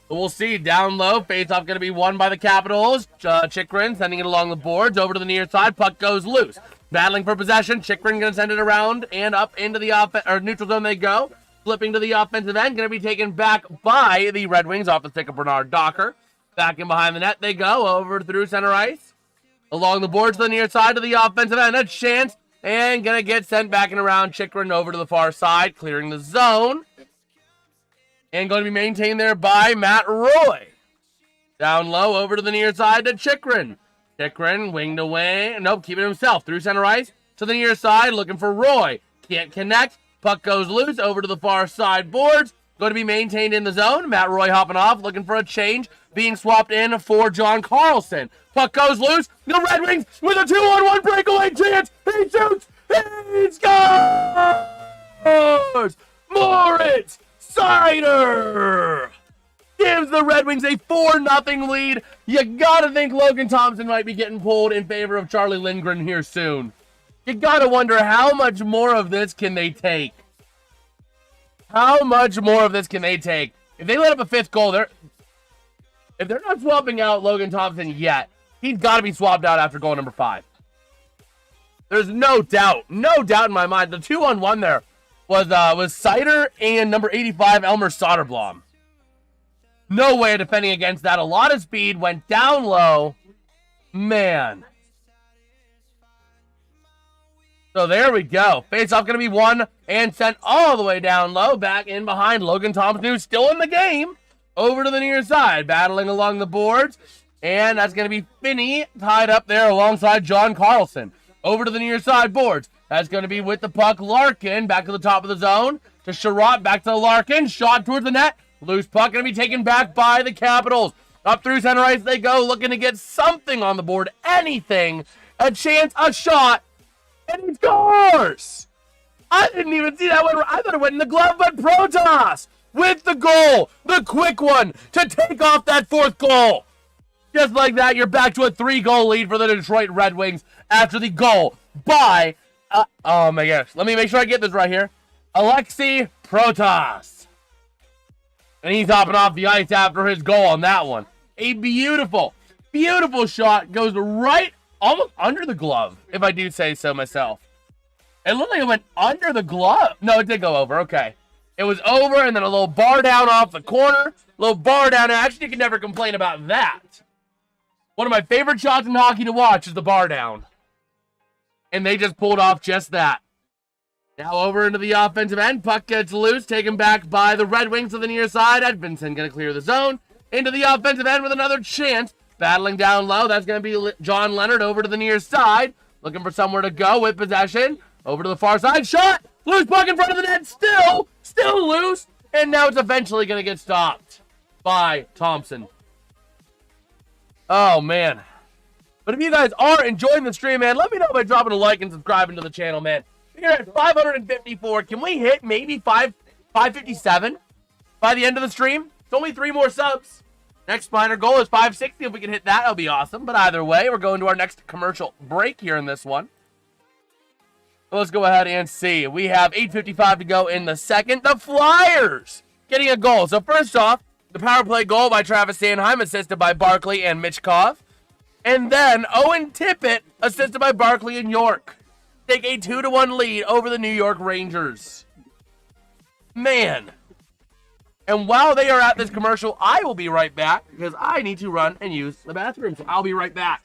S3: We'll see. Down low. Face-off going to be won by the Capitals. Chychrun sending it along the boards. Over to the near side. Puck goes loose. Battling for possession. Chychrun going to send it around and up into the neutral zone they go. Flipping to the offensive end. Going to be taken back by the Red Wings off the stick of Bernard Docker. Back in behind the net they go. Over through center ice. Along the boards to the near side to the offensive end. A chance. And going to get sent back and around. Chychrun over to the far side. Clearing the zone. And going to be maintained there by Matt Roy. Down low, over to the near side to Chychrun. Chychrun, wing to wing. Nope, keeping himself through center ice. To the near side, looking for Roy. Can't connect. Puck goes loose, over to the far side boards. Going to be maintained in the zone. Matt Roy hopping off, looking for a change. Being swapped in for John Carlson. Puck goes loose. The Red Wings with a 2-on-1 breakaway chance. He shoots. He scores! Moritz Seider gives the Red Wings a 4-0 lead. You gotta think Logan Thompson might be getting pulled in favor of Charlie Lindgren here soon. You gotta wonder how much more of this can they take. How much more of this can they take? If they let up a 5th goal, if they're not swapping out Logan Thompson yet, he's got to be swapped out after goal number 5. There's no doubt in my mind. The 2-on-1 there was Seider and number 85, Elmer Soderblom. No way of defending against that. A lot of speed, went down low. Man. So there we go. Face-off going to be won and sent all the way down low. Back in behind Logan Thompson, who's still in the game. Over to the near side, battling along the boards. And that's going to be Finney tied up there alongside John Carlson. Over to the near side boards. That's going to be with the puck. Larkin back to the top of the zone. To Sherratt, back to Larkin. Shot towards the net. Loose puck going to be taken back by the Capitals. Up through center ice they go, looking to get something on the board. Anything. A chance, a shot. And he scores! I didn't even see that one. I thought it went in the glove, but Protas with the goal. The quick one to take off that fourth goal. Just like that, you're back to a 3-goal lead for the Detroit Red Wings after the goal by, oh my gosh, let me make sure I get this right here. Alexei Protas. And he's hopping off the ice after his goal on that one. A beautiful, beautiful shot. Goes right almost under the glove, if I do say so myself. It looked like it went under the glove. No, it did go over. Okay. It was over, and then a little bar down off the corner. A little bar down action. You can never complain about that. One of my favorite shots in hockey to watch is the bar down. And they just pulled off just that. Now over into the offensive end. Puck gets loose. Taken back by the Red Wings to the near side. Edmondson going to clear the zone. Into the offensive end with another chance. Battling down low. That's going to be John Leonard over to the near side. Looking for somewhere to go with possession. Over to the far side. Shot! Loose puck in front of the net. Still loose. And now it's eventually going to get stopped by Thompson. Oh, man. But if you guys are enjoying the stream, man, let me know by dropping a like and subscribing to the channel, man. We're at 554. Can we hit maybe 557 by the end of the stream? It's only 3 more subs. Next minor goal is 560. If we can hit that, that'll be awesome. But either way, we're going to our next commercial break here in this one. So let's go ahead and see. We have 8:55 to go in the second. The Flyers getting a goal. So first off, the power play goal by Travis Sanheim, assisted by Barkley and Michkov. And then Owen Tippett, assisted by Barkley and York. Take a 2-1 lead over the New York Rangers. Man. And while they are at this commercial, I will be right back because I need to run and use the bathroom. So I'll be right back.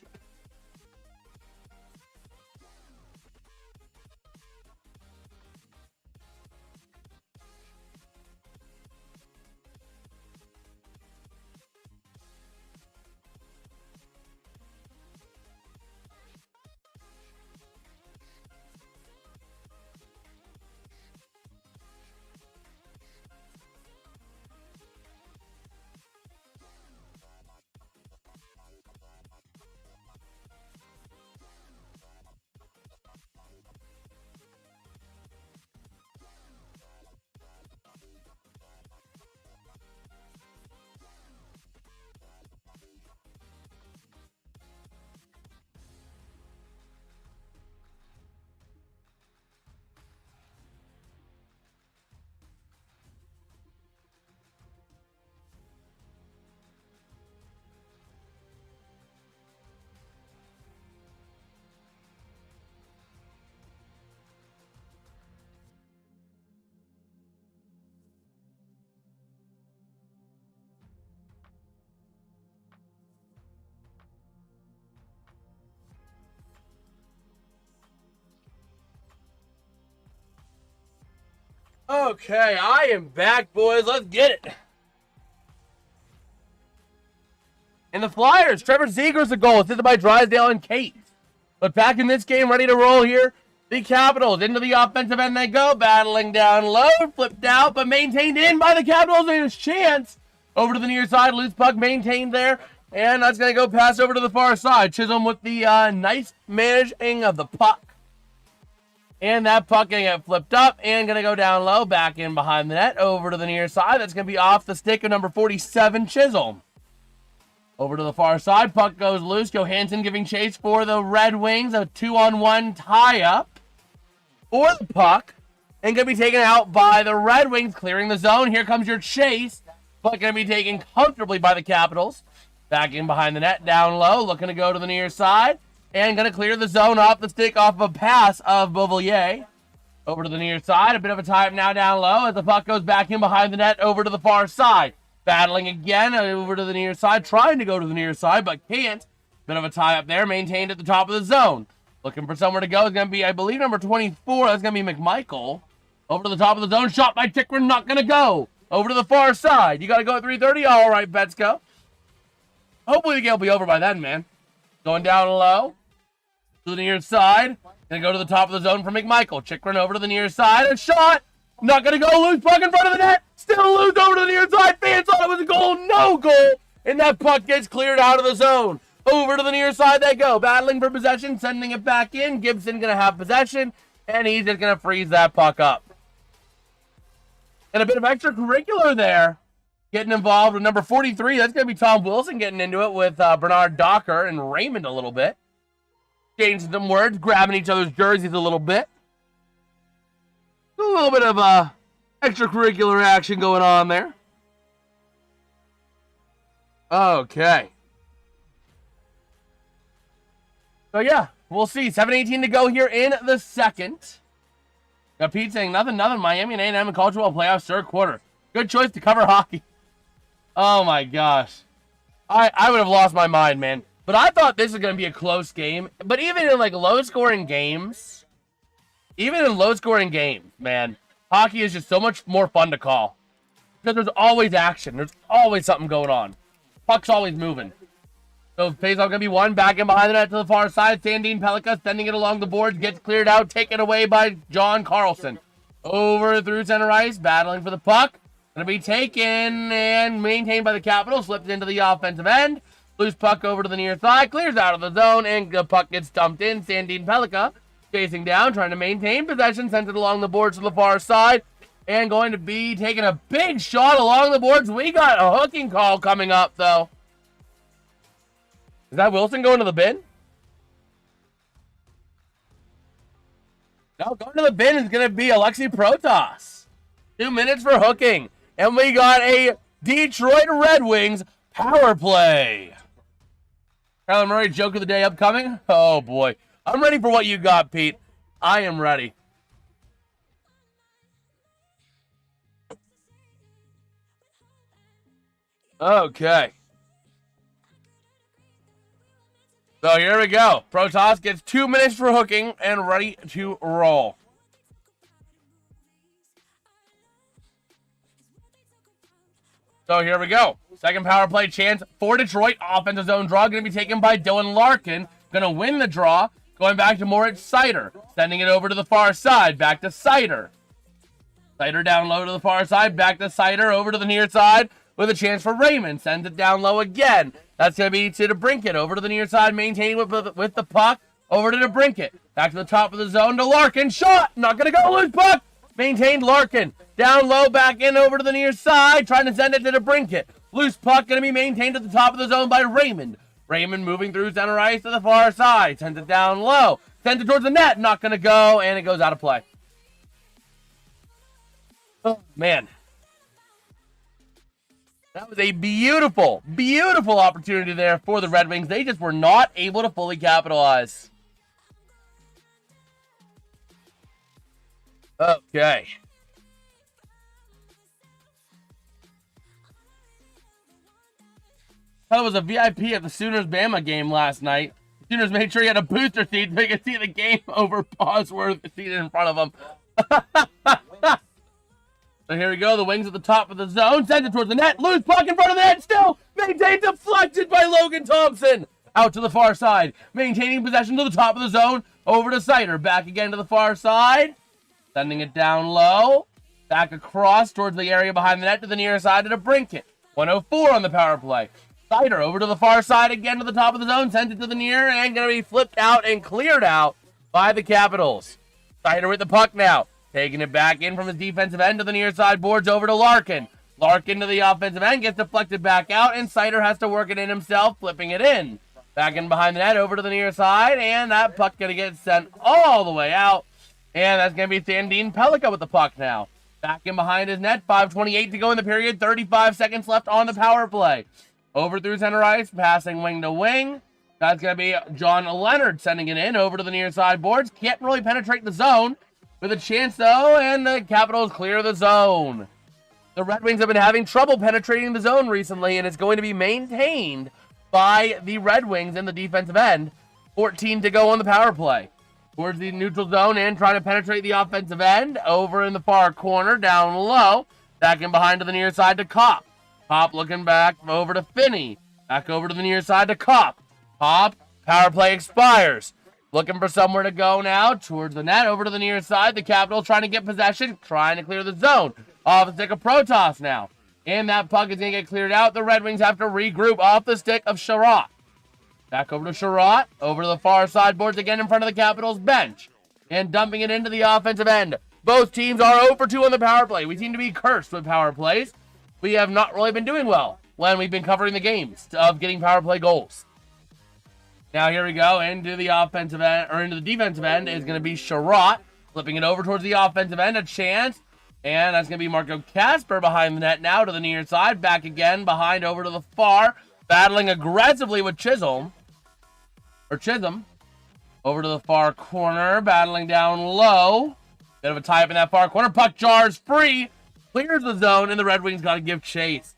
S3: Okay, I am back, boys. Let's get it. And the Flyers, Trevor Zegras a goal, assisted by Drysdale and Kate. But back in this game, ready to roll here. The Capitals into the offensive end they go, battling down low, flipped out, but maintained in by the Capitals. There's a chance. Over to the near side, loose puck maintained there. And that's going to go pass over to the far side. Chisholm with the nice managing of the puck. And that puck going to get flipped up and going to go down low, back in behind the net, over to the near side. That's going to be off the stick of number 47, Chisholm. Over to the far side, puck goes loose. Johansson giving chase for the Red Wings. A 2-on-1 tie-up for the puck. And going to be taken out by the Red Wings, clearing the zone. Here comes your chase. Puck going to be taken comfortably by the Capitals. Back in behind the net, down low, looking to go to the near side. And going to clear the zone off the stick off of a pass of Beauvillier. Over to the near side. A bit of a tie-up now down low as the puck goes back in behind the net over to the far side. Battling again over to the near side, trying to go to the near side, but can't. Bit of a tie up there, maintained at the top of the zone. Looking for somewhere to go. It's going to be, I believe, number 24. That's going to be McMichael. Over to the top of the zone. Shot by Tickren. Not going to go. Over to the far side. You got to go at 3:30. All right, Betsko. Hopefully the game will be over by then, man. Going down low. To the near side. Going to go to the top of the zone for McMichael. Tickren over to the near side. A shot. Not going to go. Loose puck in front of the net. Still loose over to the near side. Fans thought it was a goal. No goal. And that puck gets cleared out of the zone. Over to the near side they go. Battling for possession. Sending it back in. Gibson going to have possession. And he's just going to freeze that puck up. And a bit of extracurricular there. Getting involved with number 43. That's going to be Tom Wilson getting into it with Bernard Docker and Raymond a little bit. Changing some words. Grabbing each other's jerseys a little bit. A little bit of extracurricular action going on there. Okay. So yeah, we'll see. 7:18 to go here in the second. Got Pete saying nothing. Miami and A&M in college football playoffs third quarter. Good choice to cover hockey. Oh my gosh. I would have lost my mind, man. But I thought this was going to be a close game. But even in like low-scoring games, man, hockey is just so much more fun to call. Because there's always action. There's always something going on. Puck's always moving. So faceoff going to be one. Back in behind the net to the far side. Sandine Pelika sending it along the boards. Gets cleared out. Taken away by John Carlson. Over through center ice. Battling for the puck. Going to be taken and maintained by the Capitals. Slipped into the offensive end. Loose puck over to the near side. Clears out of the zone. And the puck gets dumped in. Sandine Pelika chasing down. Trying to maintain possession. Sent it along the boards to the far side. And going to be taking a big shot along the boards. We got a hooking call coming up, though. Is that Wilson going to the bin? No, going to the bin is going to be Alexei Protas. 2 minutes for hooking. And we got a Detroit Red Wings power play. Kyler Murray, joke of the day upcoming. Oh, boy. I'm ready for what you got, Pete. I am ready. Okay. So here we go. Protas gets 2 minutes for hooking and ready to roll. So here we go. Second power play chance for Detroit. Offensive zone draw going to be taken by Dylan Larkin. Going to win the draw. Going back to Moritz Seider. Sending it over to the far side. Back to Seider. Seider down low to the far side. Back to Seider. Over to the near side with a chance for Raymond. Sends it down low again. That's going to be to DeBrincat. Over to the near side. Maintained with the puck. Over to DeBrincat. Back to the top of the zone to Larkin. Shot. Not going to go. Loose puck. Maintained Larkin. Down low. Back in over to the near side. Trying to send it to DeBrincat. Loose puck going to be maintained at the top of the zone by Raymond. Raymond moving through center ice to the far side. Sends it down low. Sends it towards the net. Not going to go. And it goes out of play. Oh, man. That was a beautiful, beautiful opportunity there for the Red Wings. They just were not able to fully capitalize. Okay. I was a VIP at the Sooners-Bama game last night. The Sooners made sure he had a booster seat so they could see the game over Bosworth seated in front of him. So here we go. The Wings at the top of the zone. Sends it towards the net. Loose puck in front of the net. Still maintained. Deflected by Logan Thompson. Out to the far side. Maintaining possession to the top of the zone. Over to Seider. Back again to the far side. Sending it down low. Back across towards the area behind the net to the near side to DeBrincat. 1:04 on the power play. Seider over to the far side again to the top of the zone. Sends it to the near and going to be flipped out and cleared out by the Capitals. Seider with the puck now. Taking it back in from his defensive end to the near side boards over to Larkin. Larkin to the offensive end, gets deflected back out, and Seider has to work it in himself, flipping it in. Back in behind the net, over to the near side, and that puck going to get sent all the way out. And that's going to be Sandine Pelika with the puck now. Back in behind his net, 5:28 to go in the period, 35 seconds left on the power play. Over through center ice, passing wing to wing. That's going to be John Leonard sending it in over to the near side boards. Can't really penetrate the zone. With a chance, though, and the Capitals clear the zone. The Red Wings have been having trouble penetrating the zone recently, and it's going to be maintained by the Red Wings in the defensive end. 14 to go on the power play. Towards the neutral zone and trying to penetrate the offensive end. Over in the far corner, down low. Back in behind to the near side to Kopp. Kopp looking back over to Finney. Back over to the near side to Kopp. Kopp, power play expires. Looking for somewhere to go now towards the net. Over to the near side. The Capitals trying to get possession. Trying to clear the zone. Off the stick of Protas now. And that puck is going to get cleared out. The Red Wings have to regroup off the stick of Sherratt. Back over to Sherratt. Over to the far side boards again in front of the Capitals bench. And dumping it into the offensive end. Both teams are 0 for 2 on the power play. We seem to be cursed with power plays. We have not really been doing well when we've been covering the games of getting power play goals. Now here we go into the offensive end, or into the defensive end is going to be Sherratt. Flipping it over towards the offensive end. A chance. And that's going to be Marco Kasper behind the net now to the near side. Back again behind over to the far. Battling aggressively with Chisholm. Chisholm. Over to the far corner. Battling down low. Bit of a tie up in that far corner. Puck jars free. Clears the zone, and the Red Wings got to give chase.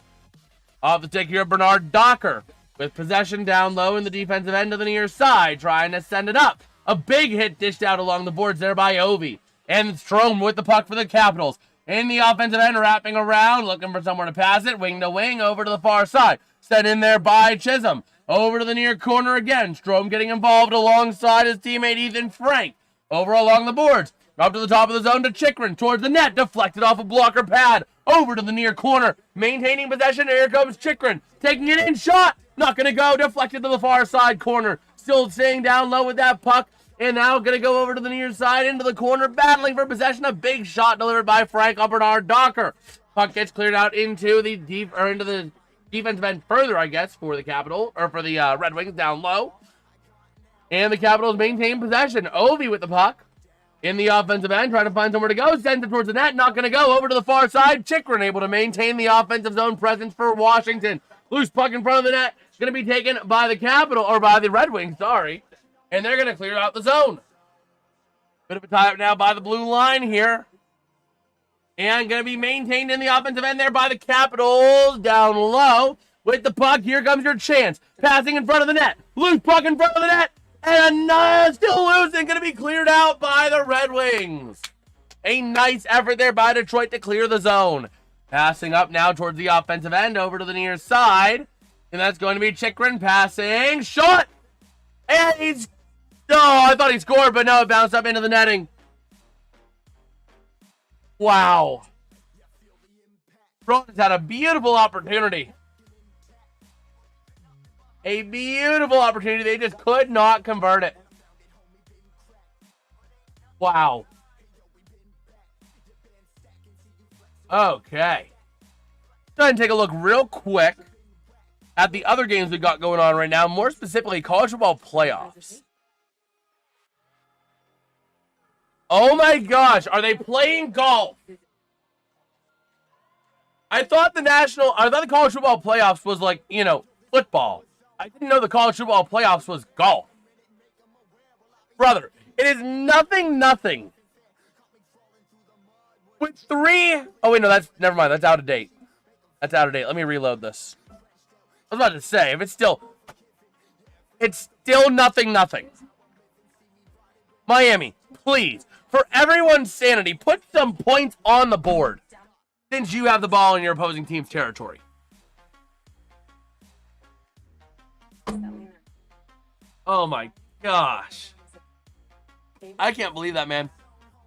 S3: Off the stick here, Bernard Docker. With possession down low in the defensive end of the near side. Trying to send it up. A big hit dished out along the boards there by Ovi. And Strome with the puck for the Capitals. In the offensive end, wrapping around. Looking for somewhere to pass it. Wing to wing over to the far side. Sent in there by Chisholm. Over to the near corner again. Strome getting involved alongside his teammate Ethan Frank. Over along the boards. Up to the top of the zone to Chikrin. Towards the net. Deflected off a blocker pad. Over to the near corner. Maintaining possession. Here comes Chikrin. Taking it in. Shot. Not going to go. Deflected to the far side corner. Still staying down low with that puck. And now going to go over to the near side into the corner. Battling for possession. A big shot delivered by Frank on Bernard Docker. Puck gets cleared out into the defensive end further, I guess, for the Capital, or for the Red Wings down low. And the Capitals maintain possession. Ovi with the puck in the offensive end, trying to find somewhere to go. Sends it towards the net, not going to go. Over to the far side. Chikrin able to maintain the offensive zone presence for Washington. Loose puck in front of the net. Going to be taken by the Capital, or by the Red Wings, sorry. And they're going to clear out the zone. Bit of a tie-up now by the blue line here. And going to be maintained in the offensive end there by the Capitals. Down low with the puck. Here comes your chance. Passing in front of the net. Loose puck in front of the net. And still losing. Going to be cleared out by the Red Wings. A nice effort there by Detroit to clear the zone. Passing up now towards the offensive end. Over to the near side. And that's going to be Chikrin passing. Shot! And he's... Oh, I thought he scored, but no, it bounced up into the netting. Wow. Bruins had a beautiful opportunity. A beautiful opportunity. They just could not convert it. Wow. Okay. Go ahead and take a look real quick at the other games we got going on right now. More specifically, college football playoffs. Oh my gosh, are they playing golf? I thought the college football playoffs was like, football. I didn't know the college football playoffs was golf. Brother, it is nothing. With 3... Oh wait, no, never mind, that's out of date. Let me reload this. I was about to say, if it's still nothing. Miami, please. For everyone's sanity, put some points on the board since you have the ball in your opposing team's territory. Oh my gosh. I can't believe that, man.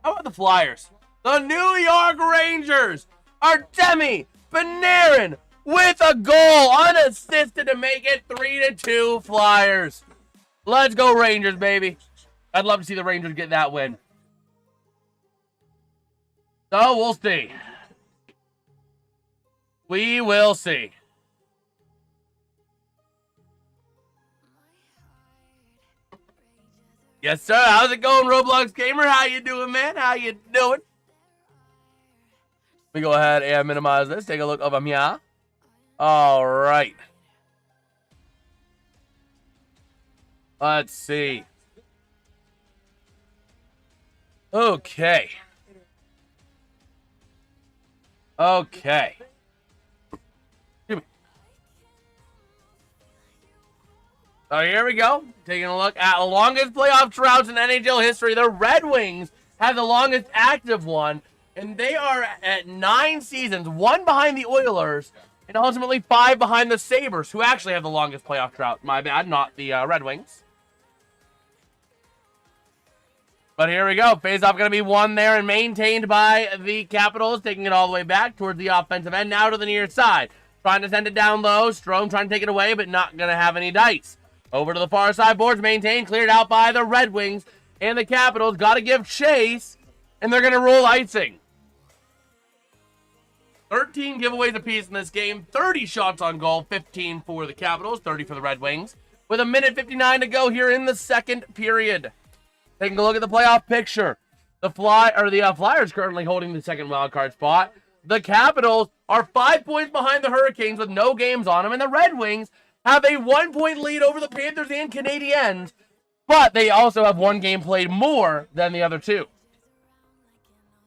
S3: How about the Flyers? The New York Rangers! Artemi Panarin with a goal, unassisted to make it 3-2 Flyers. Let's go Rangers, baby. I'd love to see the Rangers get that win. So, we'll see. We will see. Yes, sir. How's it going, Roblox Gamer? How you doing, man? How you doing? Let me go ahead and minimize this. Take a look over here. All right. Let's see. Okay. Okay. So here we go. Taking a look at the longest playoff droughts in NHL history. The Red Wings have the longest active one, and they are at 9 seasons, 1 behind the Oilers, and ultimately 5 behind the Sabres, who actually have the longest playoff drought. My bad, not the Red Wings. But here we go. Face-off going to be won there and maintained by the Capitals, taking it all the way back towards the offensive end, now to the near side. Trying to send it down low. Strome trying to take it away, but not going to have any dice. Over to the far side, boards maintained, cleared out by the Red Wings, and the Capitals got to give chase, and they're going to roll icing. 13 giveaways apiece in this game, 30 shots on goal, 15 for the Capitals, 30 for the Red Wings, with 1:59 to go here in the second period. Taking a look at the playoff picture, the Flyers currently holding the second wildcard spot. The Capitals are 5 points behind the Hurricanes with no games on them, and the Red Wings have a 1-point lead over the Panthers and Canadiens, but they also have 1 game played more than the other two.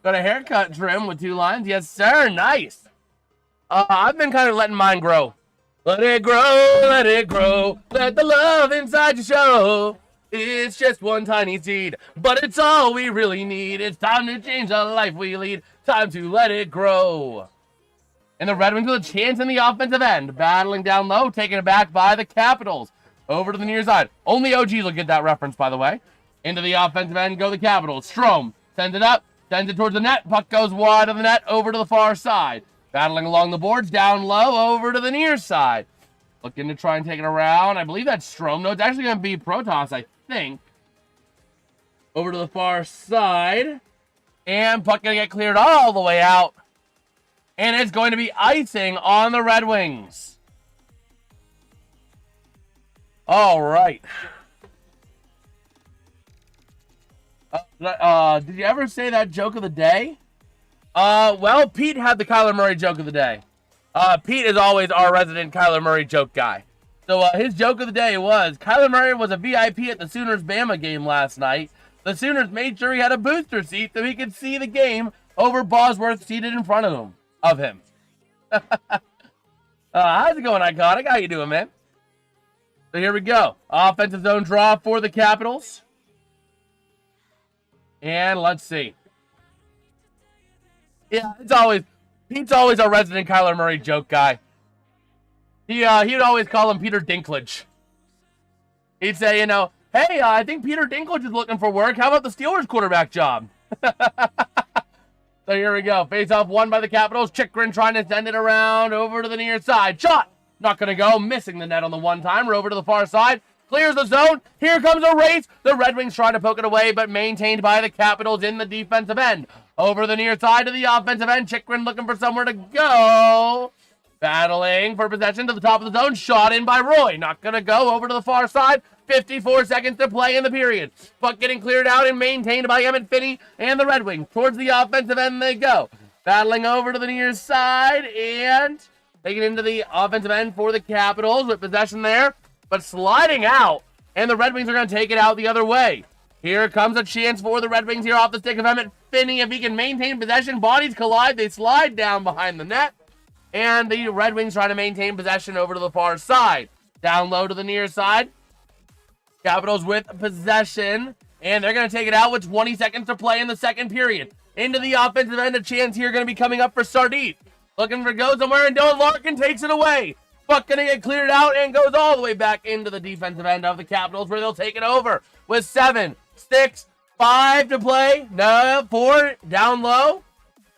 S3: Got a haircut trim with 2 lines. Yes, sir. Nice. I've been kind of letting mine grow. Let it grow, let it grow. Let the love inside you show. It's just one tiny seed, but it's all we really need. It's time to change the life we lead. Time to let it grow. And the Red Wings with a chance in the offensive end. Battling down low, taken it back by the Capitals. Over to the near side. Only OGs will get that reference, by the way. Into the offensive end go the Capitals. Strome sends it up, sends it towards the net. Puck goes wide of the net, over to the far side. Battling along the boards, down low, over to the near side. Looking to try and take it around. I believe that's Strome. No, it's actually going to be Protas, I think. Over to the far side. And puck going to get cleared all the way out. And it's going to be icing on the Red Wings. All right. Did you ever say that joke of the day? Well, Pete had the Kyler Murray joke of the day. Pete is always our resident Kyler Murray joke guy. So his joke of the day was, Kyler Murray was a VIP at the Sooners-Bama game last night. The Sooners made sure he had a booster seat so he could see the game over Bosworth seated in front of him. How's it going, Iconic? How you doing, man? So here we go. Offensive zone draw for the Capitals. And let's see. Yeah, Pete's always our resident Kyler Murray joke guy. He would always call him Peter Dinklage. He'd say, hey, I think Peter Dinklage is looking for work. How about the Steelers quarterback job? So here we go. Face-off won by the Capitals. Chychrun trying to send it around over to the near side. Shot! Not going to go. Missing the net on the one time. We're over to the far side. Clears the zone. Here comes a race. The Red Wings trying to poke it away, but maintained by the Capitals in the defensive end. Over the near side to the offensive end. Chychrun looking for somewhere to go. Battling for possession to the top of the zone. Shot in by Roy. Not going to go. Over to the far side. 54 seconds to play in the period. Puck getting cleared out and maintained by Emmett Finney and the Red Wings. Towards the offensive end they go. Battling over to the near side and taking into the offensive end for the Capitals with possession there, but sliding out. And the Red Wings are going to take it out the other way. Here comes a chance for the Red Wings here off the stick of Emmett Finney. If he can maintain possession, bodies collide. They slide down behind the net. And the Red Wings trying to maintain possession over to the far side. Down low to the near side. Capitals with possession, and they're going to take it out with 20 seconds to play in the second period. Into the offensive end, a chance here going to be coming up for Sardine. Looking for go somewhere, and Dylan Larkin takes it away. Puck going to get cleared out and goes all the way back into the defensive end of the Capitals, where they'll take it over with 7, 6, 5 to play. No, 4 down low.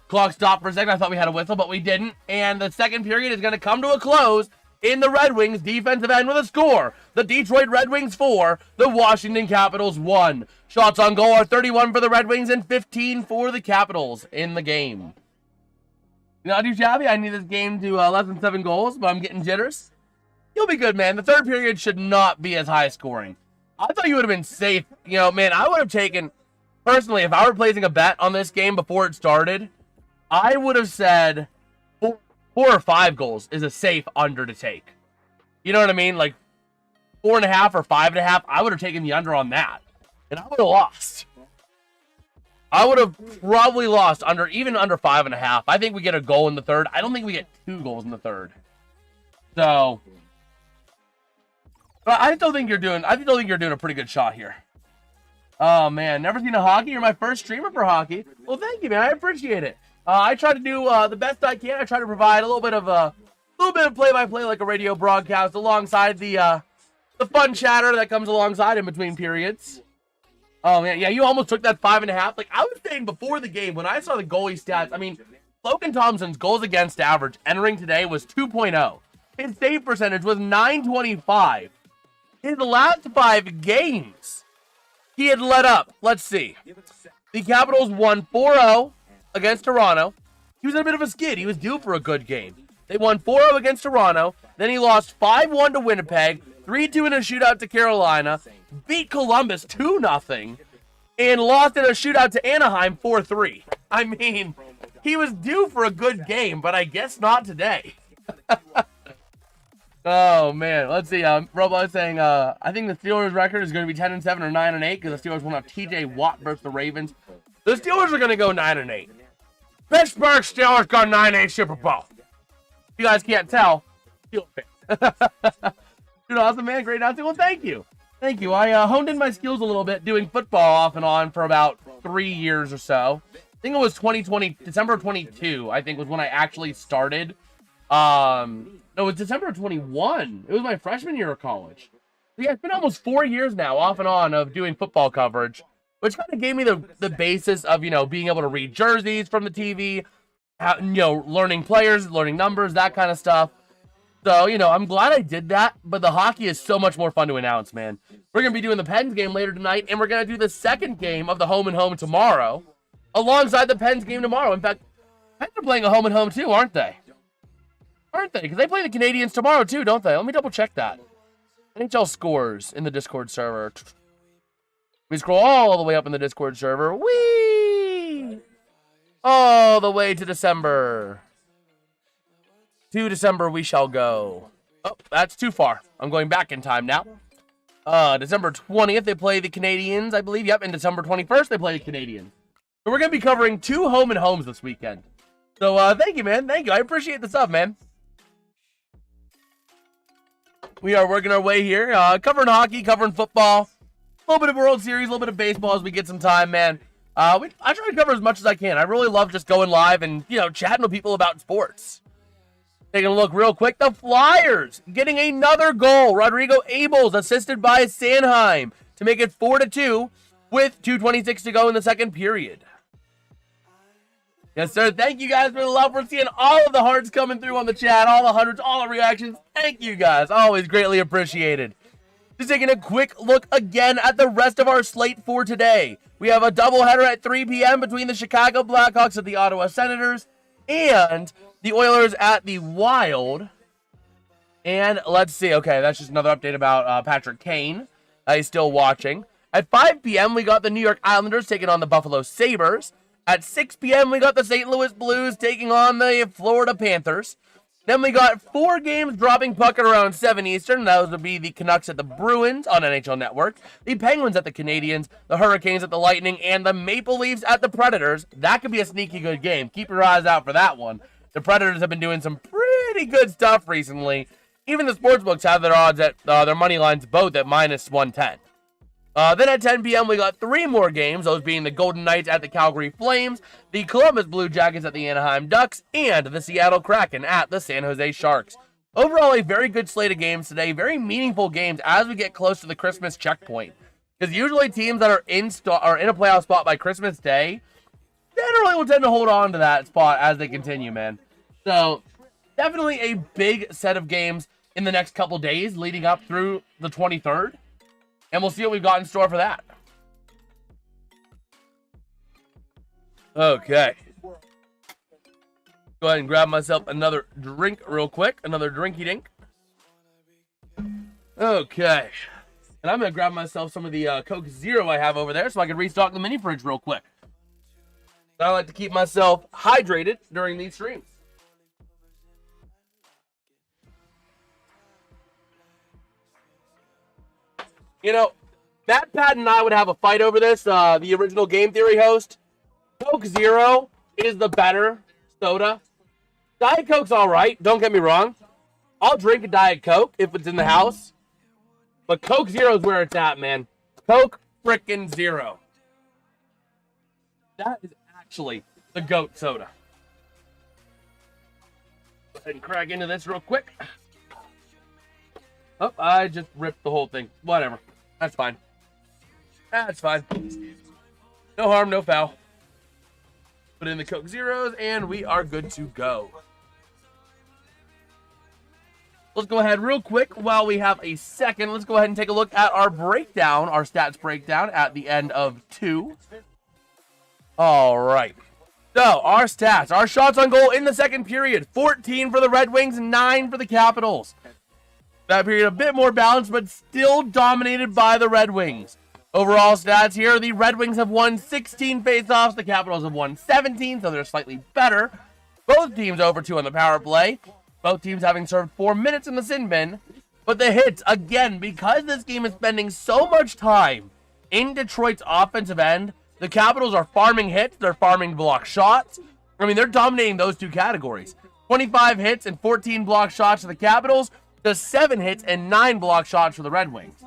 S3: Clock stopped for a second. I thought we had a whistle, but we didn't. And the second period is going to come to a close in the Red Wings defensive end with a score. The Detroit Red Wings 4, the Washington Capitals 1. Shots on goal are 31 for the Red Wings and 15 for the Capitals in the game. Not too shabby. I need this game to less than 7 goals, but I'm getting jitters. You'll be good, man. The third period should not be as high scoring. I thought you would have been safe. Man, I would have taken, personally, if I were placing a bet on this game before it started, I would have said 4 or 5 goals is a safe under to take. You know what I mean? Like 4.5 or 5.5. I would have taken the under on that, and I would have lost. I would have probably lost even under 5.5. I think we get a goal in the third. I don't think we get 2 goals in the third. So, but I still think you're doing a pretty good shot here. Oh man, never seen a hockey. You're my first streamer for hockey. Well, thank you, man. I appreciate it. I try to do the best I can. I try to provide a little bit of play-by-play, like a radio broadcast, alongside the fun chatter that comes alongside in between periods. Oh man, yeah, you almost took that 5.5. Like I was saying before the game, when I saw the goalie stats, I mean, Logan Thompson's goals against average entering today was 2.0. His save percentage was 925. His last 5 games, he had let up. Let's see. The Capitals won 4-0 against Toronto. He was in a bit of a skid. He was due for a good game. They won 4-0 against Toronto. Then he lost 5-1 to Winnipeg, 3-2 in a shootout to Carolina, beat Columbus 2-0, and lost in a shootout to Anaheim 4-3. I mean, he was due for a good game, but I guess not today. Oh, man. Let's see. Robot saying, I think the Steelers' record is going to be 10-7 or 9-8 because the Steelers will have TJ Watt versus the Ravens. The Steelers are going to go 9-8. Pittsburgh Steelers got 9-8 Super Bowl. If you guys can't tell, Steelers fans. Dude, awesome, man. Great announcing. Well, thank you. Thank you. I honed in my skills a little bit doing football off and on for about 3 years or so. I think it was 2020, December 22, I think was when I actually started. No, it was December 21. It was my freshman year of college. So yeah, it's been almost 4 years now, off and on, of doing football coverage, which kind of gave me the basis of, you know, being able to read jerseys from the TV, you know, learning players, learning numbers, that kind of stuff. So, you know, I'm glad I did that, but the hockey is so much more fun to announce, man. We're going to be doing the Pens game later tonight, and we're going to do the second game of the home and home tomorrow, alongside the Pens game tomorrow. In fact, Pens are playing a home and home too, aren't they? Aren't they? Because they play the Canadians tomorrow too, don't they? Let me double check that. NHL scores in the Discord server. We scroll all the way up in the Discord server. Whee! All the way to December. To December we shall go. Oh, that's too far. I'm going back in time now. December 20th, they play the Canadians, I believe. Yep, and December 21st, they play the Canadians. So we're going to be covering 2 home and homes this weekend. So, thank you, man. Thank you. I appreciate the sub, man. We are working our way here, covering hockey, covering football, a little bit of World Series, a little bit of baseball as we get some time, man. I try to cover as much as I can. I really love just going live and, you know, chatting with people about sports. Taking a look real quick. The Flyers getting another goal. Rodrigo Abels assisted by Sanheim to make it 4-2 with 2:26 to go in the second period. Yes, sir. Thank you guys for the love. We're seeing all of the hearts coming through on the chat, all the hundreds, all the reactions. Thank you guys. Always greatly appreciated. Just taking a quick look again at the rest of our slate for today. We have a doubleheader at 3 p.m. between the Chicago Blackhawks and the Ottawa Senators, and the Oilers at the Wild. And let's see. Okay, that's just another update about Patrick Kane. He's still watching. At 5 p.m., we got the New York Islanders taking on the Buffalo Sabres. At 6 p.m., we got the St. Louis Blues taking on the Florida Panthers. Then we got 4 games dropping puck at around 7 Eastern. Those would be the Canucks at the Bruins on NHL Network, the Penguins at the Canadiens, the Hurricanes at the Lightning, and the Maple Leafs at the Predators. That could be a sneaky good game. Keep your eyes out for that one. The Predators have been doing some pretty good stuff recently. Even the sportsbooks have their odds at their money lines both at -110. Then at 10 p.m., we got 3 more games, those being the Golden Knights at the Calgary Flames, the Columbus Blue Jackets at the Anaheim Ducks, and the Seattle Kraken at the San Jose Sharks. Overall, a very good slate of games today, very meaningful games as we get close to the Christmas checkpoint. Because usually teams that are in a playoff spot by Christmas Day generally will tend to hold on to that spot as they continue, man. So, definitely a big set of games in the next couple days leading up through the 23rd. And we'll see what we've got in store for that. Okay. Go ahead and grab myself another drink real quick. Another drinky dink. Okay. And I'm going to grab myself some of the Coke Zero I have over there so I can restock the mini fridge real quick. I like to keep myself hydrated during these streams. You know, Matt Pat and I would have a fight over this, the original Game Theory host. Coke Zero is the better soda. Diet Coke's all right. Don't get me wrong. I'll drink a Diet Coke if it's in the house. But Coke Zero is where it's at, man. Coke frickin' Zero. That is actually the GOAT soda. Go ahead and crack into this real quick. Oh, I just ripped the whole thing. Whatever. That's fine. That's fine. No harm, no foul. Put in the Coke Zeros, and we are good to go. Let's go ahead real quick while we have a second. Let's go ahead and take a look at our breakdown, our stats breakdown at the end of 2. All right. So, our stats, our shots on goal in the second period, 14 for the Red Wings, 9 for the Capitals. That period a bit more balanced, but still dominated by the Red Wings. Overall stats here, the Red Wings have won 16 faceoffs, the Capitals have won 17, so they're slightly better. Both teams over 2 on the power play. Both teams having served 4 minutes in the sin bin. But the hits, again, because this game is spending so much time in Detroit's offensive end, the Capitals are farming hits, they're farming block shots. I mean, they're dominating those 2 categories. 25 hits and 14 block shots for the Capitals, to 7 hits and 9 block shots for the Red Wings.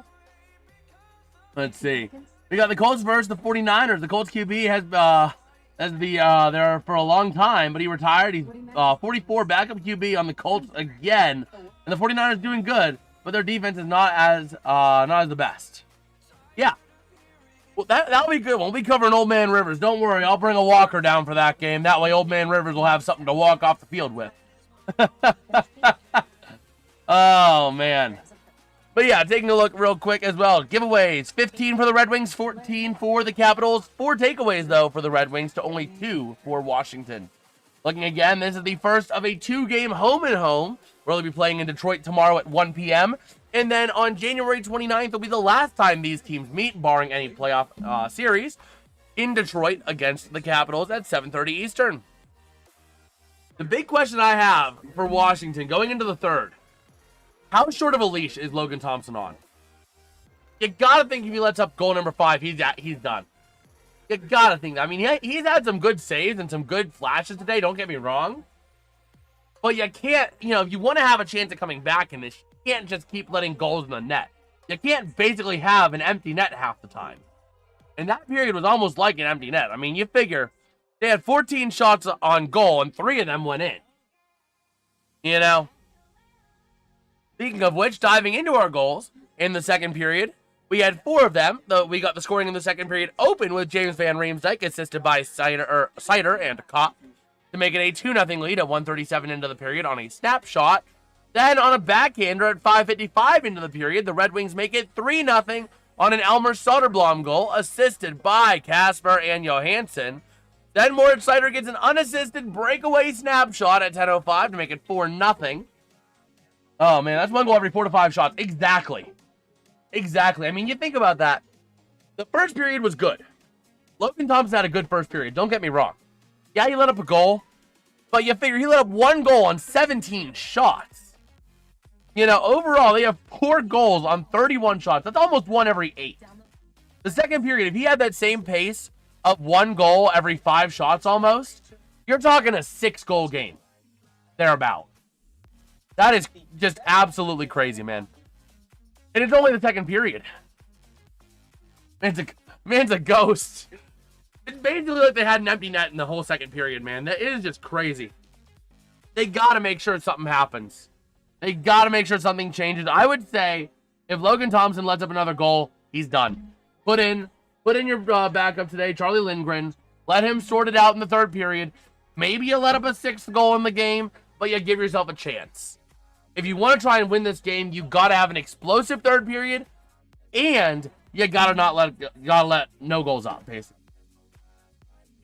S3: Let's see. We got the Colts versus the 49ers. The Colts QB has there for a long time, but he retired. He's 44 backup QB on the Colts again. And the 49ers doing good, but their defense is not as the best. Yeah. Well, that'll be good. We'll be covering Old Man Rivers. Don't worry, I'll bring a walker down for that game. That way Old Man Rivers will have something to walk off the field with. Oh, man. But yeah, taking a look real quick as well. Giveaways, 15 for the Red Wings, 14 for the Capitals. 4 takeaways, though, for the Red Wings to only 2 for Washington. Looking again, this is the first of a 2-game home-and-home. We'll be playing in Detroit tomorrow at 1 p.m. And then on January 29th will be the last time these teams meet, barring any playoff series, in Detroit against the Capitals at 7:30 Eastern. The big question I have for Washington going into the third, how short of a leash is Logan Thompson on? You gotta think if he lets up goal number 5, he's done. You gotta think that. I mean, he's had some good saves and some good flashes today, don't get me wrong. But you can't, if you want to have a chance of coming back in this, you can't just keep letting goals in the net. You can't basically have an empty net half the time. And that period was almost like an empty net. I mean, you figure they had 14 shots on goal and 3 of them went in. Speaking of which, diving into our goals in the second period, we had 4 of them. We got the scoring in the second period open with James Van Riemsdyk, assisted by Sider and Kopp, to make it a 2-0 lead at 1:37 into the period on a snapshot. Then on a backhander at 5:55 into the period, the Red Wings make it 3-0 on an Elmer Soderblom goal, assisted by Kasper and Johansson. Then Moritz Seider gets an unassisted breakaway snapshot at 10:05 to make it 4-0. Oh, man, that's 1 goal every 4 to 5 shots. Exactly. I mean, you think about that. The first period was good. Logan Thompson had a good first period. Don't get me wrong. Yeah, he let up a goal, but you figure he let up 1 goal on 17 shots. Overall, they have 4 goals on 31 shots. That's almost 1 every 8. The second period, if he had that same pace of 1 goal every 5 shots almost, you're talking a 6-goal game. Thereabout. That is just absolutely crazy, man. And it's only the second period. Man's a ghost. It's basically like they had an empty net in the whole second period, man. That is just crazy. They got to make sure something happens. They got to make sure something changes. I would say if Logan Thompson lets up another goal, he's done. Put in your backup today, Charlie Lindgren. Let him sort it out in the third period. Maybe you let up a 6th goal in the game, but you give yourself a chance. If you want to try and win this game, you got to have an explosive third period, and you got to let no goals up, basically.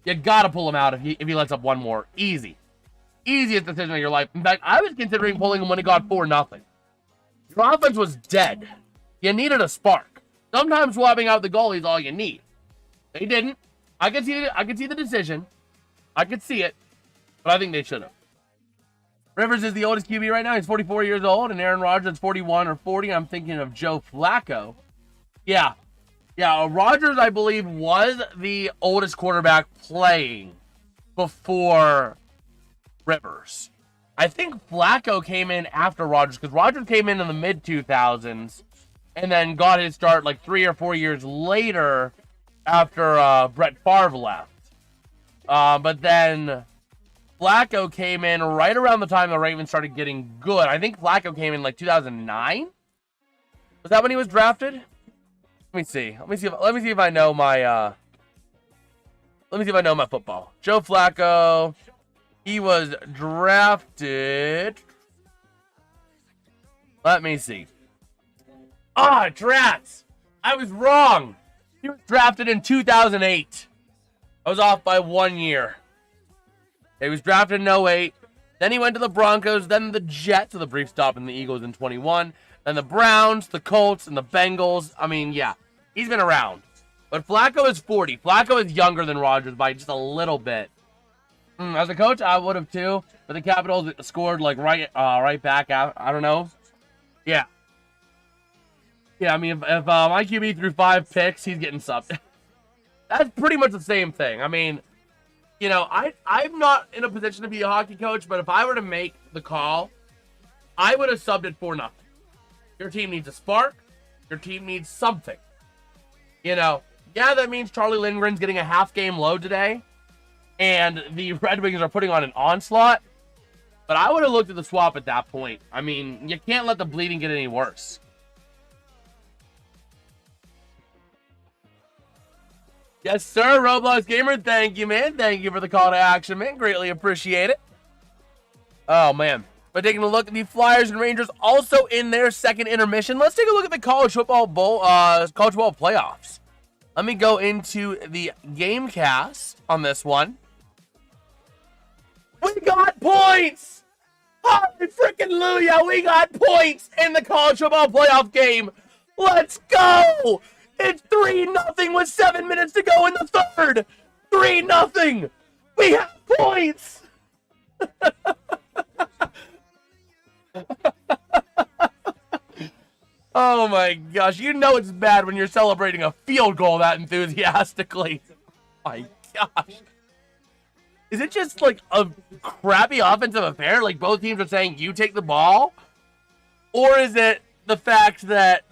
S3: You got to pull him out if he lets up 1 more. Easiest decision of your life. In fact, I was considering pulling him when he got 4-0. Your offense was dead. You needed a spark. Sometimes swapping out the goalie is all you need. They didn't. I could see the decision. I could see it, but I think they should have. Rivers is the oldest QB right now. He's 44 years old, and Aaron Rodgers is 41 or 40. I'm thinking of Joe Flacco. Yeah. Yeah, Rodgers, I believe, was the oldest quarterback playing before Rivers. I think Flacco came in after Rodgers, because Rodgers came in the mid-2000s and then got his start like 3 or 4 years later after Brett Favre left. But then Flacco came in right around the time the Ravens started getting good. I think Flacco came in like 2009. Was that when he was drafted? Let me see. Let me see if I know my football. Joe Flacco. He was drafted. Let me see. Drats. I was wrong. He was drafted in 2008. I was off by 1 year. He was drafted in 08. Then he went to the Broncos, then the Jets, with a brief stop in the Eagles in 21. Then the Browns, the Colts, and the Bengals. I mean, yeah, he's been around. But Flacco is 40. Flacco is younger than Rodgers by just a little bit. As a coach, I would have too. But the Capitals scored like right back out. I don't know. Yeah. Yeah, I mean, if my QB threw 5 picks, he's getting subbed. That's pretty much the same thing. I mean, you know, I'm not in a position to be a hockey coach, but if I were to make the call, I would have subbed it for nothing. Your team needs a spark. Your team needs something. You know, yeah, that means Charlie Lindgren's getting a half-game load today, and the Red Wings are putting on an onslaught, but I would have looked at the swap at that point. I mean, you can't let the bleeding get any worse. Yes, sir, Roblox Gamer. Thank you, man. Thank you for the call to action, man. Greatly appreciate it. Oh, man. But taking a look at the Flyers and Rangers also in their second intermission. Let's take a look at the college football playoffs. Let me go into the game cast on this one. We got points! Holy freaking Luya! We got points in the college football playoff game. Let's go! It's 3-0 with 7 minutes to go in the third. 3-0. We have points. Oh my gosh. You know it's bad when you're celebrating a field goal that enthusiastically. Oh my gosh. Is it just like a crappy offensive affair? Like both teams are saying you take the ball? Or is it the fact that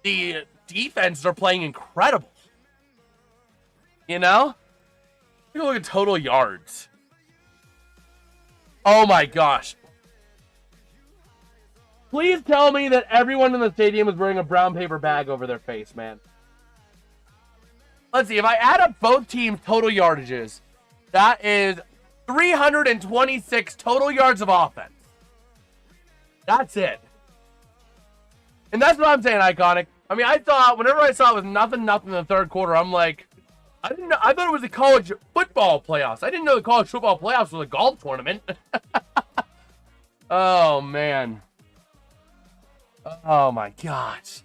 S3: the defenses are playing incredible? You know? Take a look at total yards. Oh my gosh. Please tell me that everyone in the stadium is wearing a brown paper bag over their face, man. Let's see. If I add up both teams' total yardages, that is 326 total yards of offense. That's it. And that's what I'm saying, Iconic. I mean, whenever I saw it was nothing in the third quarter, I'm like, I thought it was the college football playoffs. I didn't know the college football playoffs was a golf tournament. Oh, man. Oh, my gosh.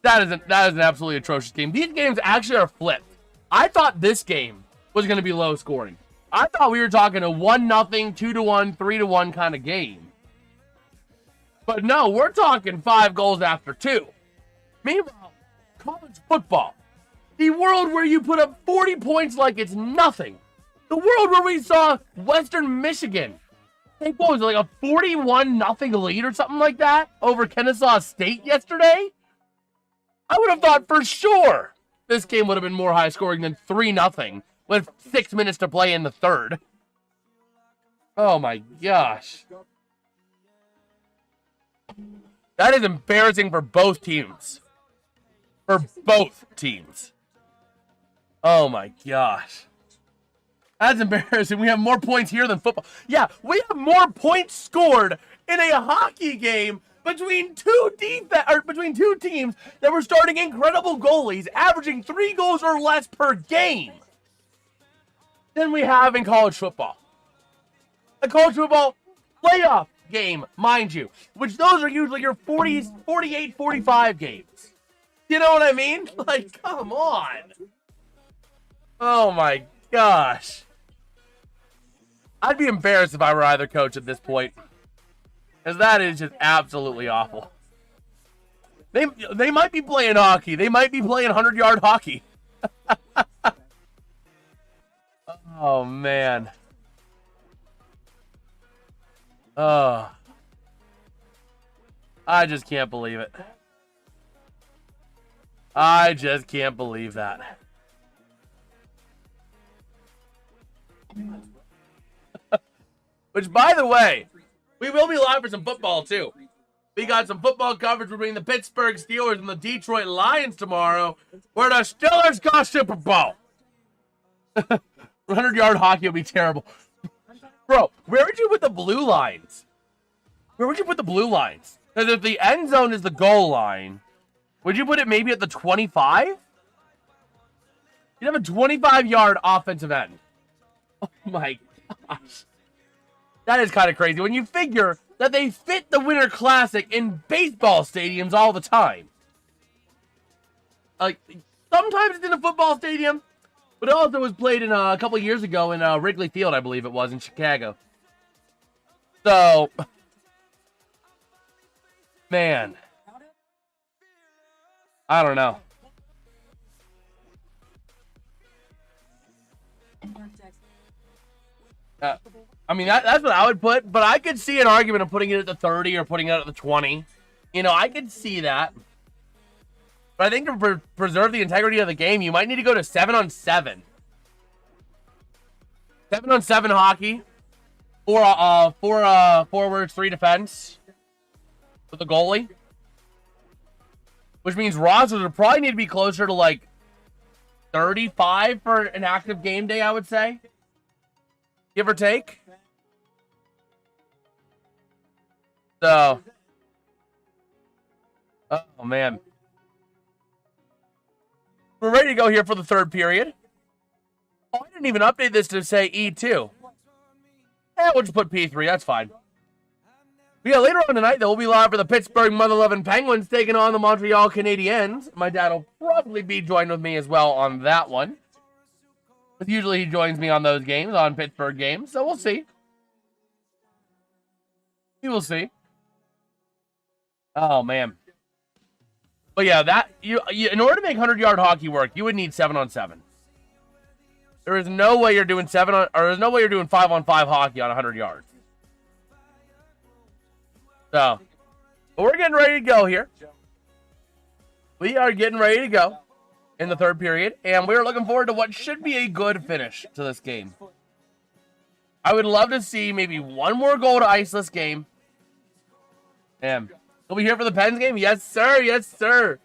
S3: That is an absolutely atrocious game. These games actually are flipped. I thought this game was going to be low scoring. I thought we were talking a 1-0, 2-1, 3-1 kind of game. But no, we're talking 5 goals after 2. Meanwhile, college football, the world where you put up 40 points like it's nothing. The world where we saw Western Michigan take, what was it, like a 41-0 lead or something like that over Kennesaw State yesterday? I would have thought for sure this game would have been more high scoring than 3-0 with 6 minutes to play in the third. Oh my gosh. That is embarrassing for both teams. For both teams. Oh my gosh. That's embarrassing. We have more points here than football. Yeah, we have more points scored in a hockey game between two teams that were starting incredible goalies, averaging 3 goals or less per game, than we have in college football. A college football playoff game, mind you, which those are usually your 48, 45 games. You know what I mean? Like, come on. Oh my gosh. I'd be embarrassed if I were either coach at this point. Because that is just absolutely awful. They might be playing hockey. They might be playing 100-yard hockey. Oh, man. Oh. I just can't believe it. I just can't believe that. Which, by the way, we will be live for some football, too. We got some football coverage between the Pittsburgh Steelers and the Detroit Lions tomorrow, where the Steelers got Super Bowl. 100-yard hockey will be terrible. Bro, where would you put the blue lines? Where would you put the blue lines? Because if the end zone is the goal line, would you put it maybe at the 25? You'd have a 25-yard offensive end. Oh, my gosh. That is kind of crazy when you figure that they fit the Winter Classic in baseball stadiums all the time. Like, sometimes it's in a football stadium, but it also was played in a couple years ago in Wrigley Field, I believe it was, in Chicago. So, man, I don't know. I mean, that's what I would put, but I could see an argument of putting it at the 30 or putting it at the 20. You know, I could see that. But I think to preserve the integrity of the game, you might need to go to 7-on-7. 7-on-7 hockey. Four forwards, 3 defense. With the goalie. Which means rosters would probably need to be closer to like 35 for an active game day, I would say. Give or take. So. Oh, man. We're ready to go here for the third period. Oh, I didn't even update this to say E2. We'll just put P3. That's fine. But yeah, later on tonight, though, we'll be live for the Pittsburgh Mother-Loving Penguins taking on the Montreal Canadiens. My dad will probably be joined with me as well on that one. But usually he joins me on those games, on Pittsburgh games, so we'll see. We will see. Oh, man. But yeah, that you in order to make 100-yard hockey work, you would need 7-on-7. There is no way you're doing there's no way you're doing 5-on-5 hockey on 100 yards. So, but we're getting ready to go here. We are getting ready to go in the third period, and we're looking forward to what should be a good finish to this game. I would love to see maybe one more goal to ice this game. And we'll be here for the Pens game? Yes, sir. Yes, sir.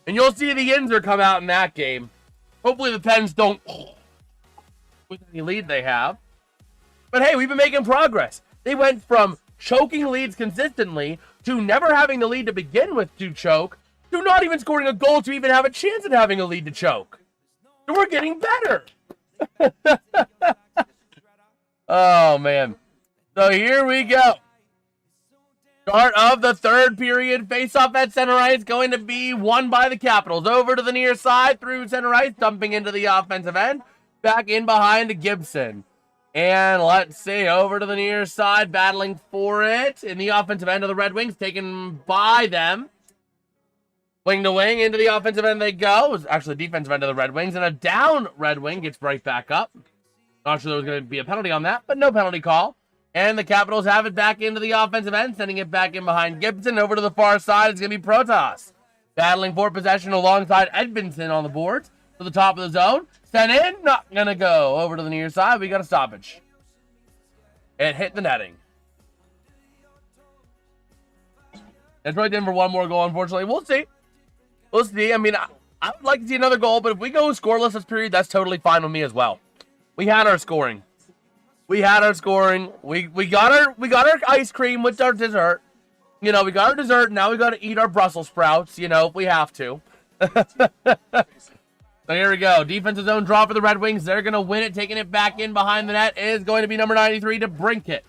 S3: And you'll see the Yinzer come out in that game. Hopefully the Pens don't with any lead they have. But hey, we've been making progress. They went from choking leads consistently to never having the lead to begin with to choke to not even scoring a goal to even have a chance at having a lead to choke. So we're getting better. Oh, man. So here we go. Start of the third period. Face-off at center ice going to be won by the Capitals. Over to the near side through center ice, dumping into the offensive end. Back in behind to Gibson. And let's see, over to the near side, battling for it. In the offensive end of the Red Wings, taken by them. Wing to wing, into the offensive end they go. It was actually the defensive end of the Red Wings. And a down Red Wing gets right back up. Not sure there was going to be a penalty on that, but no penalty call. And the Capitals have it back into the offensive end, sending it back in behind Gibson. Over to the far side, it's going to be Protas. Battling for possession alongside Edmondson on the boards. To the top of the zone. Sent in, not going to go. Over to the near side, we got a stoppage. It hit the netting. Detroit in for one more goal, unfortunately. We'll see. We'll see. I mean, I would like to see another goal, but if we go scoreless this period, that's totally fine with me as well. We had our scoring. We had our scoring. We got our ice cream with our dessert. You know, we got our dessert. Now we got to eat our Brussels sprouts, you know, if we have to. So here we go. Defensive zone draw for the Red Wings. They're going to win it. Taking it back in behind the net is going to be number 93 to Brinkett.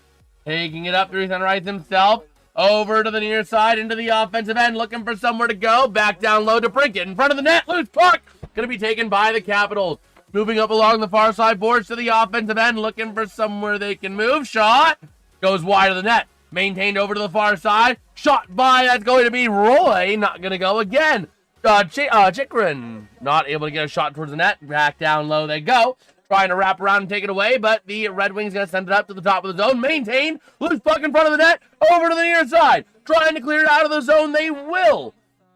S3: Taking it up through center ice himself. Over to the near side into the offensive end. Looking for somewhere to go. Back down low to Brinkett. In front of the net. Loose puck. Going to be taken by the Capitals. Moving up along the far side boards to the offensive end. Looking for somewhere they can move. Shot. Goes wide of the net. Maintained over to the far side. Shot by, that's going to be Roy. Not going to go again. Chikrin not able to get a shot towards the net. Back down low they go. Trying to wrap around and take it away, but the Red Wings going to send it up to the top of the zone. Maintained. Loose puck in front of the net. Over to the near side. Trying to clear it out of the zone. They will.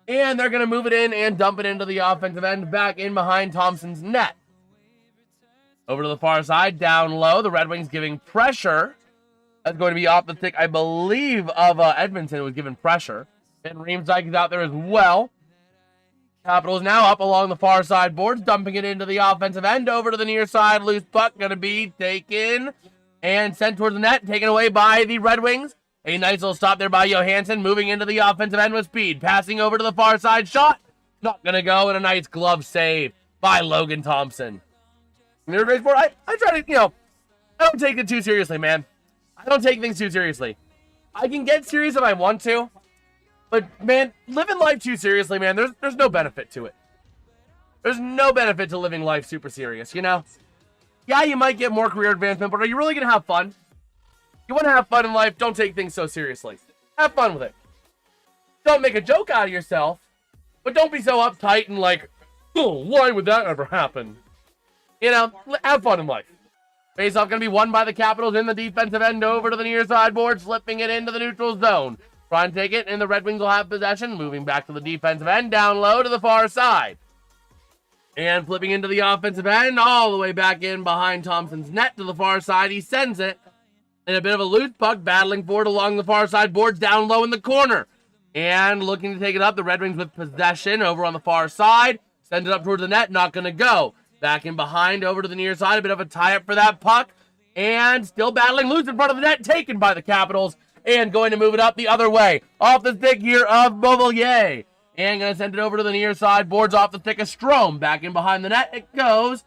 S3: And they're going to move it in and dump it into the offensive end. Back in behind Thompson's net. Over to the far side. Down low. The Red Wings giving pressure. That's going to be off the stick, I believe, of Edmonton was given pressure. And Riemsdyk is out there as well. Capitals now up along the far side boards, dumping it into the offensive end. Over to the near side, loose puck, going to be taken and sent towards the net, taken away by the Red Wings. A nice little stop there by Johansson, moving into the offensive end with speed. Passing over to the far side, shot. Not going to go, and a nice glove save by Logan Thompson. I try to, I don't take it too seriously, man. I don't take things too seriously. I can get serious if I want to. But, man, living life too seriously, man, there's no benefit to it. There's no benefit to living life super serious, Yeah, you might get more career advancement, but are you really going to have fun? You want to have fun in life, don't take things so seriously. Have fun with it. Don't make a joke out of yourself, but don't be so uptight and like, oh, why would that ever happen? Have fun in life. Face-off going to be won by the Capitals in the defensive end over to the near side board, slipping it into the neutral zone. Trying to take it, and the Red Wings will have possession. Moving back to the defensive end, down low to the far side. And flipping into the offensive end, all the way back in behind Thompson's net to the far side. He sends it. And a bit of a loose puck, battling for it along the far side boards, down low in the corner. And looking to take it up, the Red Wings with possession over on the far side. Send it up towards the net, not going to go. Back in behind, over to the near side, a bit of a tie-up for that puck. And still battling loose in front of the net, taken by the Capitals. And going to move it up the other way. Off the stick here of Beauvillier. And going to send it over to the near side. Boards off the stick of Strome. Back in behind the net it goes.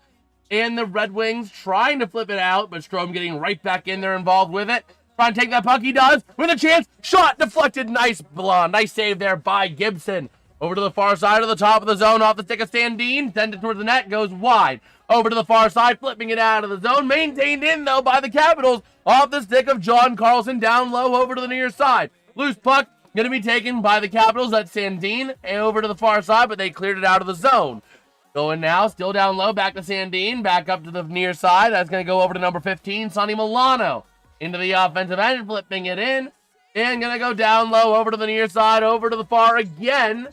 S3: And the Red Wings trying to flip it out. But Strome getting right back in there involved with it. Trying to take that puck. He does. With a chance. Shot deflected. Nice save there by Gibson. Over to the far side of the top of the zone. Off the stick of Sandin. Send it towards the net. Goes wide. Over to the far side. Flipping it out of the zone. Maintained in though by the Capitals. Off the stick of John Carlson, down low over to the near side. Loose puck, going to be taken by the Capitals. That's Sandin, and over to the far side, but they cleared it out of the zone. Going now, still down low, back to Sandin, back up to the near side. That's going to go over to number 15, Sonny Milano. Into the offensive end, flipping it in, and going to go down low over to the near side, over to the far again.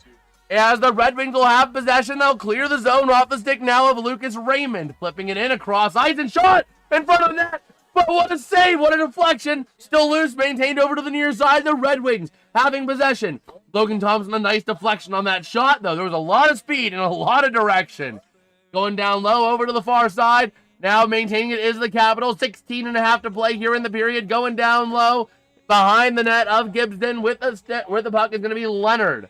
S3: As the Red Wings will have possession, they'll clear the zone off the stick now of Lucas Raymond. Flipping it in across ice and shot in front of the net. But what a save, what a deflection. Still loose, maintained over to the near side. The Red Wings having possession. Logan Thompson, a nice deflection on that shot, though. There was a lot of speed and a lot of direction. Going down low over to the far side. Now maintaining it is the Capitals. 16.5 to play here in the period. Going down low behind the net of Gibson with the puck is going to be Leonard.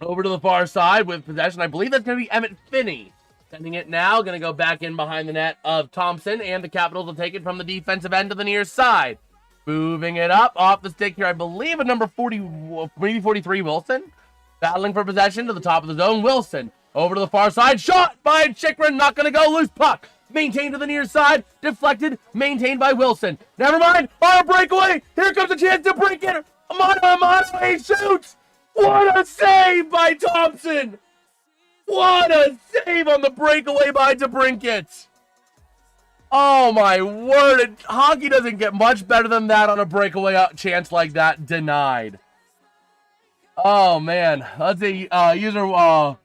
S3: Over to the far side with possession. I believe that's going to be Emmett Finney. Sending it now, going to go back in behind the net of Thompson, and the Capitals will take it from the defensive end to the near side. Moving it up, off the stick here, I believe, at number 40, maybe 43, Wilson. Battling for possession to the top of the zone, Wilson. Over to the far side, shot by Chikrin, not going to go, loose puck. Maintained to the near side, deflected, maintained by Wilson. Never mind, on a breakaway, here comes a chance to break it. Amano, he shoots. What a save by Thompson. What a save on the breakaway by DeBrincat. Oh, my word. Hockey doesn't get much better than that on a breakaway chance like that. Denied. Oh, man. Let's see. Wazrock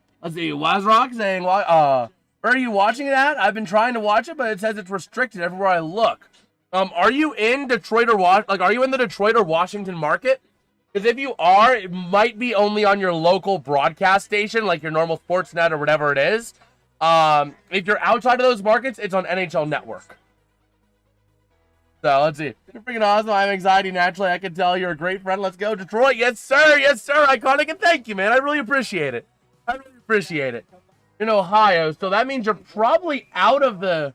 S3: saying, where are you watching it at? I've been trying to watch it, but it says it's restricted everywhere I look. Are you in Detroit or are you in the Detroit or Washington market? Because if you are, it might be only on your local broadcast station, like your normal Sportsnet or whatever it is. If you're outside of those markets, it's on NHL Network. So, let's see. You're freaking awesome. I have anxiety naturally. I can tell you're a great friend. Let's go, Detroit. Yes, sir. Yes, sir. Iconic, and thank you, man. I really appreciate it. In Ohio, so that means you're probably out of the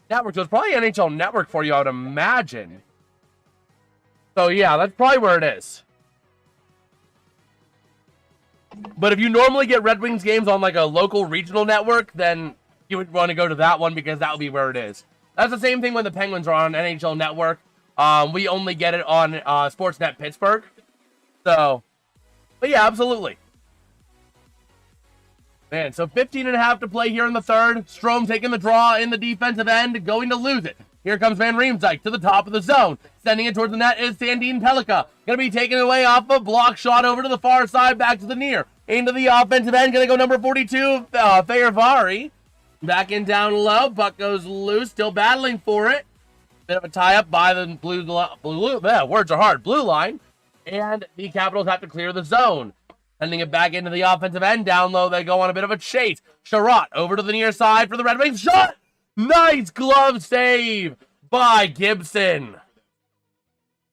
S3: network. So it's probably NHL Network for you, I would imagine. So, yeah, that's probably where it is. But if you normally get Red Wings games on like a local regional network, then you would want to go to that one because that will be where it is. That's the same thing when the Penguins are on NHL Network. We only get it on Sportsnet Pittsburgh. So, but yeah, absolutely. Man, so 15.5 to play here in the third. Strome taking the draw in the defensive end, going to lose it. Here comes Van Riemsdyk to the top of the zone. Sending it towards the net is Sandin Pellikka. Going to be taken away off a block shot over to the far side, back to the near. Into the offensive end, going to go number 42, Fehervari. Back in down low, puck goes loose, still battling for it. Bit of a tie-up by the blue words are hard, blue line. And the Capitals have to clear the zone. Sending it back into the offensive end. Down low, they go on a bit of a chase. Sherratt over to the near side for the Red Wings. Shot! Nice glove save by Gibson.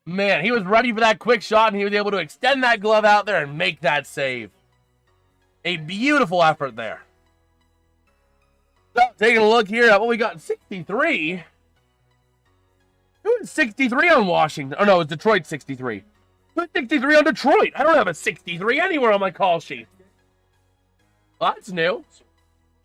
S3: Man, he was ready for that quick shot, and he was able to extend that glove out there and make that save. A beautiful effort there. So, taking a look here at what we got, 63. Who is 63 on Washington? Oh, no, it's Detroit 63. 63 on Detroit. I don't have a 63 anywhere on my call sheet. Well, that's new.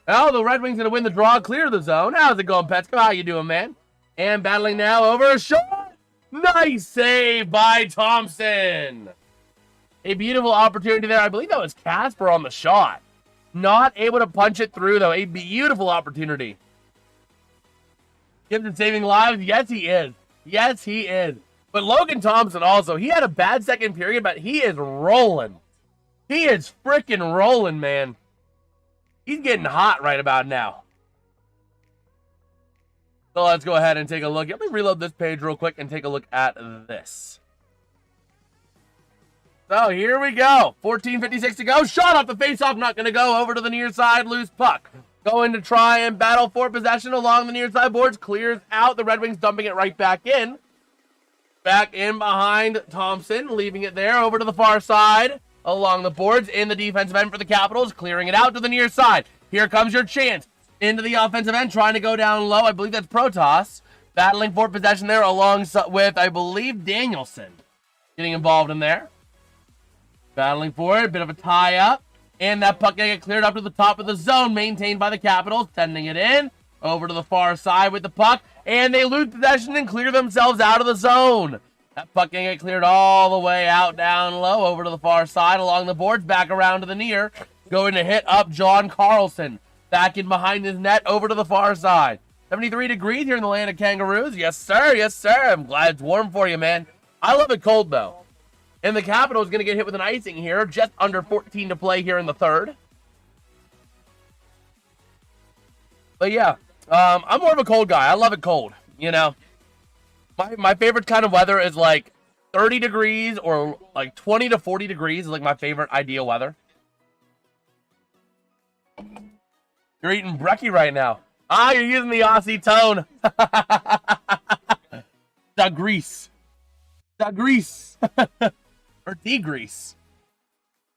S3: Well, the Red Wings going to win the draw, clear the zone. How's it going, Petsko? How you doing, man? And battling now over a shot. Nice save by Thompson. A beautiful opportunity there. I believe that was Casper on the shot. Not able to punch it through, though. A beautiful opportunity. Gibson saving lives? Yes, he is. Yes, he is. But Logan Thompson also, he had a bad second period, but he is rolling. He is freaking rolling, man. He's getting hot right about now. So let's go ahead and take a look. Let me reload this page real quick and take a look at this. So here we go. 14:56 to go. Shot off the faceoff. Not going to go. Over to the near side. Loose puck. Going to try and battle for possession along the near side boards. Clears out. The Red Wings dumping it right back in. Back in behind Thompson, leaving it there over to the far side along the boards in the defensive end for the Capitals, clearing it out to the near side. Here comes your chance into the offensive end, trying to go down low. I believe that's Protas battling for possession there along with, I believe, Danielson getting involved in there. Battling for it, a bit of a tie-up. And that puck going to get cleared up to the top of the zone, maintained by the Capitals, sending it in over to the far side with the puck. And they lose possession and clear themselves out of the zone. That puck can get cleared all the way out down low over to the far side along the boards, back around to the near. Going to hit up John Carlson. Back in behind his net over to the far side. 73 degrees here in the land of Kangaroos. Yes, sir. Yes, sir. I'm glad it's warm for you, man. I love it cold, though. And the Capitals going to get hit with an icing here. Just under 14 to play here in the third. But yeah. I'm more of a cold guy. I love it cold, you know. My favorite kind of weather is like 30 degrees or like 20 to 40 degrees is like my favorite ideal weather. You're eating brekkie right now. Ah, you're using the Aussie tone. Da grease. Da grease. Or degrease.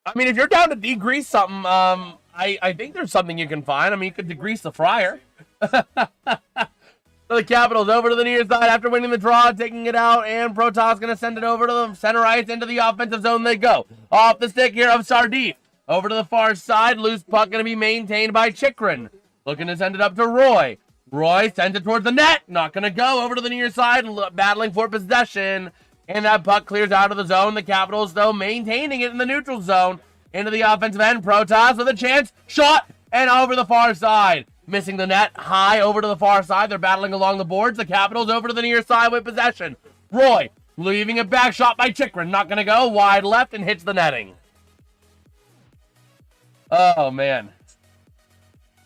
S3: I mean, if you're down to degrease something, I think there's something you can find. I mean, you could degrease the fryer. So the Capitals over to the near side after winning the draw, taking it out, and Protas going to send it over to the center ice into the offensive zone. They go off the stick here of Sardif over to the far side. Loose puck going to be maintained by Chikrin, looking to send it up to Roy. Roy sends it towards the net, not going to go over to the near side, battling for possession, and that puck clears out of the zone. The Capitals, though, maintaining it in the neutral zone into the offensive end. Protas with a chance, shot, and over the far side. Missing the net, high over to the far side. They're battling along the boards. The Capitals over to the near side with possession. Roy leaving it back, shot by Chikrin. Not going to go, wide left and hits the netting. Oh, man.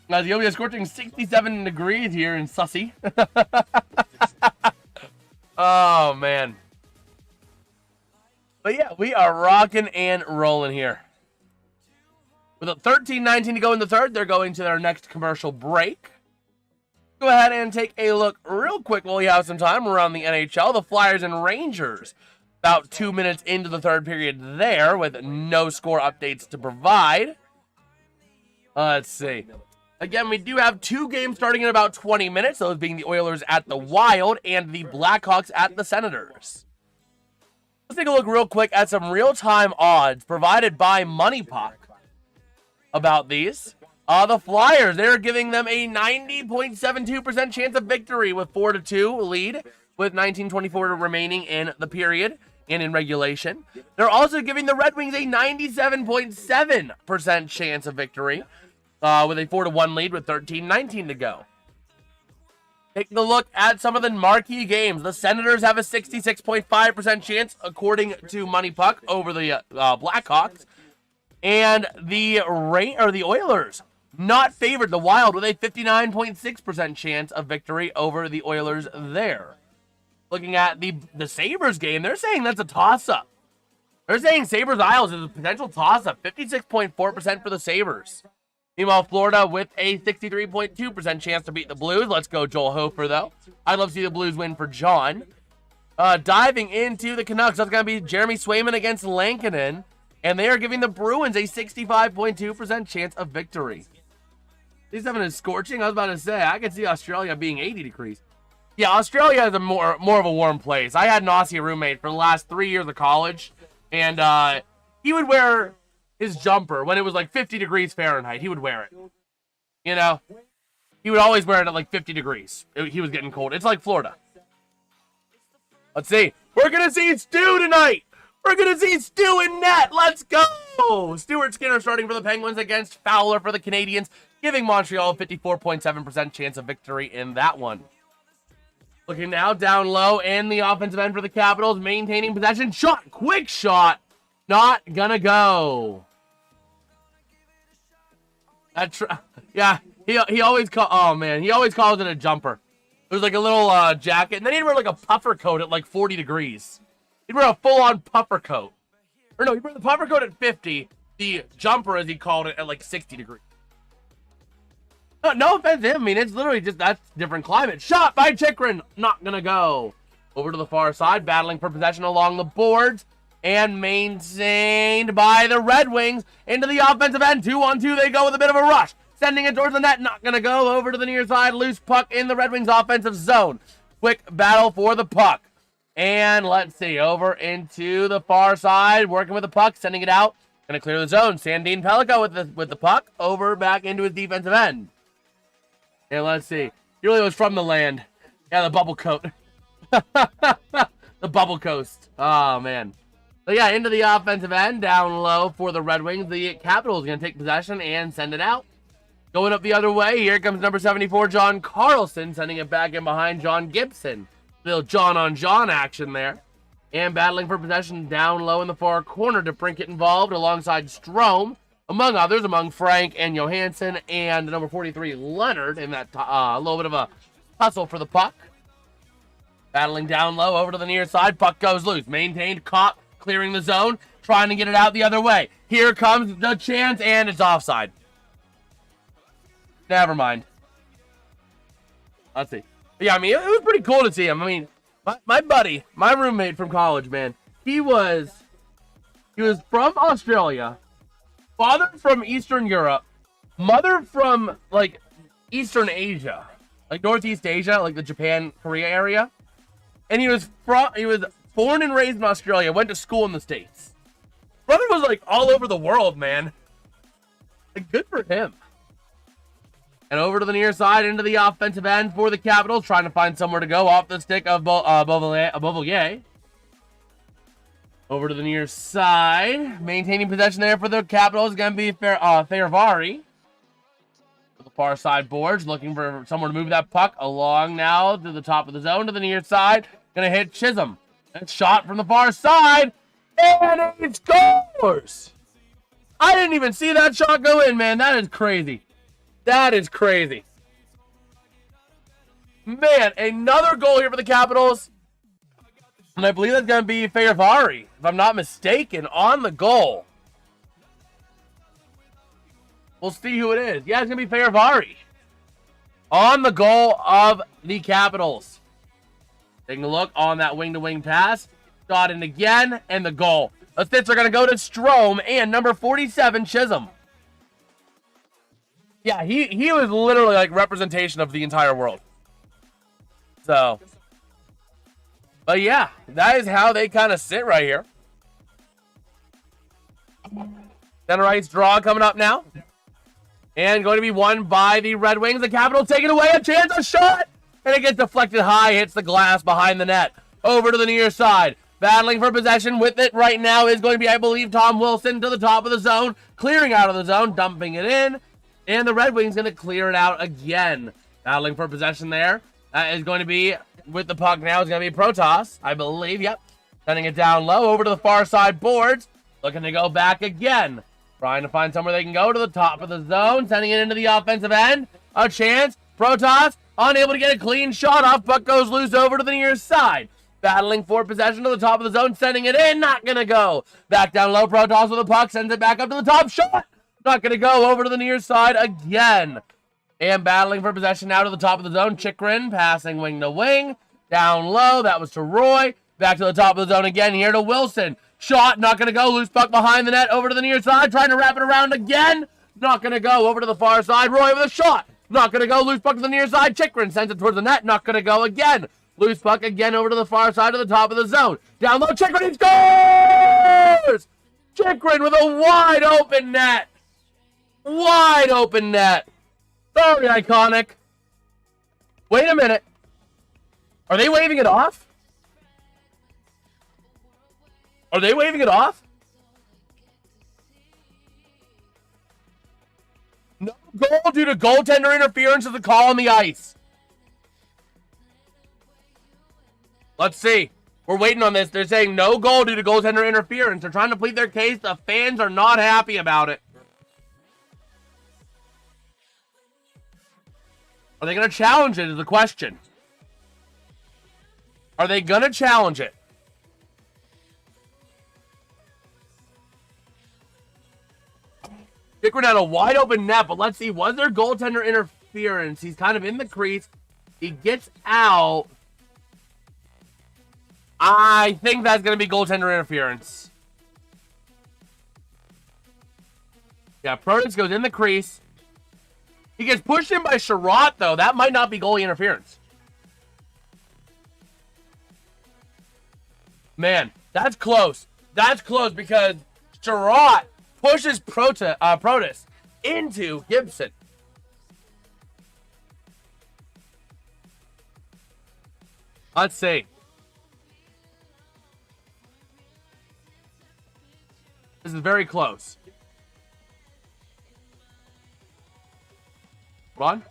S3: Now, the OBS scorching 67 degrees here in Sussy. Oh, man. But yeah, we are rocking and rolling here. With a 13:19 to go in the third, they're going to their next commercial break. Go ahead and take a look real quick while we have some time around the NHL. The Flyers and Rangers about 2 minutes into the third period there with no score updates to provide. Let's see. Again, we do have two games starting in about 20 minutes, those being the Oilers at the Wild and the Blackhawks at the Senators. Let's take a look real quick at some real-time odds provided by Money Puck about these. The Flyers, they're giving them a 90.72% chance of victory with 4-2 lead. with 19:24 remaining in the period and in regulation. They're also giving the Red Wings a 97.7% chance of victory with a 4-1 lead with 13:19 to go. Taking a look at some of the marquee games, the Senators have a 66.5% chance, according to Money Puck, over the Blackhawks. And the Oilers, not favored, the Wild, with a 59.6% chance of victory over the Oilers there. Looking at the Sabres game, they're saying that's a toss-up. They're saying Sabres-Isles is a potential toss-up, 56.4% for the Sabres. Meanwhile, Florida with a 63.2% chance to beat the Blues. Let's go Joel Hofer, though. I'd love to see the Blues win for John. Diving into the Canucks, that's going to be Jeremy Swayman against Lankinen. And they are giving the Bruins a 65.2% chance of victory. These having is scorching. I was about to say, I could see Australia being 80 degrees. Yeah, Australia is a more of a warm place. I had an Aussie roommate for the last 3 years of college. And he would wear his jumper when it was like 50 degrees Fahrenheit. He would wear it. You know? He would always wear it at like 50 degrees. He was getting cold. It's like Florida. Let's see. We're going to see Stu tonight. We're going to see Stu in net. Let's go. Stuart Skinner starting for the Penguins against Fowler for the Canadiens, giving Montreal a 54.7% chance of victory in that one. Looking now down low in the offensive end for the Capitals, maintaining possession. Shot. Quick shot. Not gonna go. Yeah, he always he always calls it a jumper. It was like a little jacket, and then he'd wear like a puffer coat at like 40 degrees. He'd wear a full-on puffer coat. Or no, he'd wear the puffer coat at 50, the jumper, as he called it, at like 60 degrees. No offense to him. I mean, it's literally just, that's different climate. Shot by Chikrin. Not gonna go. Over to the far side, battling for possession along the boards. And maintained by the Red Wings into the offensive end. 2-on-2, they go with a bit of a rush. Sending it towards the net. Not going to go. Over to the near side. Loose puck in the Red Wings offensive zone. Quick battle for the puck. And let's see. Over into the far side. Working with the puck. Sending it out. Going to clear the zone. Sandin Pellico with the puck. Over back into his defensive end. And let's see. He really was from the land. Yeah, the bubble coat. The bubble coast. Oh, man. So yeah, into the offensive end, down low for the Red Wings. The Capitals going to take possession and send it out. Going up the other way, here comes number 74, John Carlson, sending it back in behind John Gibson. Little John-on-John action there. And battling for possession down low in the far corner to Brinkett involved alongside Strome, among others, among Frank and Johansson and number 43, Leonard, in that little bit of a hustle for the puck. Battling down low over to the near side, puck goes loose. Maintained, caught. Clearing the zone, trying to get it out the other way. Here comes the chance, and it's offside. Never mind. Let's see. But yeah, I mean, it was pretty cool to see him. I mean, my buddy, my roommate from college, man, he was from Australia, father from Eastern Europe, mother from, like, Eastern Asia, like Northeast Asia, like the Japan, Korea area. And he was born and raised in Australia, went to school in the States. Brother was like all over the world, man. Like, good for him. And over to the near side, into the offensive end for the Capitals, trying to find somewhere to go off the stick of Beauvillier. Over to the near side, maintaining possession there for the Capitals is going to be Fehérváry. To the far side boards, looking for someone to move that puck along now to the top of the zone, to the near side. Going to hit Chisholm. That shot from the far side, and it scores! I didn't even see that shot go in, man. That is crazy. That is crazy. Man, another goal here for the Capitals. And I believe that's going to be Fehérváry, if I'm not mistaken, on the goal. We'll see who it is. Yeah, it's going to be Fehérváry on the goal of the Capitals. Taking a look on that wing-to-wing pass. Shot in again, and the goal. Assists are going to go to Strome and number 47, Chisholm. Yeah, he was literally like representation of the entire world. So, but yeah, that is how they kind of sit right here. Center ice draw coming up now. And going to be won by the Red Wings. The Capitals taking away a chance, a shot. and it gets deflected high, hits the glass behind the net. Over to the near side. Battling for possession with it right now is going to be, I believe, Tom Wilson to the top of the zone. Clearing out of the zone, dumping it in. And the Red Wings going to clear it out again. Battling for possession there. That is going to be, with the puck now, is going to be Protas, I believe. Yep. Sending it down low over to the far side boards. Looking to go back again. Trying to find somewhere they can go to the top of the zone. Sending it into the offensive end. A chance. Protas unable to get a clean shot off. Puck goes loose over to the near side. Battling for possession to the top of the zone. Sending it in. Not going to go. Back down low. Protas with the puck. Sends it back up to the top. Shot. Not going to go. Over to the near side again. And battling for possession now to the top of the zone. Chikrin passing wing to wing. Down low. That was to Roy. Back to the top of the zone again. Here to Wilson. Shot. Not going to go. Loose puck behind the net. Over to the near side. Trying to wrap it around again. Not going to go. Over to the far side. Roy with a shot. Not going to go. Loose puck to the near side. Chikrin sends it towards the net. Not going to go again. Loose puck again over to the far side of the top of the zone. Down low. Chikrin. He scores! Chikrin with a wide open net. Wide open net. Very iconic. Wait a minute. Are they waving it off? Are they waving it off? No goal due to goaltender interference of the call on the ice. Let's see. We're waiting on this. They're saying no goal due to goaltender interference. They're trying to plead their case. The fans are not happy about it. Are they going to challenge it is the question. Are they going to challenge it? Chikrin had a wide open net, but let's see. Was there goaltender interference? He's kind of in the crease. He gets out. I think that's going to be goaltender interference. Yeah, Protas goes in the crease. He gets pushed in by Sherratt, though. That might not be goalie interference. Man, that's close. That's close because Sherratt pushes Protas into Gibson. Let's see. This is very close. Come on.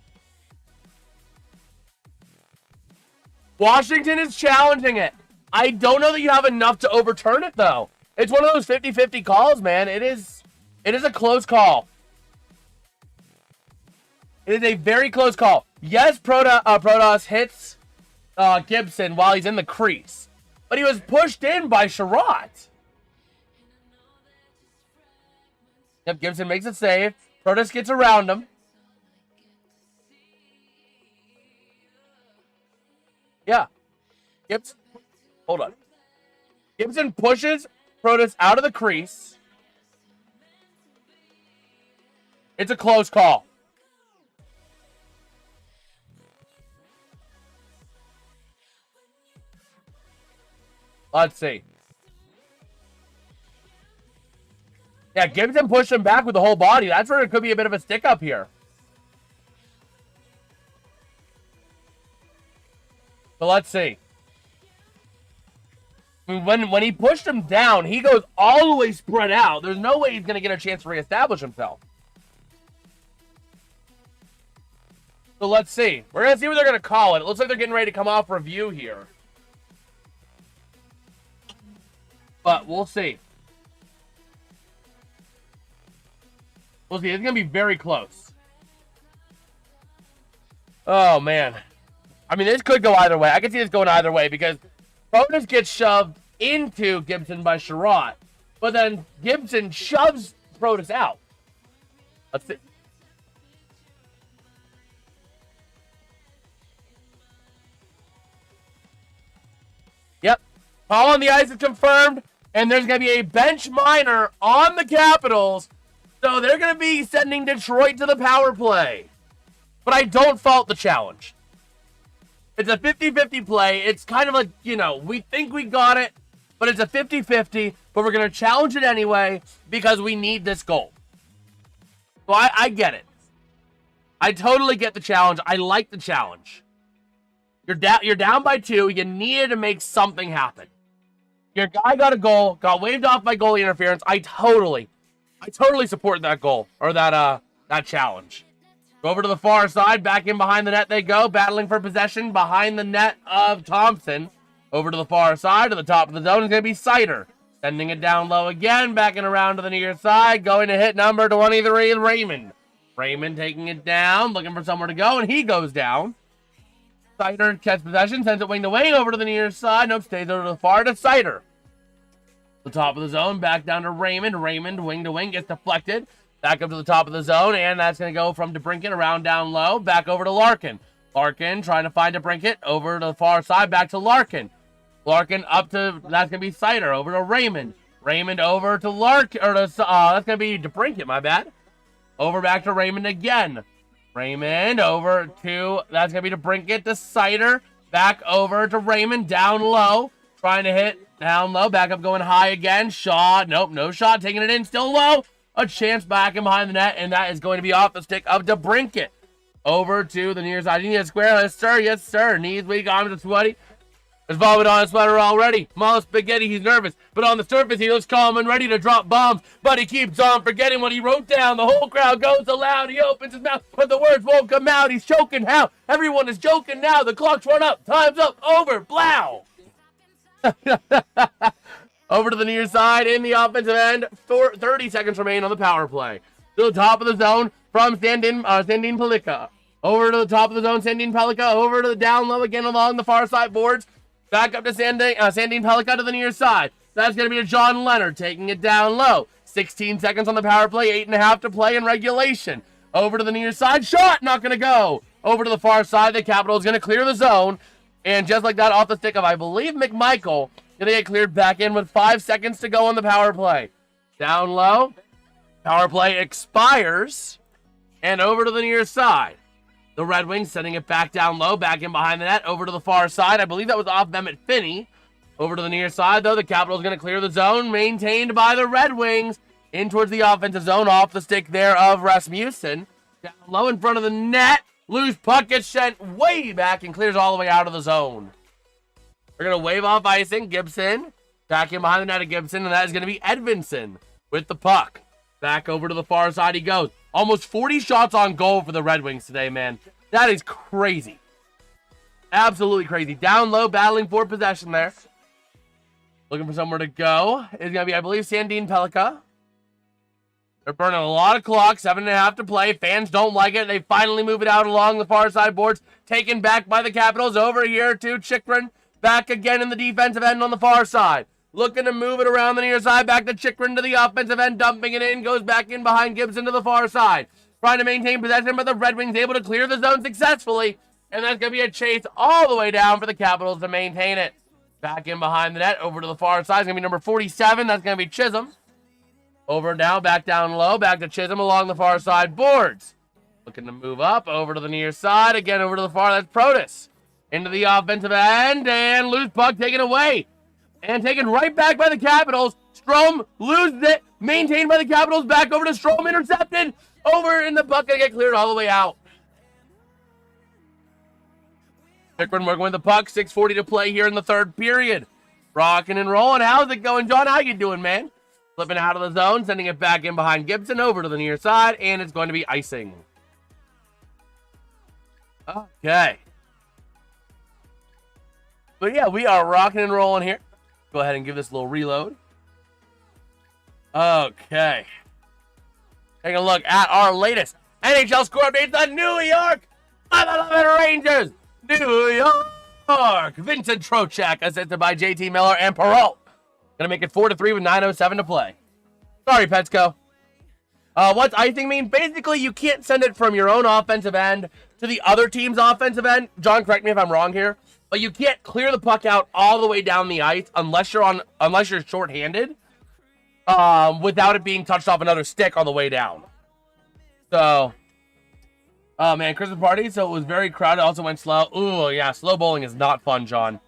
S3: Washington is challenging it. I don't know that you have enough to overturn it, though. It's one of those 50-50 calls, man. It is a close call. It is a very close call. Yes, Protas hits Gibson while he's in the crease. But he was pushed in by Sherratt. Yep, Gibson makes a save. Protas gets around him. Yeah. Gibson. Hold on. Gibson pushes Protas out of the crease. It's a close call. Let's see. Yeah, Gibson pushed him back with the whole body. That's where it could be a bit of a stick up here. But let's see. When he pushed him down, he goes all the way spread out. There's no way he's going to get a chance to reestablish himself. So let's see. We're going to see what they're going to call it. It looks like they're getting ready to come off review here. But we'll see. We'll see. It's going to be very close. Oh, man. I mean, this could go either way. I can see this going either way because Protas gets shoved into Gibson by Sherratt, but then Gibson shoves Protas out. Let's see. Yep. Call on the ice is confirmed, and there's going to be a bench minor on the Capitals, so they're going to be sending Detroit to the power play. But I don't fault the challenge. It's a 50-50 play. It's kind of like, we think we got it, but it's a 50-50, but we're going to challenge it anyway because we need this goal. So I get it. I totally get the challenge. I like the challenge. You're down by 2. You needed to make something happen. Your guy got a goal, got waved off by goalie interference. I totally support that goal, or that challenge. Go over to the far side, back in behind the net they go, battling for possession behind the net of Thompson. Over to the far side, to the top of the zone is going to be Sider. Sending it down low again, backing around to the near side, going to hit number 23, Raymond. Raymond taking it down, looking for somewhere to go, and he goes down. Sider catches possession, sends it wing to wing over to the near side. Nope, stays over to the far to Sider. The top of the zone, back down to Raymond. Raymond, wing to wing, gets deflected. Back up to the top of the zone, and that's going to go from DeBrincat around down low, back over to Larkin. Larkin trying to find DeBrincat, over to the far side, back to Larkin. Larkin up to, that's going to be Sider, over to Raymond. Raymond over to Larkin, or to, that's going to be DeBrincat, my bad. Over back to Raymond again. Raymond over to, that's going to be DeBrincat to Sider. Back over to Raymond, down low, trying to hit down low, back up going high again. Shot, nope, no shot, taking it in, still low. A chance back and behind the net, and that is going to be off the stick of DeBrincat. Over to the near side. You need a square. Yes, sir. Knees weak, arms are sweaty. There's vomit on his sweater already. Malo Spaghetti, he's nervous. But on the surface, he looks calm and ready to drop bombs. But he keeps on forgetting what he wrote down. The whole crowd goes aloud. He opens his mouth, but the words won't come out. He's choking how? Everyone is joking now. The clock's run up. Time's up. Over. Blow. Over to the near side in the offensive end. 30 seconds remain on the power play. To the top of the zone from Sandin Pelika. Over to the top of the zone, Sandin Pelika. Over to the down low again along the far side boards. Back up to Sandin Pelika to the near side. That's going to be to John Leonard taking it down low. 16 seconds on the power play. 8.5 to play in regulation. Over to the near side. Shot! Not going to go. Over to the far side. The Capitals going to clear the zone. And just like that, off the stick of, I believe, McMichael, going to get cleared back in with 5 seconds to go on the power play. Down low. Power play expires. And over to the near side. The Red Wings sending it back down low, back in behind the net, over to the far side. I believe that was off Mehmet Finney. Over to the near side, though. The Capitals going to clear the zone, maintained by the Red Wings. In towards the offensive zone, off the stick there of Rasmussen. Down low in front of the net. Loose puck gets sent way back and clears all the way out of the zone. They're going to wave off icing. Gibson back in behind the net of Gibson, and that is going to be Edvinsson with the puck. Back over to the far side he goes. Almost 40 shots on goal for the Red Wings today, man. That is crazy. Absolutely crazy. Down low, battling for possession there. Looking for somewhere to go. It's going to be, I believe, Sandin Pelika. They're burning a lot of clock. 7.5 to play. Fans don't like it. They finally move it out along the far side boards. Taken back by the Capitals. Over here to Chychrun. Back again in the defensive end on the far side. Looking to move it around the near side. Back to Chychrun to the offensive end. Dumping it in. Goes back in behind Gibson to the far side. Trying to maintain possession, but the Red Wings able to clear the zone successfully. And that's going to be a chase all the way down for the Capitals to maintain it. Back in behind the net. Over to the far side. It's going to be number 47. That's going to be Chisholm. Over now. Back down low. Back to Chisholm along the far side boards. Looking to move up. Over to the near side. Again over to the far. That's Protas. Into the offensive end. And loose puck taken away. And taken right back by the Capitals. Strome loses it. Maintained by the Capitals. Back over to Strome. Intercepted. Over in the puck. Gonna get cleared all the way out. Chychrun working with the puck. 6:40 to play here in the third period. Rocking and rolling. How's it going, John? How you doing, man? Flipping out of the zone. Sending it back in behind Gibson. Over to the near side. And it's going to be icing. Okay. But yeah, we are rocking and rolling here. Go ahead and give this a little reload. Okay. Take a look at our latest NHL score updates. The New York 11 Rangers. New York. Vincent Trocheck assisted by JT Miller and Perrault. Gonna make it 4-3 with 9:07 to play. Sorry, Petsko. What's icing mean? Basically, you can't send it from your own offensive end to the other team's offensive end. John, correct me if I'm wrong here. But you can't clear the puck out all the way down the ice unless you're shorthanded, without it being touched off another stick on the way down. So, oh man, Christmas party. So it was very crowded. Also went slow. Ooh, yeah, slow bowling is not fun, John.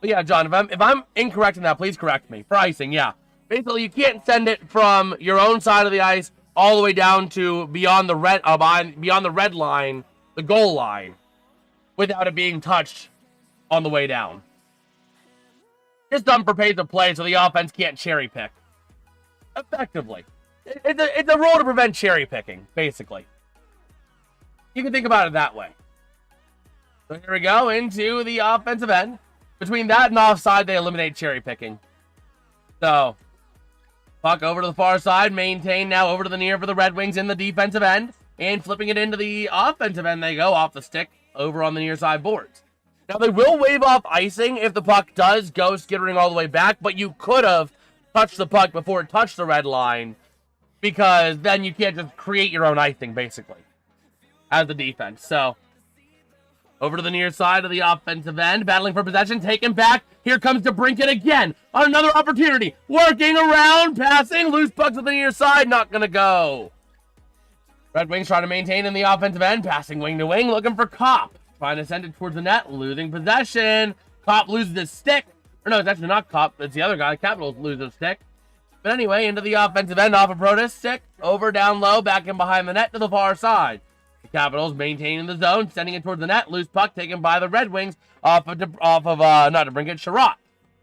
S3: But yeah, John, if I'm incorrect in that, please correct me. For icing, yeah. Basically, you can't send it from your own side of the ice all the way down to beyond the red line, the goal line, without it being touched on the way down. Just done for pace of play so the offense can't cherry pick. Effectively. It's a rule to prevent cherry picking, basically. You can think about it that way. So here we go into the offensive end. Between that and offside, they eliminate cherry picking. So, puck over to the far side, maintained now over to the near for the Red Wings in the defensive end. And flipping it into the offensive end, they go off the stick over on the near side boards. Now, they will wave off icing if the puck does go skittering all the way back, but you could have touched the puck before it touched the red line, because then you can't just create your own icing, basically, as the defense. So, over to the near side of the offensive end, battling for possession, taken back. Here comes DeBrincat again on another opportunity. Working around, passing, loose puck to the near side, not going to go. Red Wings trying to maintain in the offensive end, passing wing to wing, looking for Kopp. Trying to send it towards the net, losing possession. Kopp loses his stick. Or no, it's actually not Kopp, it's the other guy. Capitals lose his stick. But anyway, into the offensive end, off of Brodus, stick, over, down low, back in behind the net to the far side. The Capitals maintaining the zone, sending it towards the net. Loose puck taken by the Red Wings not to bring it, Sherratt.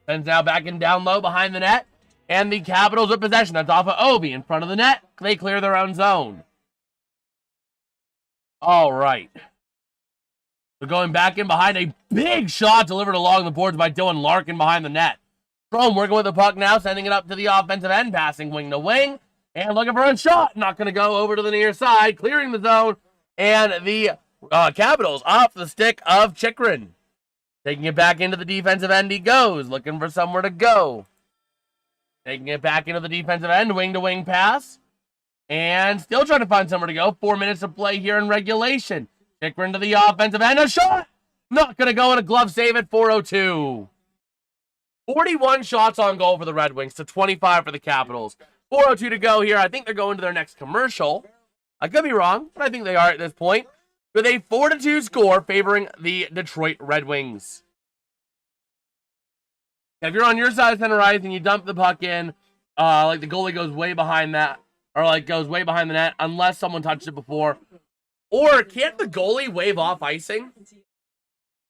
S3: Sends now back in down low behind the net. And the Capitals with possession. That's off of Obi in front of the net. They clear their own zone. All right. We're going back in behind a big shot delivered along the boards by Dylan Larkin behind the net. Strome working with the puck now, sending it up to the offensive end, passing wing to wing, and looking for a shot. Not going to go over to the near side, clearing the zone, and the Capitals off the stick of Chychrun. Taking it back into the defensive end he goes, looking for somewhere to go. Taking it back into the defensive end, wing to wing pass, and still trying to find somewhere to go. 4 minutes of play here in regulation. Chychrun to the offensive end, a shot! Not going to go, in a glove save at 4:02. 41 shots on goal for the Red Wings to 25 for the Capitals. 4:02 to go here. I think they're going to their next commercial. I could be wrong, but I think they are at this point. With a 4-2 score favoring the Detroit Red Wings. If you're on your side of center ice and you dump the puck in, like the goalie goes way behind that, or like goes way behind the net, unless someone touched it before. Or can't the goalie wave off icing?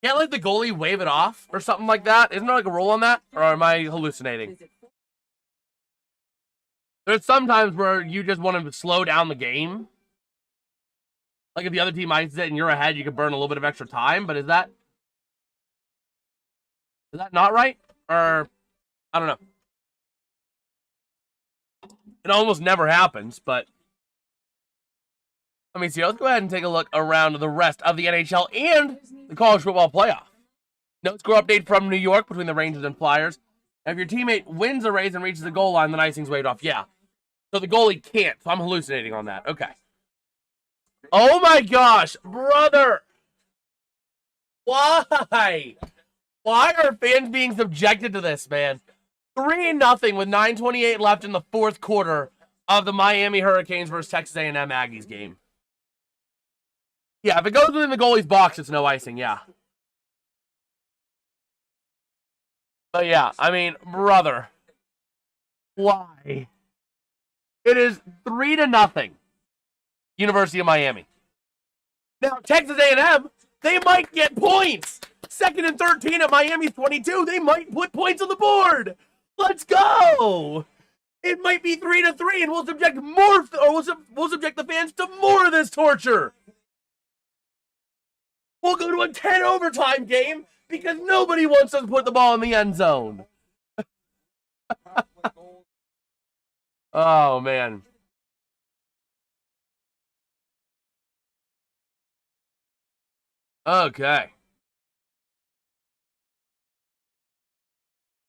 S3: Can't let the goalie wave it off or something like that? Isn't there like a rule on that? Or am I hallucinating? There's sometimes where you just want to slow down the game. Like if the other team ices it and you're ahead, you can burn a little bit of extra time. But is that not right? Or I don't know. It almost never happens, but let me see. Let's go ahead and take a look around the rest of the NHL and the college football playoff. No score update from New York between the Rangers and Flyers. And if your teammate wins a race and reaches the goal line, then icing's waved off. Yeah. So the goalie can't. So I'm hallucinating on that. Okay. Oh my gosh, brother. Why? Why are fans being subjected to this, man? 3-0 with 9:28 left in the fourth quarter of the Miami Hurricanes versus Texas A&M Aggies game. Yeah, if it goes within the goalie's box, it's no icing, yeah. But yeah, I mean, brother. Why? It is 3-0. University of Miami. Now, Texas A&M, they might get points. 2nd and 13 at Miami's 22. They might put points on the board. Let's go. It might be 3-3, and we'll subject we'll subject the fans to more of this torture. We'll go to a 10 overtime game because nobody wants us to put the ball in the end zone. Oh, man. Okay.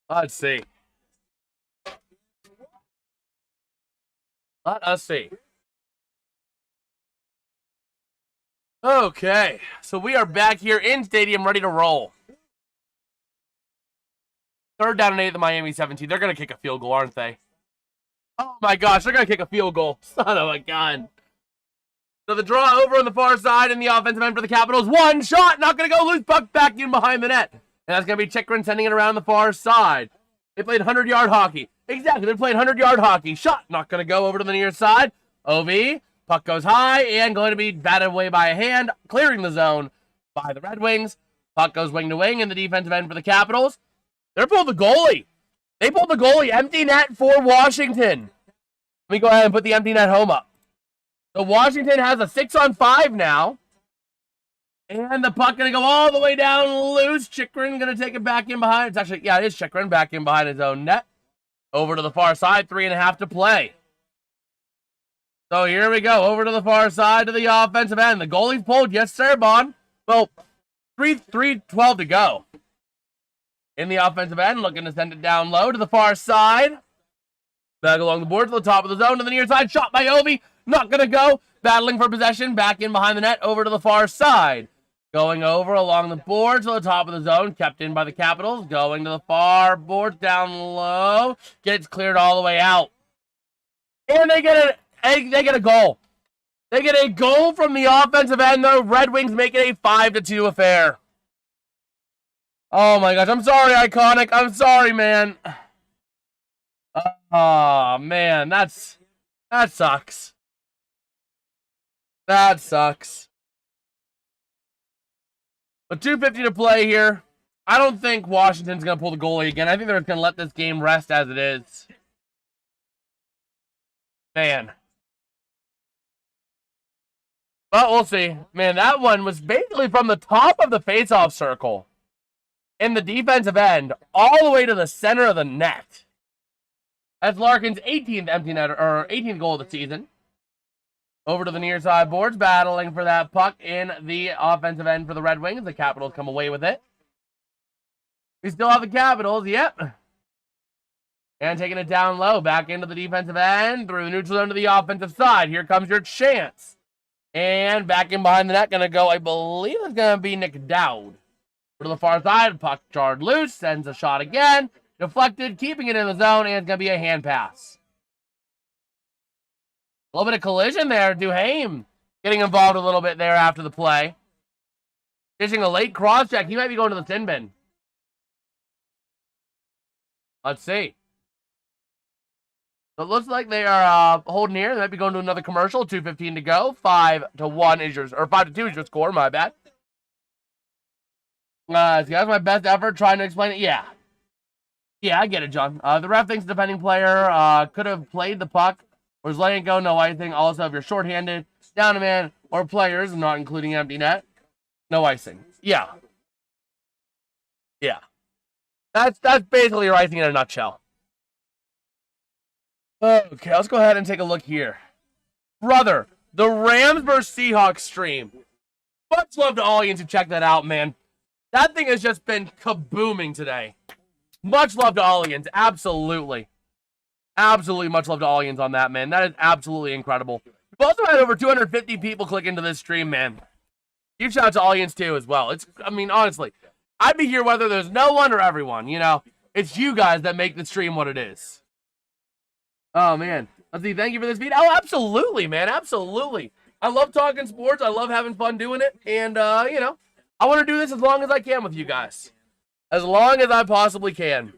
S3: Let's see. Let us see. Okay, so we are back here in stadium, ready to roll. 3rd down and 8 at the Miami 17. They're going to kick a field goal, aren't they? Oh my gosh, they're going to kick a field goal. Son of a gun. So the draw over on the far side in the offensive end for the Capitals. One shot, not going to go. Loose puck back in behind the net. And that's going to be Chychrun sending it around the far side. They played 100-yard hockey. Exactly, they're playing 100-yard hockey. Shot, not going to go over to the near side. OV. Puck goes high and going to be batted away by a hand, clearing the zone by the Red Wings. Puck goes wing to wing in the defensive end for the Capitals. They're pulled the goalie. They pulled the goalie. Empty net for Washington. Let me go ahead and put the empty net home up. So Washington has a 6-on-5 now. And the puck going to go all the way down loose. Chychrun going to take it back in behind. It's actually, yeah, it is Chychrun back in behind his own net. Over to the far side. 3.5 to play. So here we go. Over to the far side to the offensive end. The goalie's pulled. Yes, sir, Bon. Well, 3:12 to go. In the offensive end. Looking to send it down low to the far side. Back along the board to the top of the zone to the near side. Shot by Ovi. Not going to go. Battling for possession. Back in behind the net. Over to the far side. Going over along the board to the top of the zone. Kept in by the Capitals. Going to the far board. Down low. Gets cleared all the way out. And they get a goal. They get a goal from the offensive end. The Red Wings make it a 5-2 affair. Oh my gosh. I'm sorry, Iconic. I'm sorry, man. Oh, man. That sucks. That sucks. But 2:50 to play here. I don't think Washington's going to pull the goalie again. I think they're going to let this game rest as it is. Man. But we'll see. Man, that one was basically from the top of the faceoff circle in the defensive end all the way to the center of the net. That's Larkin's 18th empty net, or 18th goal of the season. Over to the near side boards, battling for that puck in the offensive end for the Red Wings. The Capitals come away with it. We still have the Capitals, yep. And taking it down low, back into the defensive end, through the neutral zone to the offensive side. Here comes your chance. And back in behind the net, going to go, I believe it's going to be Nick Dowd. To the far side, puck charged loose, sends a shot again. Deflected, keeping it in the zone, and it's going to be a hand pass. A little bit of collision there. Duhaime getting involved a little bit there after the play. Dishing a late cross-check. He might be going to the sin bin. Let's see. So it looks like they are holding here. They might be going to another commercial. 2:15 to go. 5-1 is yours, or 5-2 is your score. My bad. See, that's my best effort trying to explain it. Yeah. Yeah, I get it, John. The ref thinks the defending player could have played the puck. Or is letting it go, no icing. Also, if you're shorthanded, down a man, or players, not including empty net, no icing. Yeah. Yeah. That's basically your icing in a nutshell. Okay, let's go ahead and take a look here. Brother, the Rams vs. Seahawks stream. Much love to all you who check that out, man. That thing has just been kabooming today. Much love to Allians, absolutely. Absolutely much love to Allians on that, man. That is absolutely incredible. We've also had over 250 people click into this stream, man. Huge shout out to Allians, too, as well. I mean, honestly, I'd be here whether there's no one or everyone, you know. It's you guys that make the stream what it is. Oh, man. Let's see, thank you for this feed. Oh, absolutely, man, absolutely. I love talking sports. I love having fun doing it. And, you know, I want to do this as long as I can with you guys. As long as I possibly can.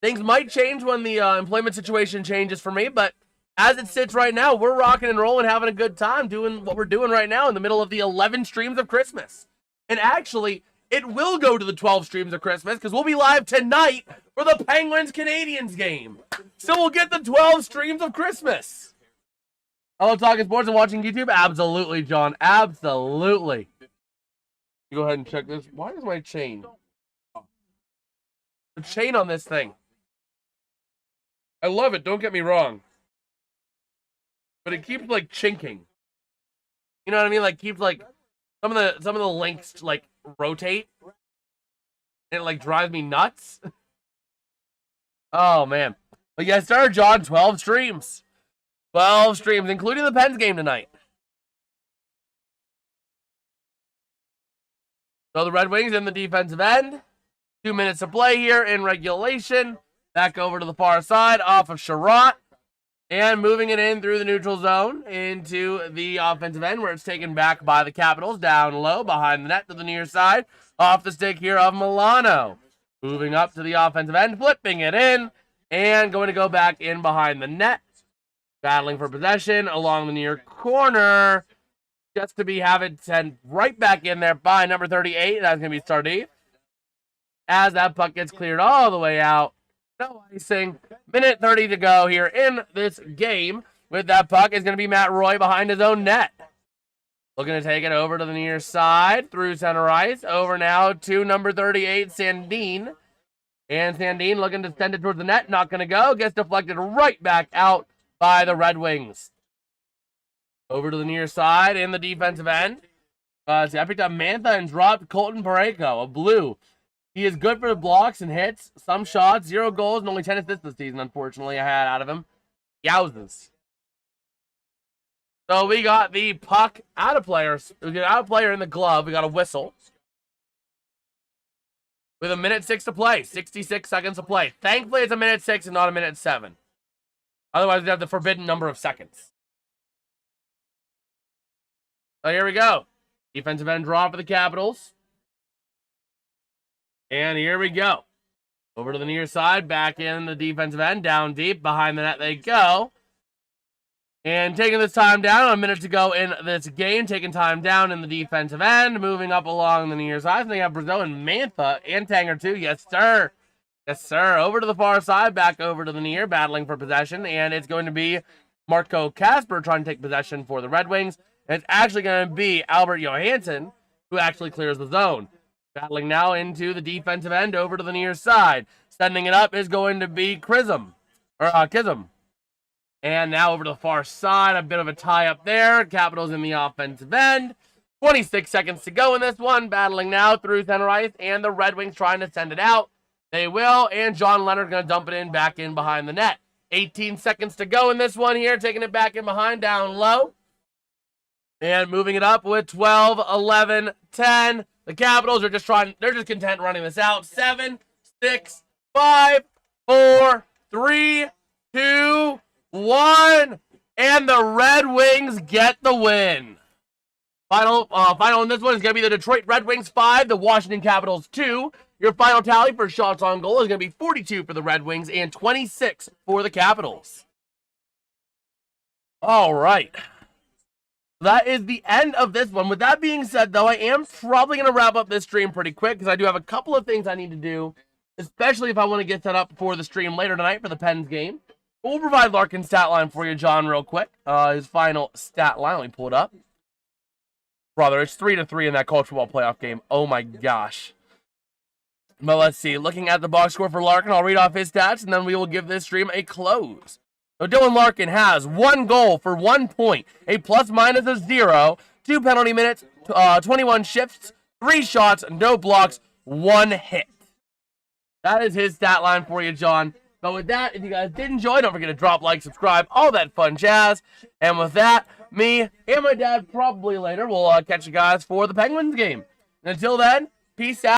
S3: Things might change when the employment situation changes for me, but as it sits right now, we're rocking and rolling, having a good time doing what we're doing right now in the middle of the 11 streams of Christmas. And actually, it will go to the 12 streams of Christmas because we'll be live tonight for the Penguins-Canadiens game. So we'll get the 12 streams of Christmas. I love talking sports and watching YouTube. Absolutely, John. Absolutely. You go ahead and check this. Why is my chain? The chain on this thing. I love it, don't get me wrong. But it keeps like chinking. You know what I mean? Like keeps like some of the links like rotate. And it like drives me nuts. Oh man. But yes, sir, John, 12 streams. 12 streams, including the Pens game tonight. So the Red Wings in the defensive end. 2 minutes to play here in regulation. Back over to the far side off of Sherratt. And moving it in through the neutral zone into the offensive end where it's taken back by the Capitals. Down low behind the net to the near side. Off the stick here of Milano. Moving up to the offensive end. Flipping it in. And going to go back in behind the net. Battling for possession along the near corner. just to have it sent right back in there by number 38. That's going to be Stardate. As that puck gets cleared all the way out. No icing. Minute 30 to go here in this game. With that puck is going to be Matt Roy behind his own net. Looking to take it over to the near side through center ice. Over now to number 38, Sandin. And Sandin looking to send it towards the net. Not going to go. Gets deflected right back out by the Red Wings. Over to the near side in the defensive end. I picked up Mantha and dropped Colton Parayko, a blue. He is good for the blocks and hits. Some shots, 0 goals, and only 10 assists this season, unfortunately, I had out of him. Yowzers. So we got the puck out of players. We got out of player in the glove. We got a whistle. With a minute 6 to play. 66 seconds to play. Thankfully, it's a minute 6 and not a minute 7. Otherwise, we'd have the forbidden number of seconds. So here we go. Defensive end draw for the Capitals. And here we go. Over to the near side. Back in the defensive end. Down deep. Behind the net they go. And taking this time down. A minute to go in this game. Taking time down in the defensive end. Moving up along the near side. They have Brazil and Mantha. And Tanger too. Yes, sir. Yes, sir. Over to the far side. Back over to the near. Battling for possession. And it's going to be Marco Kasper trying to take possession for the Red Wings. And it's actually going to be Albert Johansson who actually clears the zone. Battling now into the defensive end over to the near side. Sending it up is going to be Kism. And now over to the far side. A bit of a tie up there. Capitals in the offensive end. 26 seconds to go in this one. Battling now through center ice. And the Red Wings trying to send it out. They will. And John Leonard's going to dump it in back in behind the net. 18 seconds to go in this one here. Taking it back in behind down low. And moving it up with 12, 11, 10. The Capitals are just they're just content running this out. 7, 6, 5, 4, 3, 2, 1. And the Red Wings get the win. Final in this one is going to be the Detroit Red Wings 5, the Washington Capitals 2. Your final tally for shots on goal is going to be 42 for the Red Wings and 26 for the Capitals. All right. That is the end of this one. With that being said, though, I am probably going to wrap up this stream pretty quick because I do have a couple of things I need to do, especially if I want to get set up for the stream later tonight for the Pens game. We'll provide Larkin's stat line for you, John, real quick. His final stat line. Let me pull it up. Brother, it's 3-3 in that college football playoff game. Oh, my gosh. But let's see. Looking at the box score for Larkin, I'll read off his stats, and then we will give this stream a close. So Dylan Larkin has 1 goal for 1 point, a plus-minus of 0, 2 penalty minutes, 21 shifts, 3 shots, no blocks, 1 hit. That is his stat line for you, John. But with that, if you guys did enjoy, don't forget to drop, like, subscribe, all that fun jazz. And with that, me and my dad probably later will catch you guys for the Penguins game. And until then, peace out.